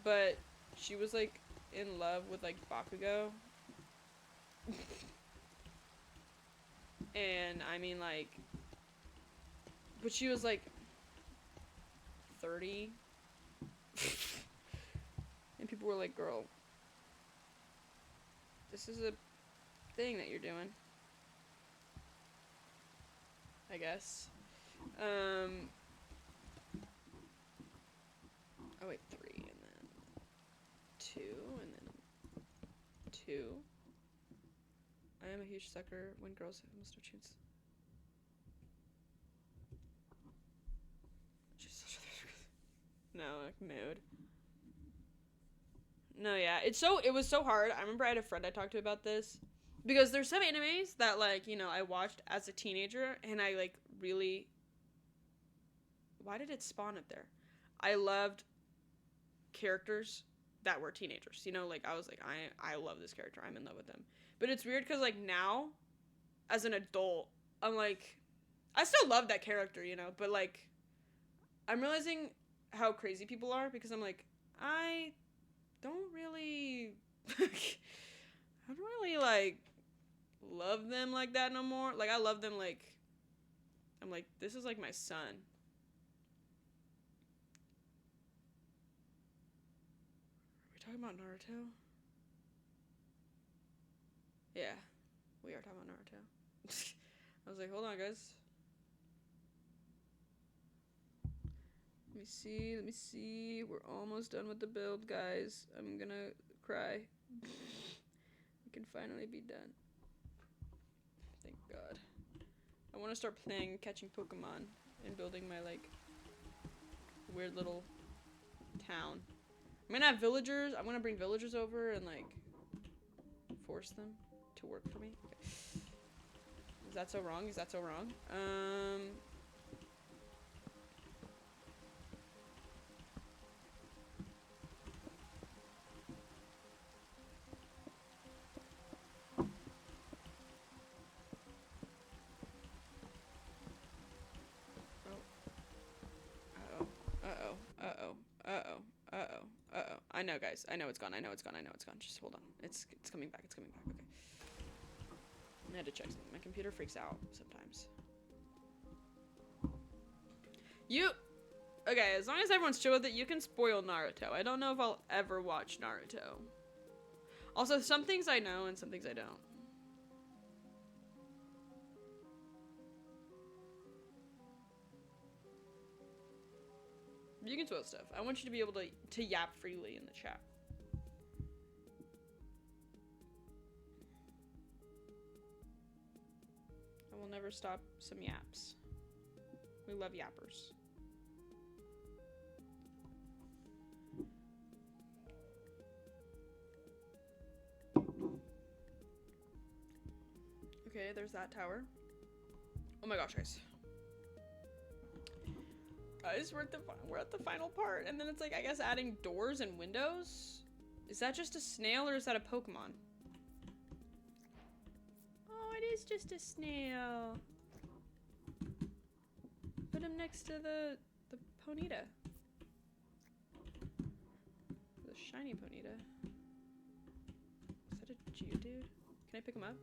but she was like in love with like Bakugo. And I mean like, but she was like 30 and people were like, girl, this is a thing that you're doing, I guess. Oh wait, 3 and then 2 and then 2. I am a huge sucker when girls have most of chance. She's such a no, like, mood. No, yeah, it was so hard. I remember I had a friend I talked to about this, because there's some animes that like, you know, I watched as a teenager and I like really. Why did it spawn up there? I loved characters that were teenagers. You know, like I was like, I love this character. I'm in love with them. But it's weird because like now, as an adult, I'm like, I still love that character, you know, but like, I'm realizing how crazy people are because I'm like, I don't really like love them like that no more. Like I love them like, I'm like, this is like my son. Are we talking about Naruto? Yeah, we are talking about Naruto. I was like, hold on, guys. Let me see. We're almost done with the build, guys. I'm gonna cry. We can finally be done. Thank God. I want to start playing catching Pokemon and building my, like, weird little town. I'm gonna have villagers. I'm gonna bring villagers over and like force them to work for me. Okay. Is that so wrong? Is that so wrong? I know, guys. I know it's gone. I know it's gone. I know it's gone. Just hold on. It's coming back. It's coming back. Okay. I had to check something. My computer freaks out sometimes. Okay, as long as everyone's chill with it, you can spoil Naruto. I don't know if I'll ever watch Naruto. Also, some things I know and some things I don't. You can spoil stuff. I want you to be able to yap freely in the chat. I will never stop some yaps. We love yappers. Okay, there's that tower. Oh my gosh, guys. Guys, we're at the final part, and then it's like, I guess, adding doors and windows? Is that just a snail, or is that a Pokemon? Oh, it is just a snail. Put him next to the Ponyta. The shiny Ponyta. Is that a Geodude? Can I pick him up?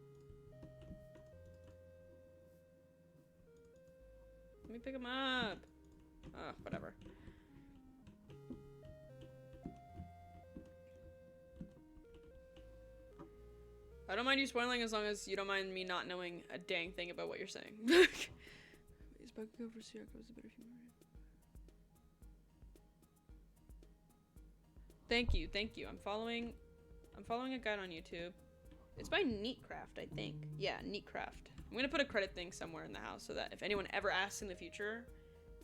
Let me pick him up. Oh, whatever. I don't mind you spoiling as long as you don't mind me not knowing a dang thing about what you're saying. Is Bakugo for Sirocco a better human? Thank you, thank you. I'm following a guide on YouTube. It's by Neatcraft, I think. Yeah, Neatcraft. I'm gonna put a credit thing somewhere in the house so that if anyone ever asks in the future,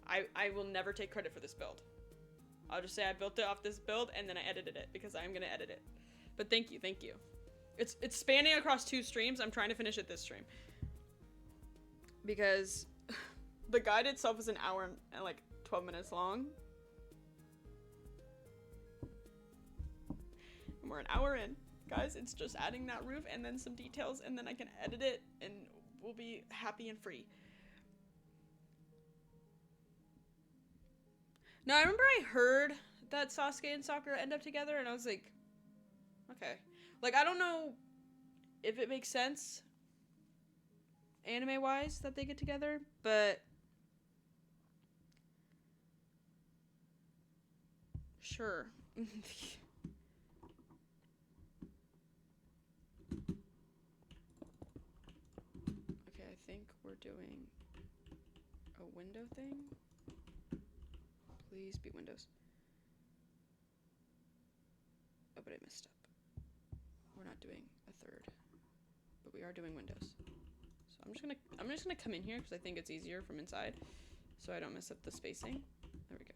I will never take credit for this build. I'll just say I built it off this build and then I edited it because I'm gonna edit it. But thank you, thank you. It's spanning across 2 streams. I'm trying to finish it this stream. Because the guide itself is an hour and like 12 minutes long. And we're an hour in. Guys, it's just adding that roof and then some details and then I can edit it and we'll be happy and free. No, I remember I heard that Sasuke and Sakura end up together, and I was like, okay. Like, I don't know if it makes sense, anime-wise, that they get together, but sure. Okay, I think we're doing a window thing. Please be windows. Oh, but I messed up. We're not doing a third, but we are doing windows. So I'm just gonna come in here because I think it's easier from inside, so I don't mess up the spacing. There we go.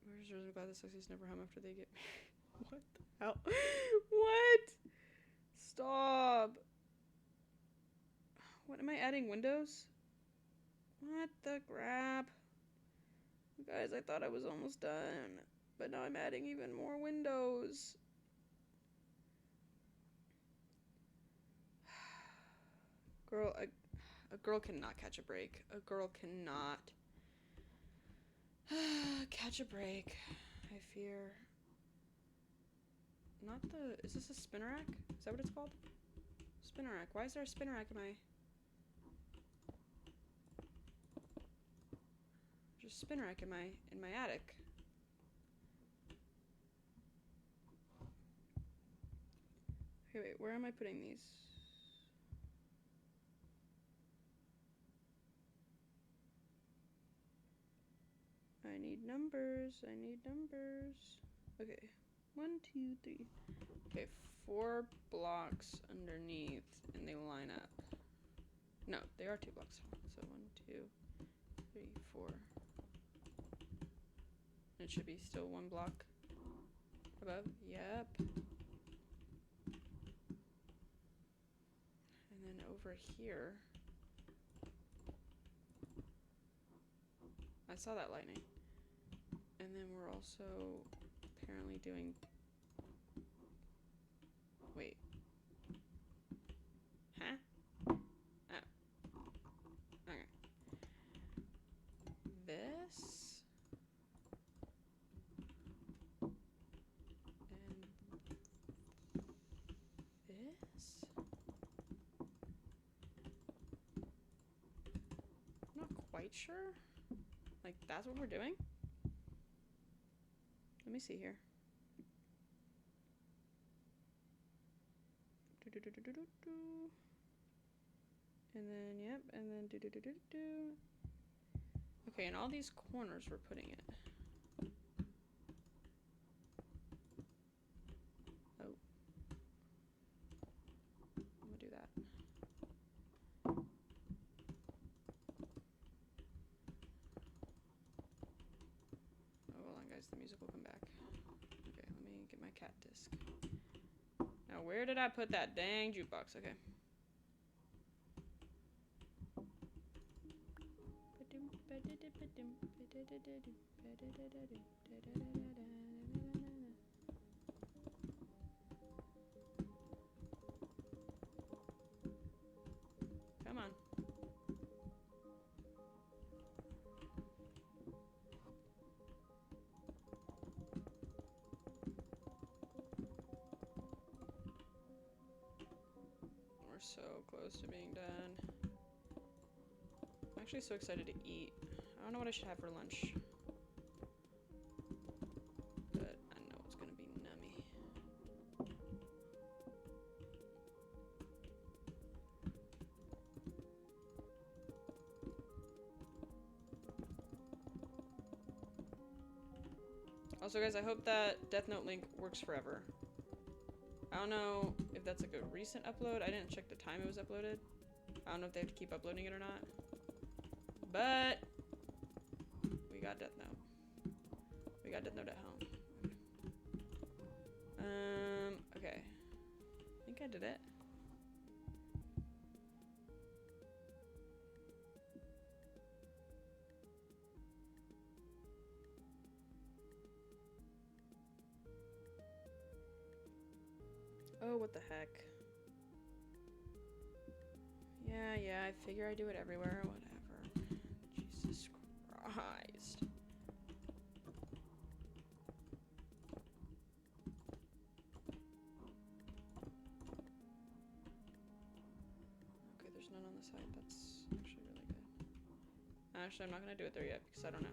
Where's Rose? I'm glad the success never home after they get married. What the hell? What? Stop. What, am I adding windows? What the crap? Guys, I thought I was almost done. But now I'm adding even more windows. Girl, a girl cannot catch a break. A girl cannot catch a break. I fear. Not the... Is this a spinnerack? Is that what it's called? Spinnerack. Why is there a spinnerack in my... Spin rack in my attic. Okay, wait, where am I putting these? I need numbers. I need numbers. Okay, 1, 2, 3. Okay, 4 blocks underneath, and they line up. No, they are 2 blocks. So 1, 2, 3, 4. It should be still 1 block above. Yep. And then over here, I saw that lightning. And then we're also apparently doing, wait. Huh? Oh. Okay. This. And this. I'm not quite sure. Like, that's what we're doing? Let me see here. And then, yep, and then Okay, and all these corners we're putting it. Oh. I'm gonna do that. Oh, hold on, guys, the music will come back. Okay, let me get my cat disc. Now, where did I put that dang jukebox? Okay. Come on. We're so close to being done. I'm actually so excited to eat. I don't know what I should have for lunch. But I know it's gonna be nummy. Also, guys, I hope that Death Note link works forever. I don't know if that's like a recent upload. I didn't check the time it was uploaded. I don't know if they have to keep uploading it or not. But we got Death Note. We got Death Note at home. Okay. I think I did it. Oh, what the heck. Yeah, I figure I do it everywhere, whatever. Jesus Christ. Okay, there's none on the side. That's actually really good. Actually, I'm not gonna do it there yet because I don't know.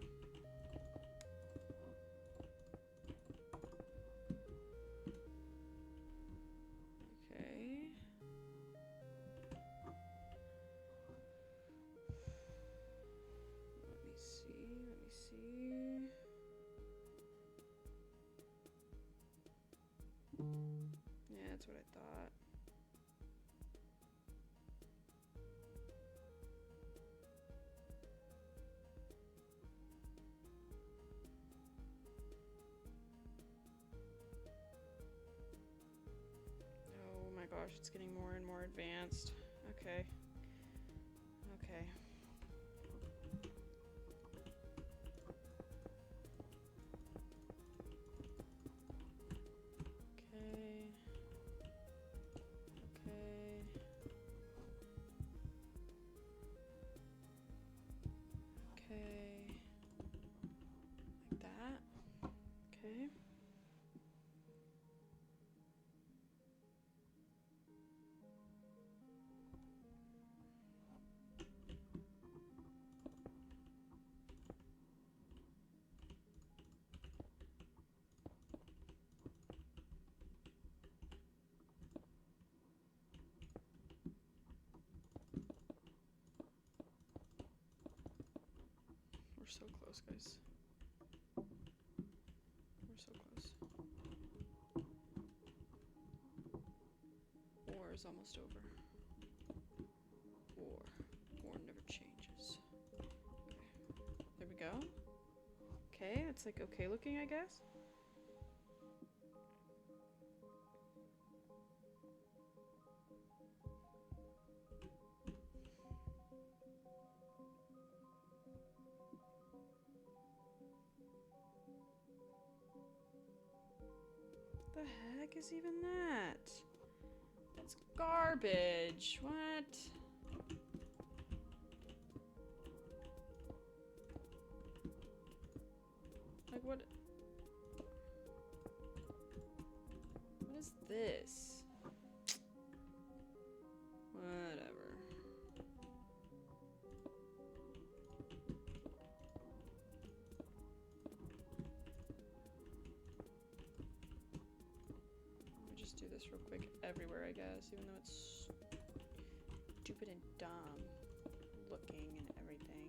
Yeah, that's what I thought. Oh my gosh, it's getting more and more advanced. Okay. Okay. Like that. Okay. We're so close, guys. We're so close. War is almost over. War. go. Okay, it's like okay looking, I guess. The heck is even that? That's garbage. What? Like what? What is this? Whatever. Just do this real quick everywhere, I guess, even though it's stupid and dumb looking and everything.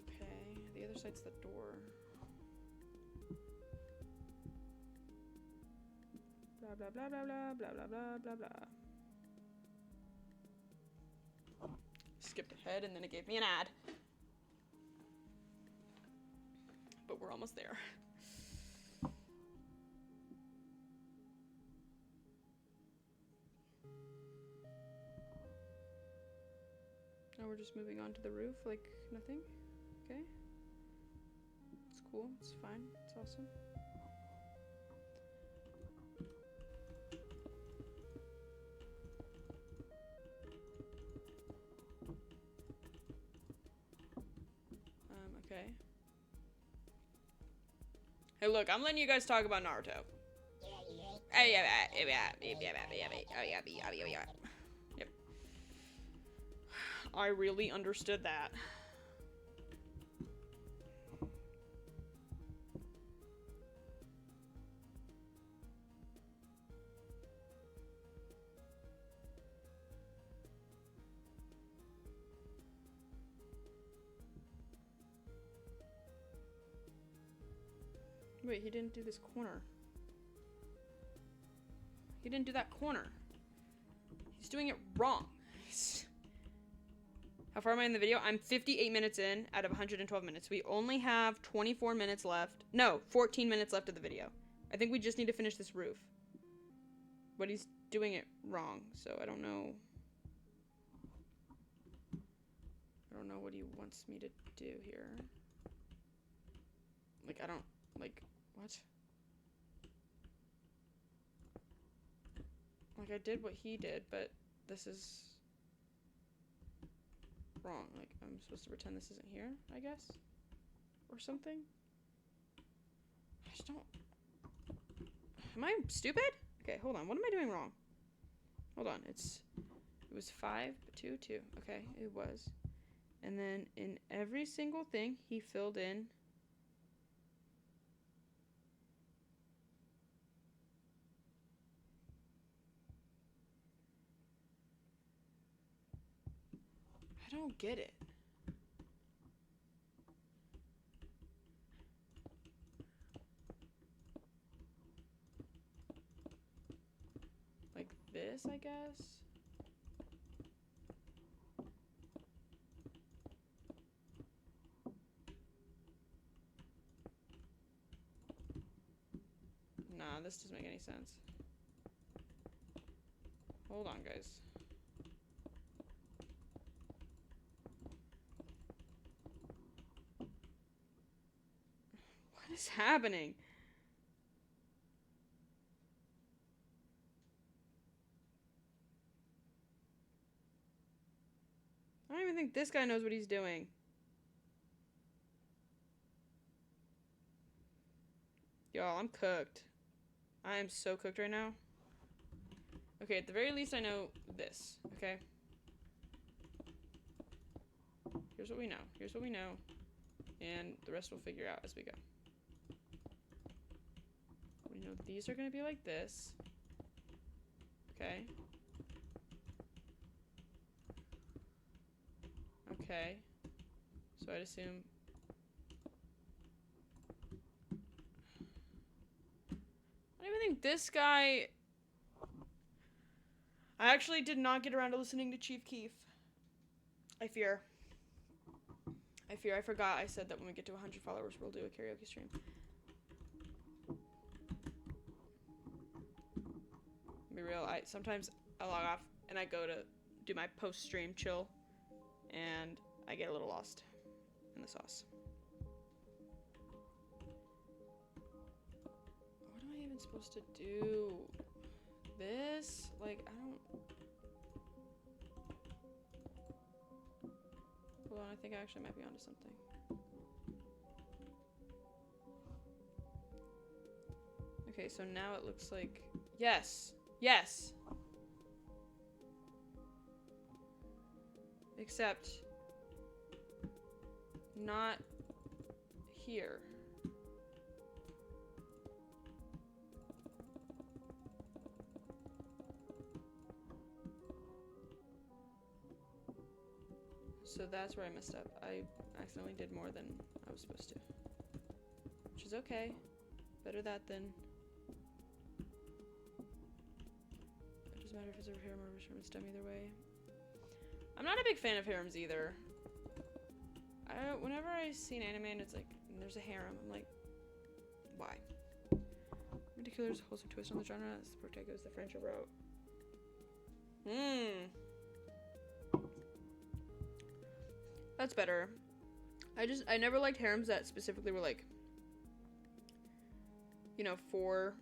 Okay, the other side's the door. Blah blah blah blah blah blah blah blah blah blah. Skipped ahead and then it gave me an ad. But we're almost there. Now we're just moving on to the roof like nothing. Okay. It's cool. It's fine. It's awesome. Okay. Hey, look, I'm letting you guys talk about Naruto. Yep. I really understood that. Wait, he didn't do this corner. He didn't do that corner. He's doing it wrong. How far am I in the video? I'm 58 minutes in out of 112 minutes. We only have 24 minutes left. No, 14 minutes left of the video. I think we just need to finish this roof. But he's doing it wrong, so I don't know. I don't know what he wants me to do here. Like, I don't, like, what? Like, I did what he did, but this is wrong. Like, I'm supposed to pretend this isn't here, I guess? Or something? I just don't... Am I stupid? Okay, hold on. What am I doing wrong? Hold on. It was 5, 2, 2. Okay, it was. And then in every single thing, he filled in... I don't get it. Like this, I guess? Nah, this doesn't make any sense. Hold on, guys. What is happening? I don't even think this guy knows what he's doing. Y'all, I'm cooked. I am so cooked right now. Okay, at the very least I know this, okay? Here's what we know. Here's what we know. And the rest we'll figure out as we go. We know these are going to be like this. Okay. Okay. So I'd assume think this guy... I actually did not get around to listening to Chief Keef. I fear. I forgot I said that when we get to 100 followers, we'll do a karaoke stream. Be real, sometimes I log off and I go to do my post-stream chill, and I get a little lost in the sauce. What am I even supposed to do? This? Like, I don't... Hold on, I think I actually might be onto something. Okay, so now it looks like... Yes! Yes! Except... not here. So that's where I messed up. I accidentally did more than I was supposed to. Which is okay. Better that than... It doesn't matter if it's a harem or a it's dumb either way. I'm not a big fan of harems either. Whenever I see an anime and it's like, and there's a harem, I'm like, why? Ridiculous, wholesome twist on the genre. This protagonist the friendship route. That's better. I never liked harems that specifically were like, you know, for,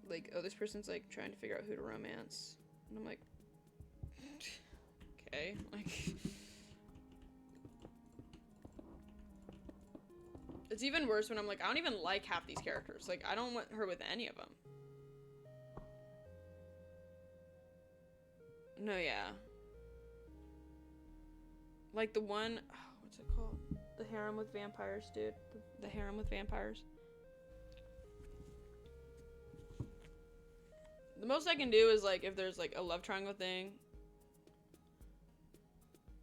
like, oh, this person's, like, trying to figure out who to romance. And I'm like, okay, like, it's even worse when I'm like, I don't even like half these characters. Like, I don't want her with any of them. No, yeah. Like the one, oh, what's it called? The harem with vampires, dude. The harem with vampires. The most I can do is like if there's like a love triangle thing,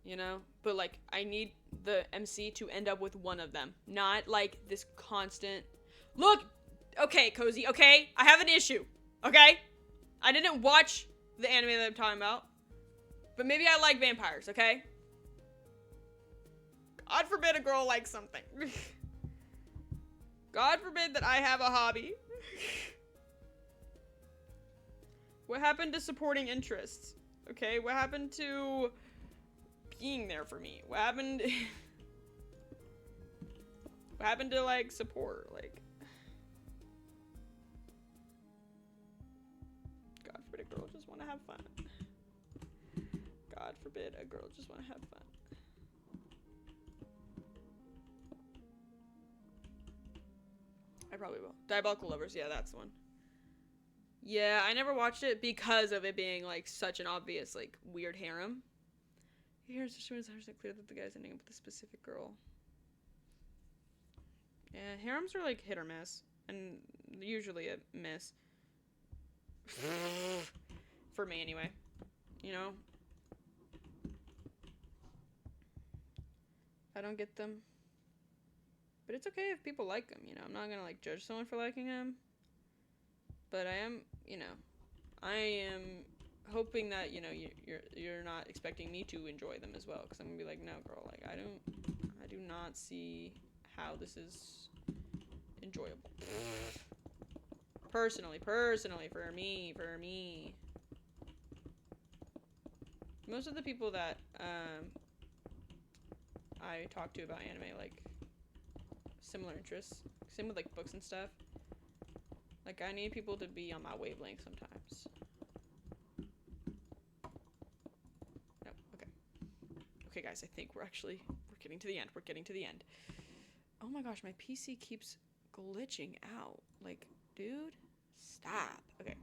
you know? But like I need the MC to end up with one of them, not like this constant. Look, okay, Cozy, okay? I have an issue, okay? I didn't watch the anime that I'm talking about, but maybe I like vampires, okay? God forbid a girl likes something. God forbid that I have a hobby. What happened to supporting interests? Okay, what happened to being there for me? What happened? What happened to like support? Like, God forbid a girl just want to have fun. God forbid a girl just want to have fun. I probably will. Diabolical Lovers, yeah, that's the one. Yeah, I never watched it because of it being, like, such an obvious, like, weird harem. Here's just when it's 100% clear that the guy's ending up with a specific girl. Yeah, harems are, like, hit or miss. And usually a miss. For me, anyway. You know? I don't get them. But it's okay if people like them, you know? I'm not gonna, like, judge someone for liking them. But I am, you know, I am hoping that, you know, you're not expecting me to enjoy them as well. Because I'm gonna be like, no, girl, like, I do not see how this is enjoyable. Personally, for me. Most of the people that, I talk to about anime, like, similar interests. Same with, like, books and stuff. Like, I need people to be on my wavelength sometimes. No, okay. Okay, guys, I think we're getting to the end. We're getting to the end. Oh my gosh, my PC keeps glitching out. Like, dude, stop. Okay.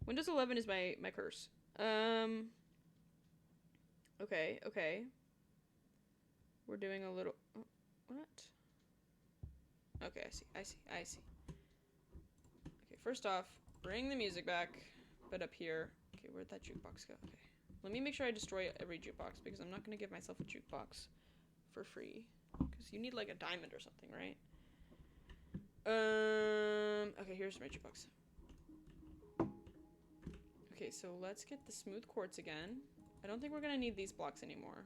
Windows 11 is my curse. Okay. We're doing a little... Oh, what? Okay, I see. Okay, first off, bring the music back, but up here. Okay, where'd that jukebox go? Okay. Let me make sure I destroy every jukebox, because I'm not going to give myself a jukebox for free. Because you need, like, a diamond or something, right? Okay, here's my jukebox. Okay, so let's get the smooth quartz again. I don't think we're gonna need these blocks anymore.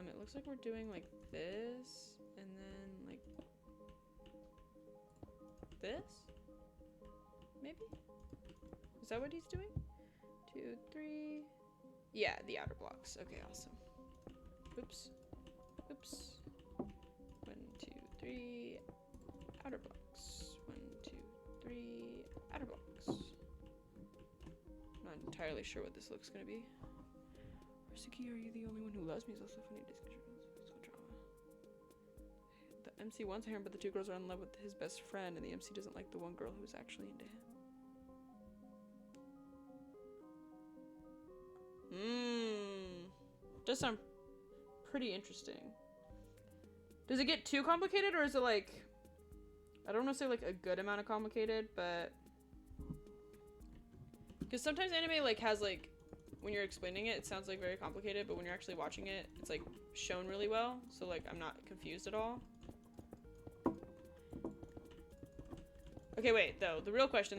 It looks like we're doing like this, and then like this? Maybe? Is that what he's doing? 2, 3. Yeah, the outer blocks. Okay, awesome. Oops. Oops. 1, 2, 3. Outer blocks. 1, 2, 3. Outer blocks. I'm not entirely sure what this looks gonna be. Suki, are you the only one who loves me? Is also funny discussion. Drama. The MC wants him, but the two girls are in love with his best friend, and the MC doesn't like the one girl who's actually into him. Does sound pretty interesting. Does it get too complicated, or is it like, I don't want to say like a good amount of complicated, but because sometimes anime like has like, when you're explaining it, it sounds like very complicated, but when you're actually watching it, it's like shown really well, so like I'm not confused at all. Okay, wait, though, the real question,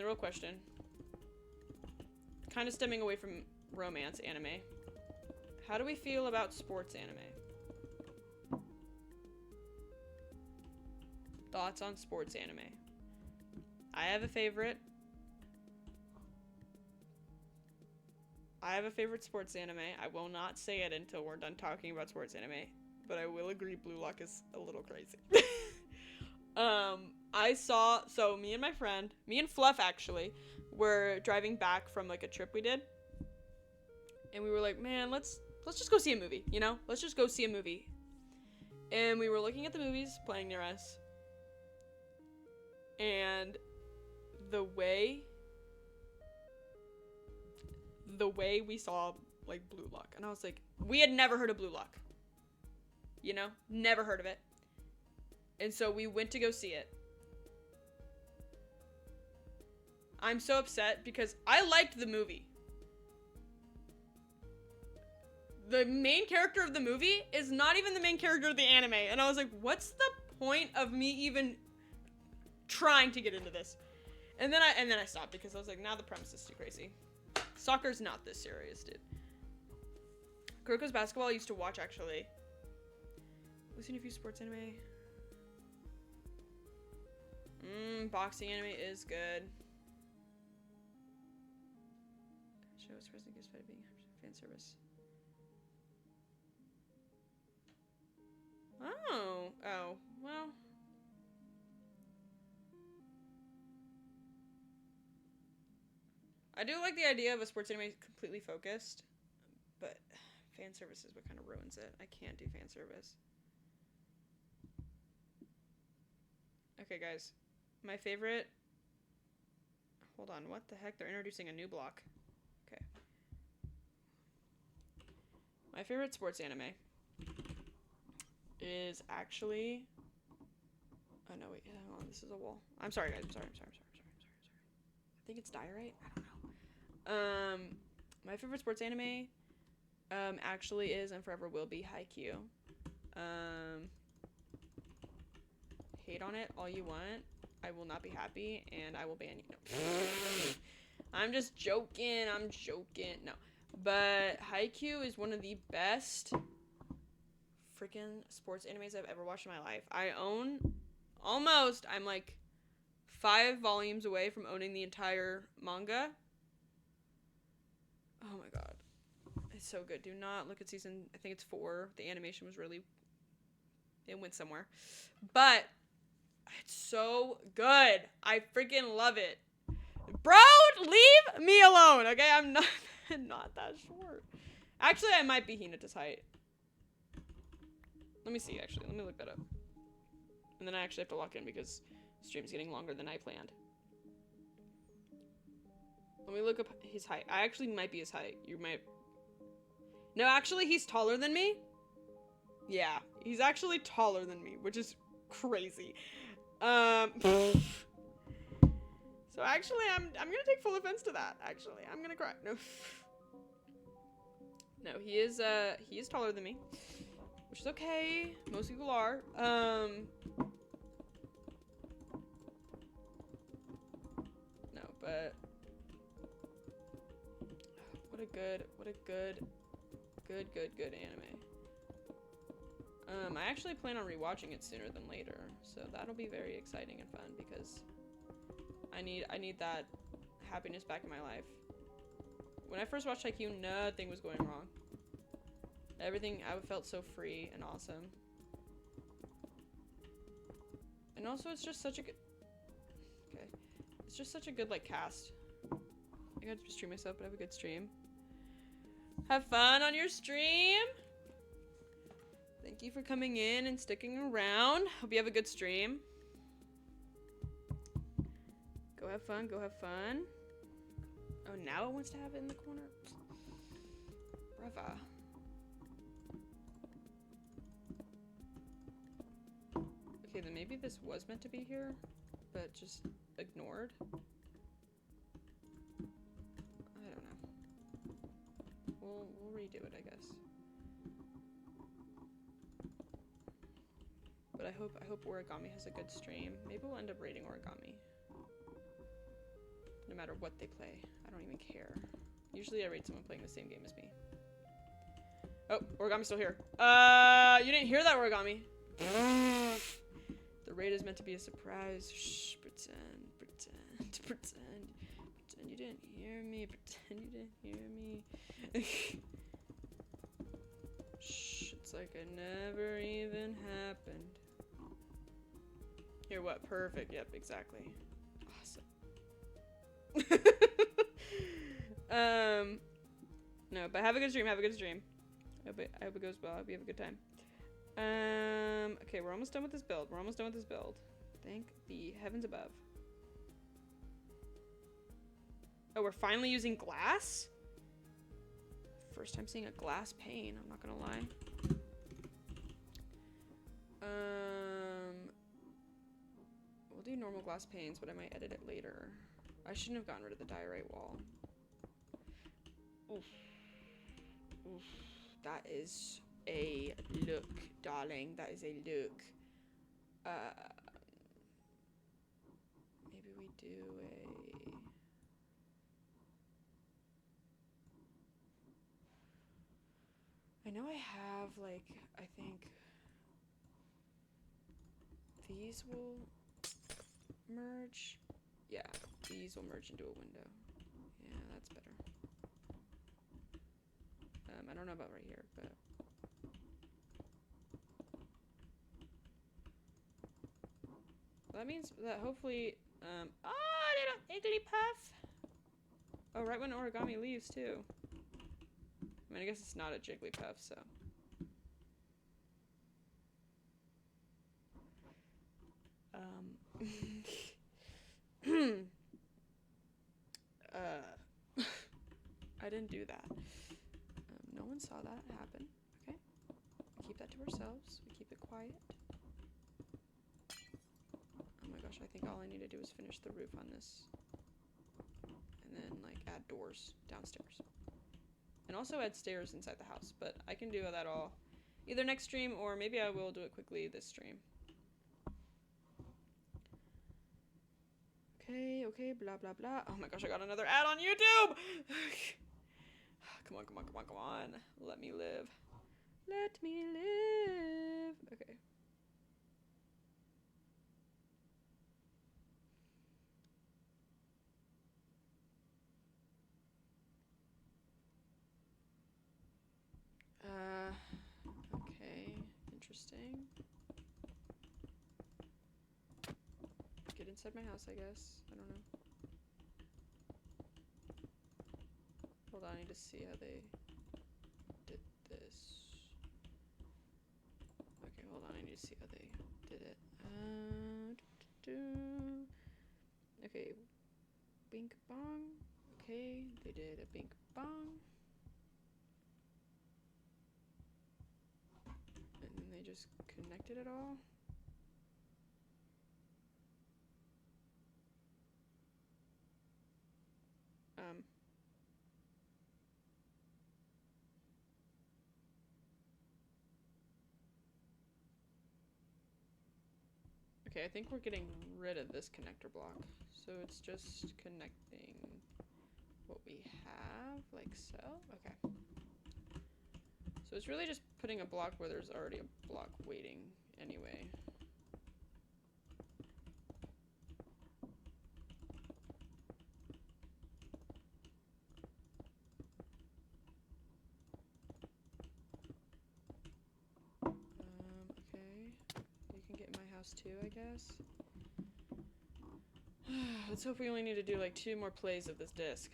kind of stemming away from romance anime. How do we feel about sports anime? Thoughts on sports anime? I have a favorite. I have a favorite sports anime. I will not say it until we're done talking about sports anime, but I will agree Blue Lock is a little crazy. Me and my friend, me and Fluff actually, were driving back from like a trip we did. And we were like, man, let's just go see a movie, you know? Let's just go see a movie. And we were looking at the movies playing near us. And the way we saw like Blue Lock, and I was like, we had never heard of Blue Lock, you know, never heard of it, and so we went to go see it. I'm so upset because I liked the movie. The main character of the movie is not even the main character of the anime, and I was like, what's the point of me even trying to get into this? And then I stopped because I was like, now the premise is too crazy. Soccer's not this serious, dude. Kuroko's Basketball I used to watch, actually. I've seen a few sports anime. Boxing anime is good. Show expressing his fan being fan service. Oh, well. I do like the idea of a sports anime completely focused, but fan service is what kind of ruins it. I can't do fan service. Okay, guys. My favorite... Hold on, what the heck? They're introducing a new block. Okay. My favorite sports anime is actually... Oh, no, wait. Hold on, this is a wall. I'm sorry, guys. I'm sorry. I think it's Diorite? I don't know. My favorite sports anime, actually is and forever will be Haikyuu. Hate on it all you want. I will not be happy, and I will ban you. No. I'm just joking. No. But Haikyuu is one of the best freaking sports animes I've ever watched in my life. I own I'm like 5 volumes away from owning the entire manga. Oh my god. It's so good. Do not look at season, I think it's 4. The animation was really, it went somewhere. But it's so good. I freaking love it. Bro, leave me alone, okay? I'm not that short. Actually, I might be Hinata's height. Let me see, actually. Let me look that up. And then I actually have to lock in because the stream's getting longer than I planned. Let me look up his height. I actually might be his height. You might... No, actually, he's taller than me. Yeah, he's actually taller than me, which is crazy. So actually, I'm gonna take full offense to that. Actually, I'm gonna cry. No, he is taller than me, which is okay. Most people are. No, but what a good anime. I actually plan on rewatching it sooner than later, so that'll be very exciting and fun because I need that happiness back in my life. When I first watched Haikyuu, nothing was going wrong. Everything, I felt so free and awesome. And also, it's just such a good... Okay. It's just such a good, like, cast. I gotta stream myself, but have a good stream. Have fun on your stream! Thank you for coming in and sticking around. Hope you have a good stream. Go have fun, go have fun. Oh, now it wants to have it in the corner? Brava. Okay, then maybe this was meant to be here, but just ignored. I don't know. We'll redo it, I guess. But I hope Origami has a good stream. Maybe we'll end up rating Origami. No matter what they play. I don't even care. Usually I rate someone playing the same game as me. Oh, Origami's still here. You didn't hear that, Origami. The raid is meant to be a surprise. Shh, pretend you didn't hear me. Pretend you didn't hear me. Shh, it's like it never even happened. Here, what? Perfect. Yep, exactly. Awesome. No, but have a good stream. Have a good stream. I hope it goes well. I hope you have a good time. Okay, we're almost done with this build. Thank the heavens above. Oh, we're finally using glass? First time seeing a glass pane, I'm not gonna lie. We'll do normal glass panes, but I might edit it later. I shouldn't have gotten rid of the diorite wall. Oof. Oof. That is a look, darling. That is a look. Maybe we do a... I know I have, like, I think these will merge. Yeah, these will merge into a window. Yeah, that's better. I don't know about right here, but... That means that hopefully, oh, little Jigglypuff! Oh, right when Origami leaves, too. I mean, I guess it's not a Jigglypuff, so... I didn't do that. No one saw that happen, okay? We keep that to ourselves. We keep it quiet. Oh my gosh, I think all I need to do is finish the roof on this. And then, like, add doors downstairs. And also add stairs inside the house, but I can do that all either next stream or maybe I will do it quickly this stream. Okay, blah, blah, blah. Oh my gosh, I got another ad on YouTube! Come on. Let me live. Let me live. Okay. Okay. Interesting. Get inside my house, I guess. I don't know. Hold on, I need to see how they did this. Okay, hold on, I need to see how they did it. Okay, bink bong. Okay, they did a bink bong. And then they just connected it all. Okay, I think we're getting rid of this connector block. So it's just connecting what we have, like so. Okay. So it's really just putting a block where there's already a block waiting anyway. Okay. You can get in my house too, I guess. Let's hope we only need to do like 2 more plays of this disc.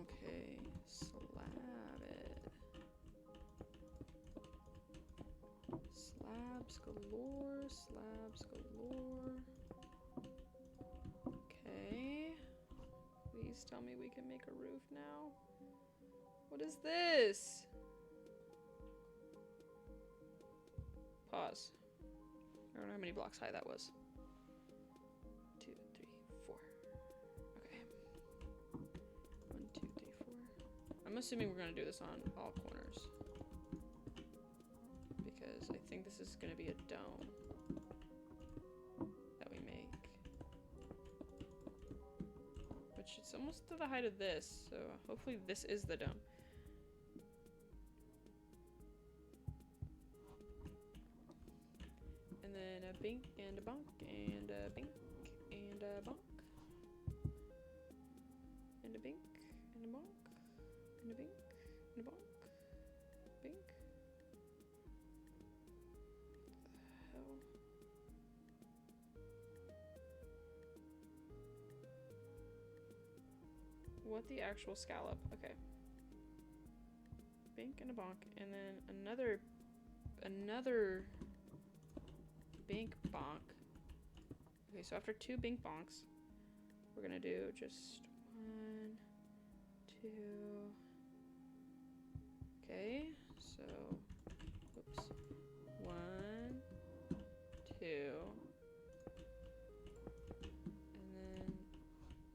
Okay, slab it. Slabs galore, slabs galore. Okay. Please tell me we can make a roof now. What is this? Pause. I don't know how many blocks high that was. 2, 3, 4. Okay. 1, 2, 3, 4. I'm assuming we're gonna do this on all corners. Because I think this is gonna be a dome that we make. Which is almost to the height of this, so hopefully this is the dome. And then a bink and a bonk and a bink and a bonk. And a bink and a bonk. And a bink and a bonk. Bink. What the hell? What the actual scallop? Okay. Bink and a bonk. And then another bink bonk. Okay, so after 2 bink bonks, we're gonna do just 1, 2. Okay, so oops. 1, 2. And then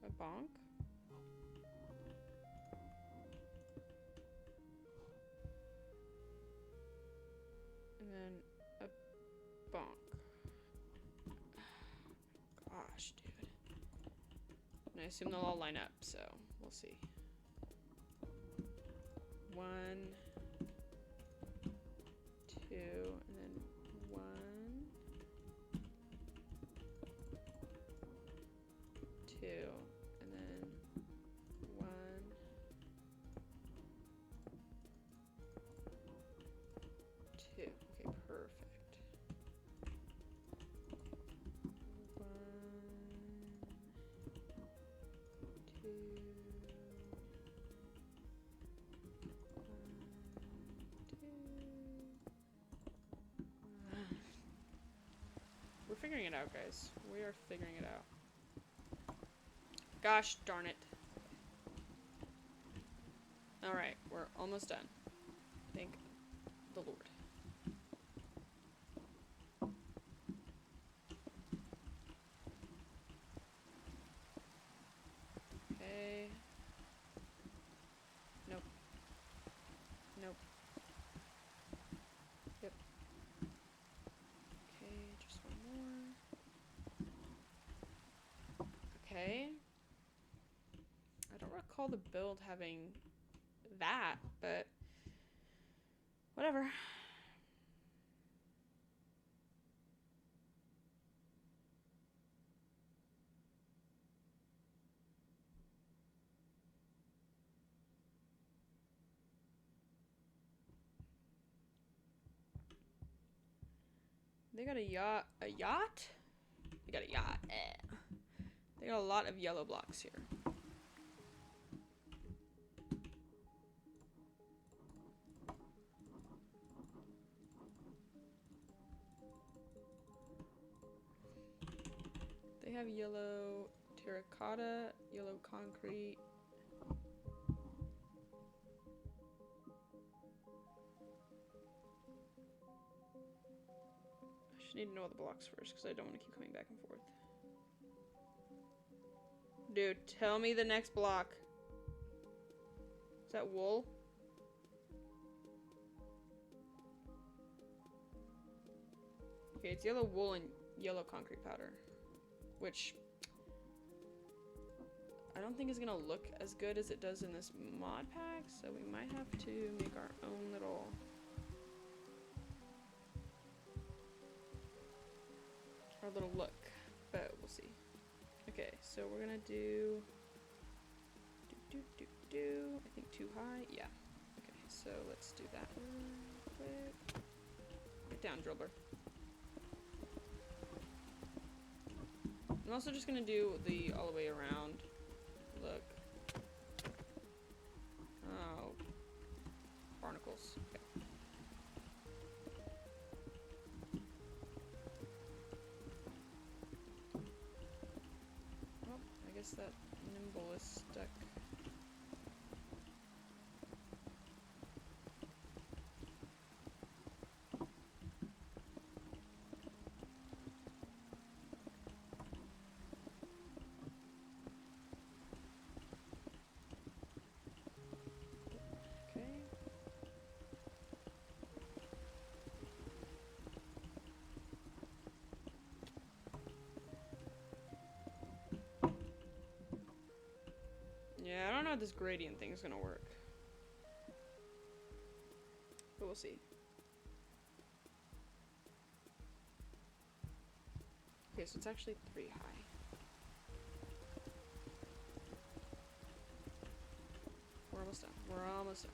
a bonk. And then a bonk. Gosh, dude. And I assume they'll all line up, so we'll see. 1, 2, and then 1, 2, and then 1, 2. Okay, perfect. 1, 2. We're figuring it out, guys. We are figuring it out. Gosh darn it. Alright, we're almost done. Thank the Lord. Okay. Nope. Nope. Yep. Okay, just one more. Okay. I don't recall the build having that, but whatever. They got a yacht. A yacht? They got a yacht. They got a lot of yellow blocks here. They have yellow terracotta, yellow concrete. I should need to know the blocks first because I don't want to keep coming back and forth. Dude, tell me the next block. Is that wool? Okay, it's yellow wool and yellow concrete powder. Which I don't think is gonna look as good as it does in this mod pack, so we might have to make our own little look, but we'll see. Okay, so we're gonna do I think too high. Yeah. Okay, so let's do that real quick. Get down, Dribbler. I'm also just gonna do the all the way around look. Oh, barnacles. Okay. Well, I guess that nimble is stuck. Yeah, I don't know how this gradient thing is gonna work. But we'll see. Okay, so it's actually 3 high. We're almost done. We're almost done.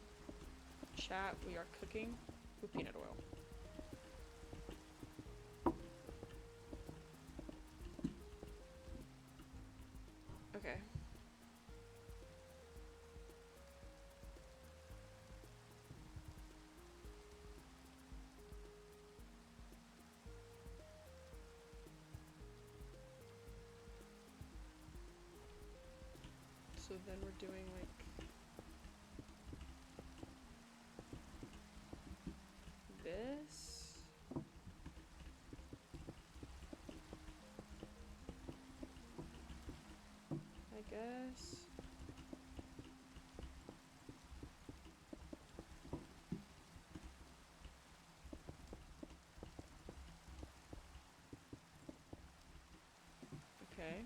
Chat, we are cooking with peanut oil. Okay. So then we're doing like this. I guess. Okay.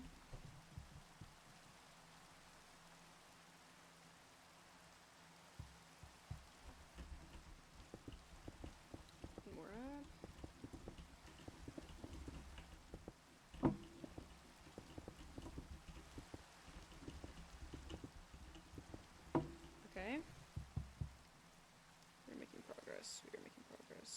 More up. Okay. We're making progress. We are making progress.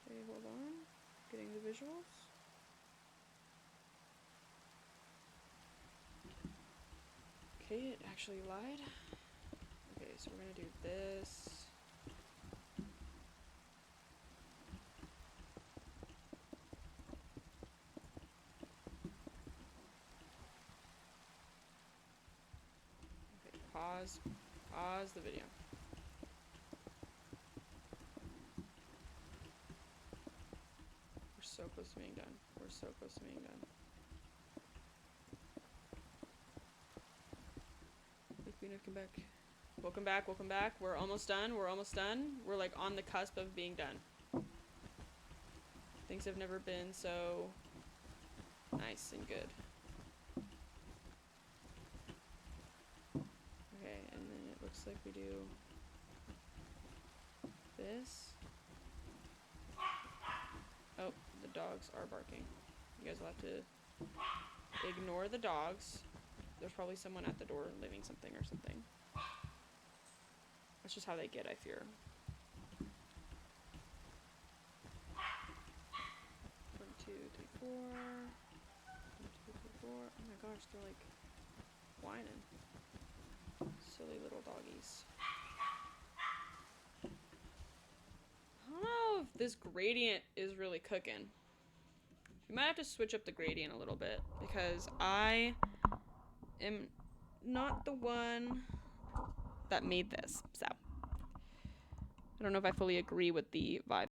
Okay, hold on. Getting the visuals. Okay, it actually lied. Okay, so we're gonna do this. Okay, pause the video. We're so close to being done. We're so close to being done. Welcome back. Welcome back, welcome back. We're almost done, we're almost done. We're like on the cusp of being done. Things have never been so nice and good. Okay, and then it looks like we do this. Oh, the dogs are barking. You guys will have to ignore the dogs. There's probably someone at the door leaving something or something. That's just how they get, I fear. 1, 2, 3, 4. 1, 2, 3, 4. Oh my gosh, they're like whining. Silly little doggies. I don't know if this gradient is really cooking. We might have to switch up the gradient a little bit because I am not the one that made this. So I don't know if I fully agree with the vibe.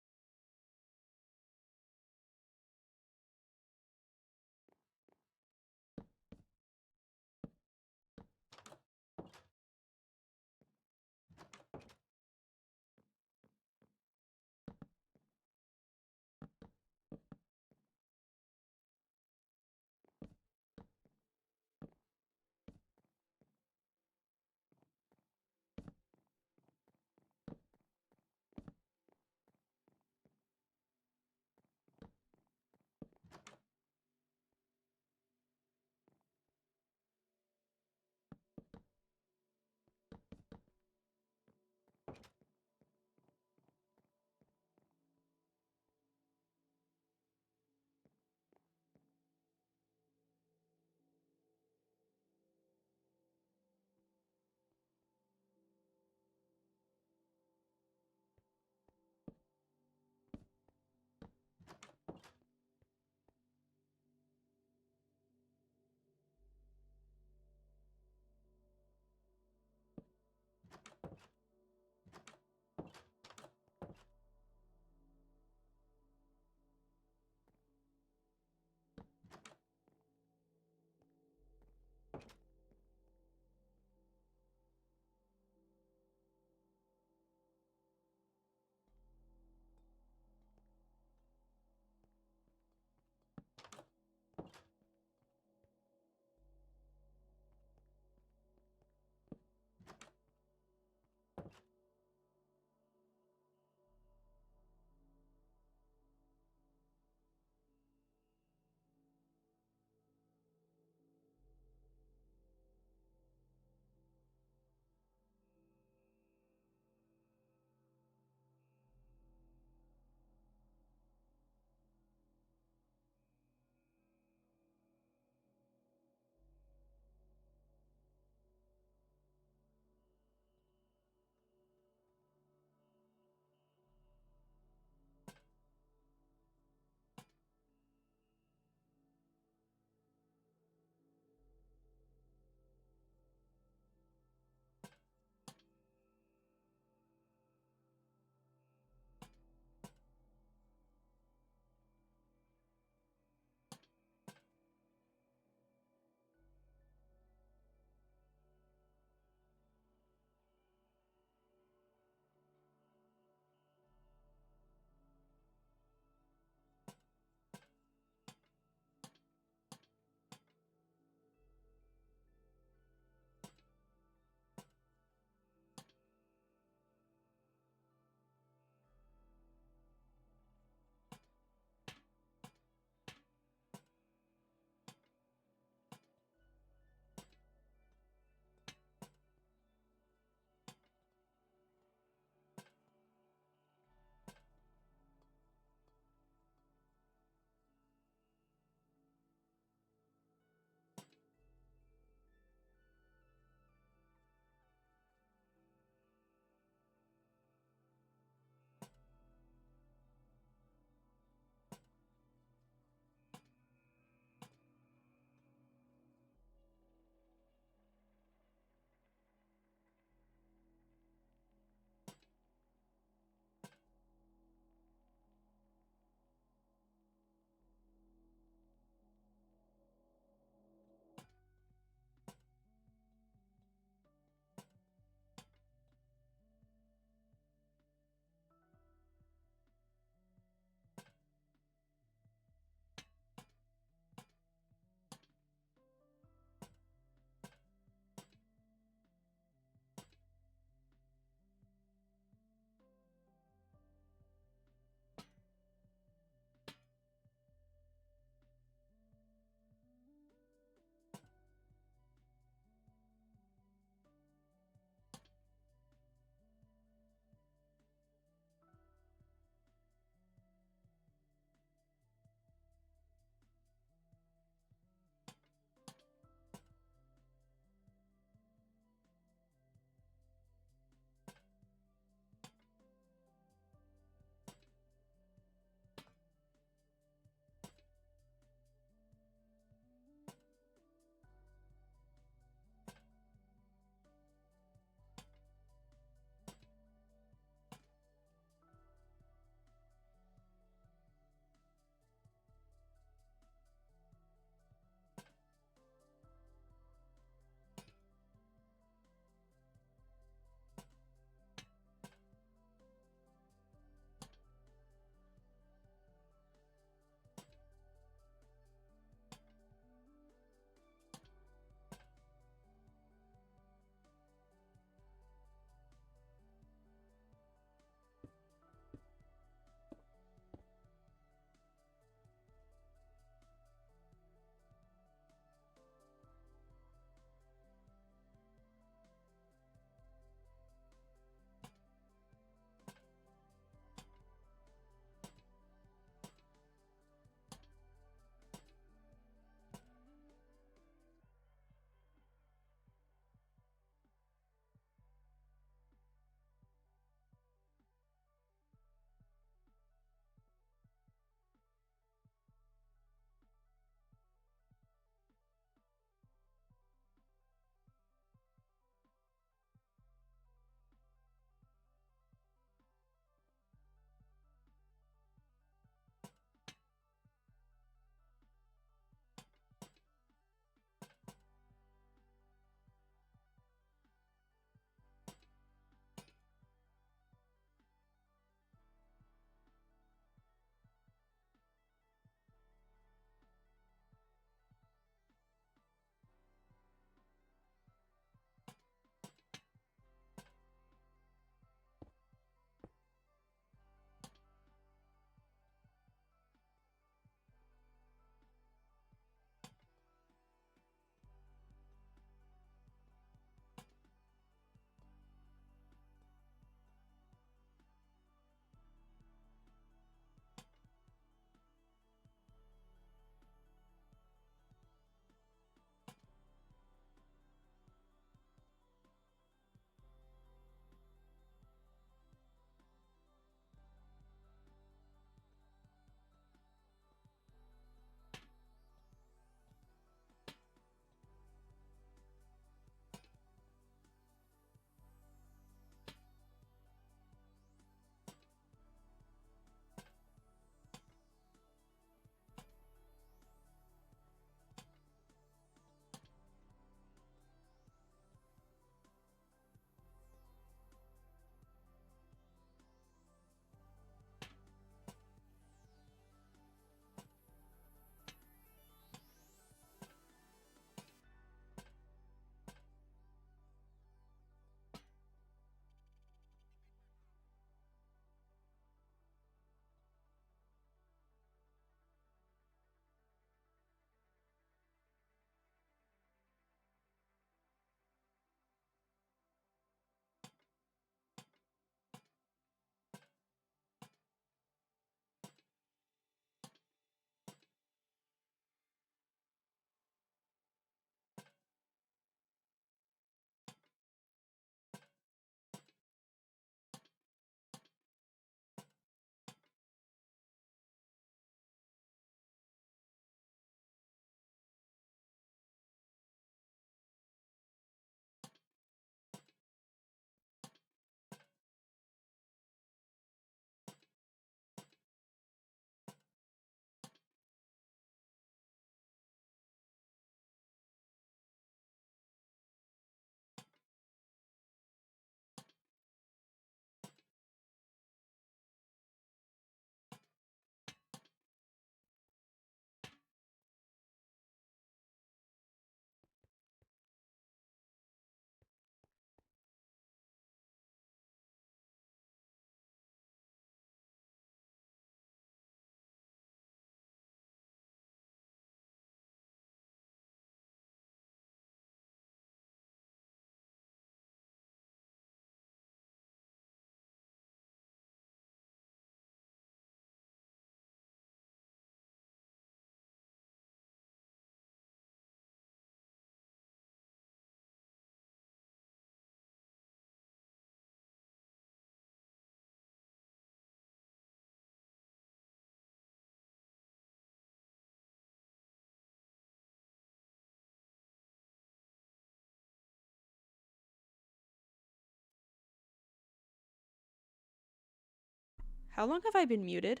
How long have I been muted?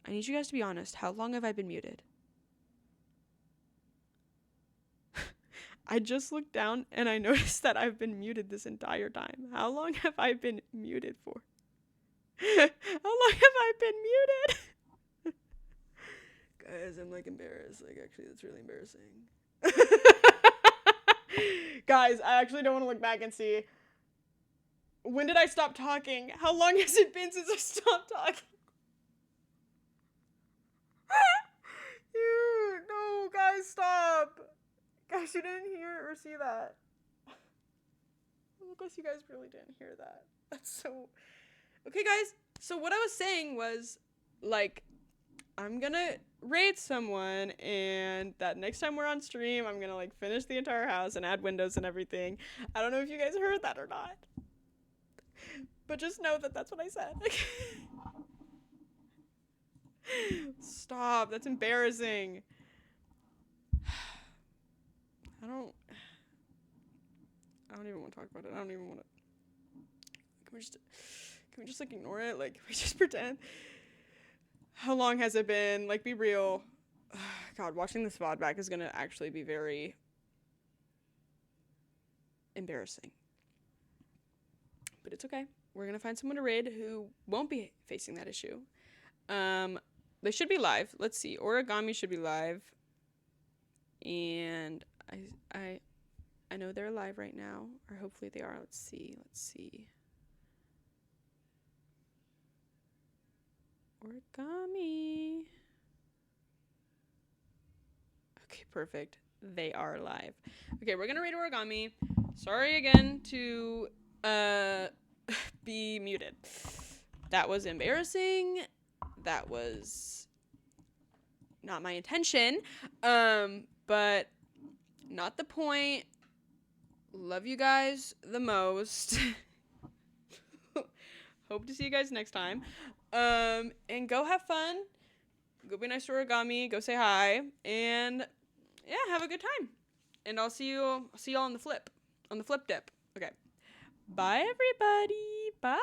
I need you guys to be honest. How long have I been muted? I just looked down and I noticed that I've been muted this entire time. How long have I been muted for? How long have I been muted? Guys, I'm like embarrassed. Like, actually, that's really embarrassing. Guys, I actually don't want to look back and see. When did I stop talking? How long has it been since I stopped talking? No, guys, stop. Guys, you didn't hear or see that. I guess you guys really didn't hear that. That's so... Okay, guys, so what I was saying was, like, I'm gonna raid someone, and that next time we're on stream, I'm gonna, like, finish the entire house and add windows and everything. I don't know if you guys heard that or not. But just know that that's what I said. Stop, that's embarrassing. I don't even want to talk about it. I don't even want to. Can we just like ignore it? Like, can we just pretend? How long has it been? Like, be real. God, watching this VOD back is gonna actually be very embarrassing. But it's okay. We're gonna find someone to raid who won't be facing that issue. They should be live. Let's see. Origami should be live. And I know they're live right now, or hopefully they are. Let's see. Origami. Okay, perfect. They are live. Okay, we're gonna raid Origami. Sorry again to be muted. That was embarrassing. That was not my intention. But not the point. Love you guys the most. Hope to see you guys next time. And go have fun. Go be nice to Origami. Go say hi. And yeah, have a good time. And I'll see you all on the flip dip. Okay. Bye everybody. Bye.